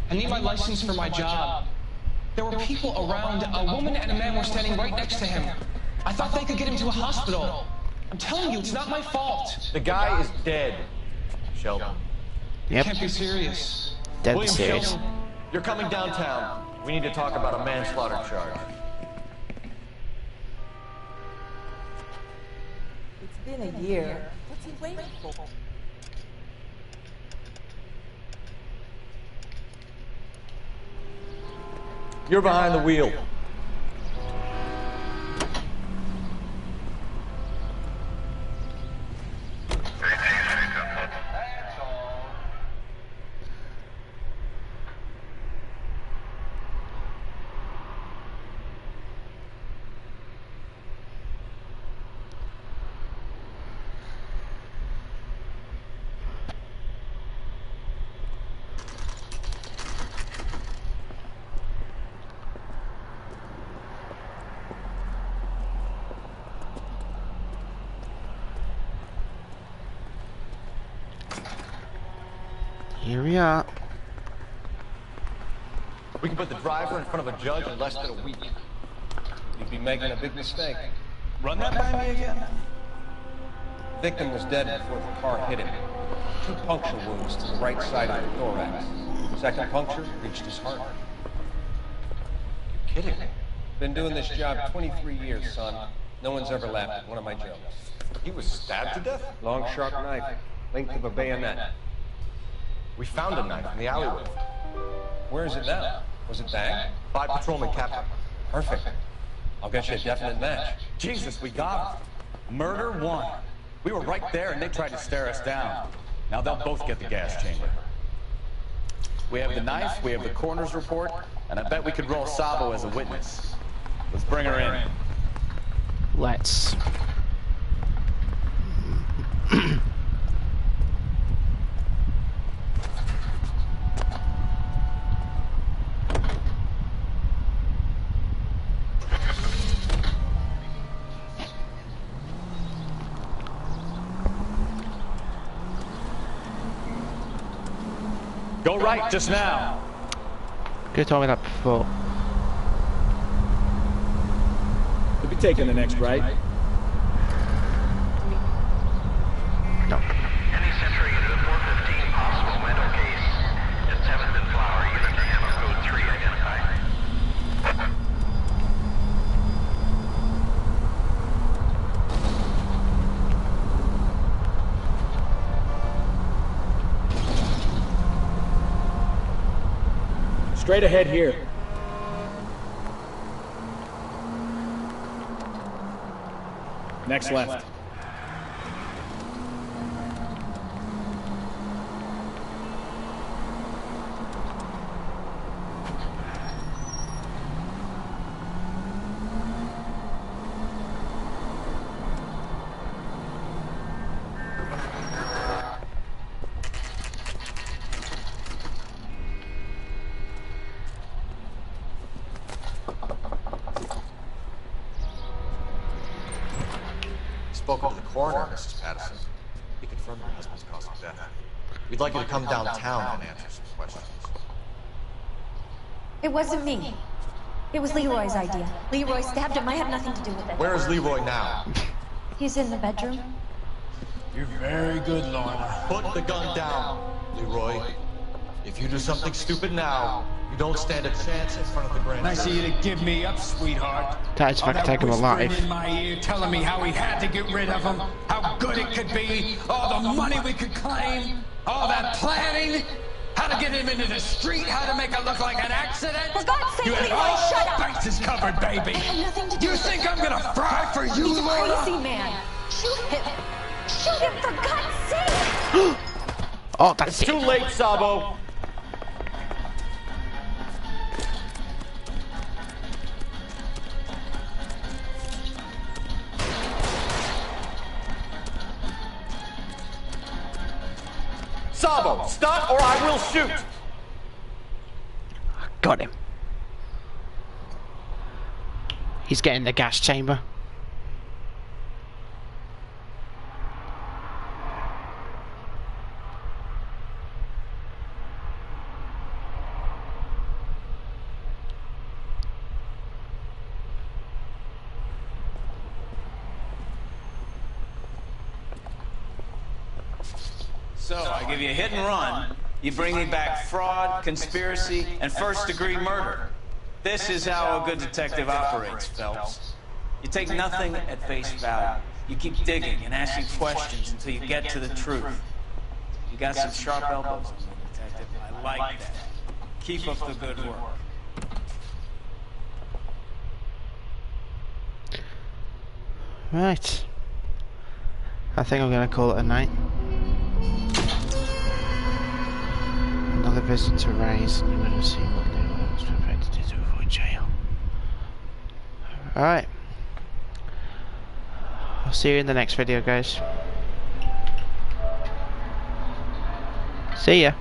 I need my license for my job. There were people around. A woman and a man were standing right next to him. I thought they could get him to a hospital. I'm telling you, it's not my fault. The guy is dead, Sheldon. You can't be serious. Dead William serious. Sheldon, you're coming downtown. We need to talk about a manslaughter charge. It's been a year. What's he waiting for? You're behind the wheel. Here we are. We can put the driver in front of a judge in less than a week. You'd be making a big mistake. Run that by me again. The victim was dead before the car hit him. 2 puncture wounds to the right side of the thorax. Second puncture reached his heart. You're kidding me. Been doing this job 23 years, son. No one's ever laughed at one of my jokes. He was stabbed to death? Long, sharp knife, length of a bayonet. We found a knife in the alleyway. Where is it now? Was it bagged? By patrolman captain. Perfect. I'll get you a definite match. Jesus, we got him. Murder 1. We were right there and they tried to stare us down. Now they'll both get the gas chamber. We have the knife, we have the coroner's report, and I bet we could roll Sabo as a witness. Let's bring her in. Let's. Go right just now. Could have told me that before. We'll be taking the next right. No. Any Century to the 415 possible mental case. Just 7th and Flower, unit to ammo code 3 identified. Straight ahead here. Next left. spoken to the coroner, Mrs. Patterson. He confirmed her husband's cause of death. We'd like you to come downtown and answer some questions. It wasn't me. It was Leroy's idea. Leroy stabbed him. I had nothing to do with it. Where is Leroy now? He's in the bedroom. You're very good, Lorna. Put the gun down, Leroy. If you do something stupid now, you don't stand a chance in front of the grand Nice of jury. you to give me up, sweetheart. That's if I could take him alive. In my ear, telling me how we had to get rid of him, how good it could be, all the money we could claim, all that planning, how to get him into the street, how to make it look like an accident. For God's sake, You had Leroy, all shut up! bases covered, baby. I had nothing to do You with think it. I'm gonna fry for you, He's a Lorna? crazy man. Shoot him! Shoot him, for God's sake! Oh, that's It's too late, Sabo. Sabo, stop or I will shoot! Got him. He's getting the gas chamber. So, I give you a hit and run. You bring me back fraud, conspiracy, and first-degree murder. This is how a good detective operates, Phelps. You take nothing at face value. You keep digging and asking questions until you get to the truth. You got some sharp elbows on you, detective. I like that. Keep up the good work. Right. I think I'm gonna call it a night. Another visit to Ray's, and you're gonna see what they was prepared to do to avoid jail. Alright. I'll see you in the next video, guys. See ya.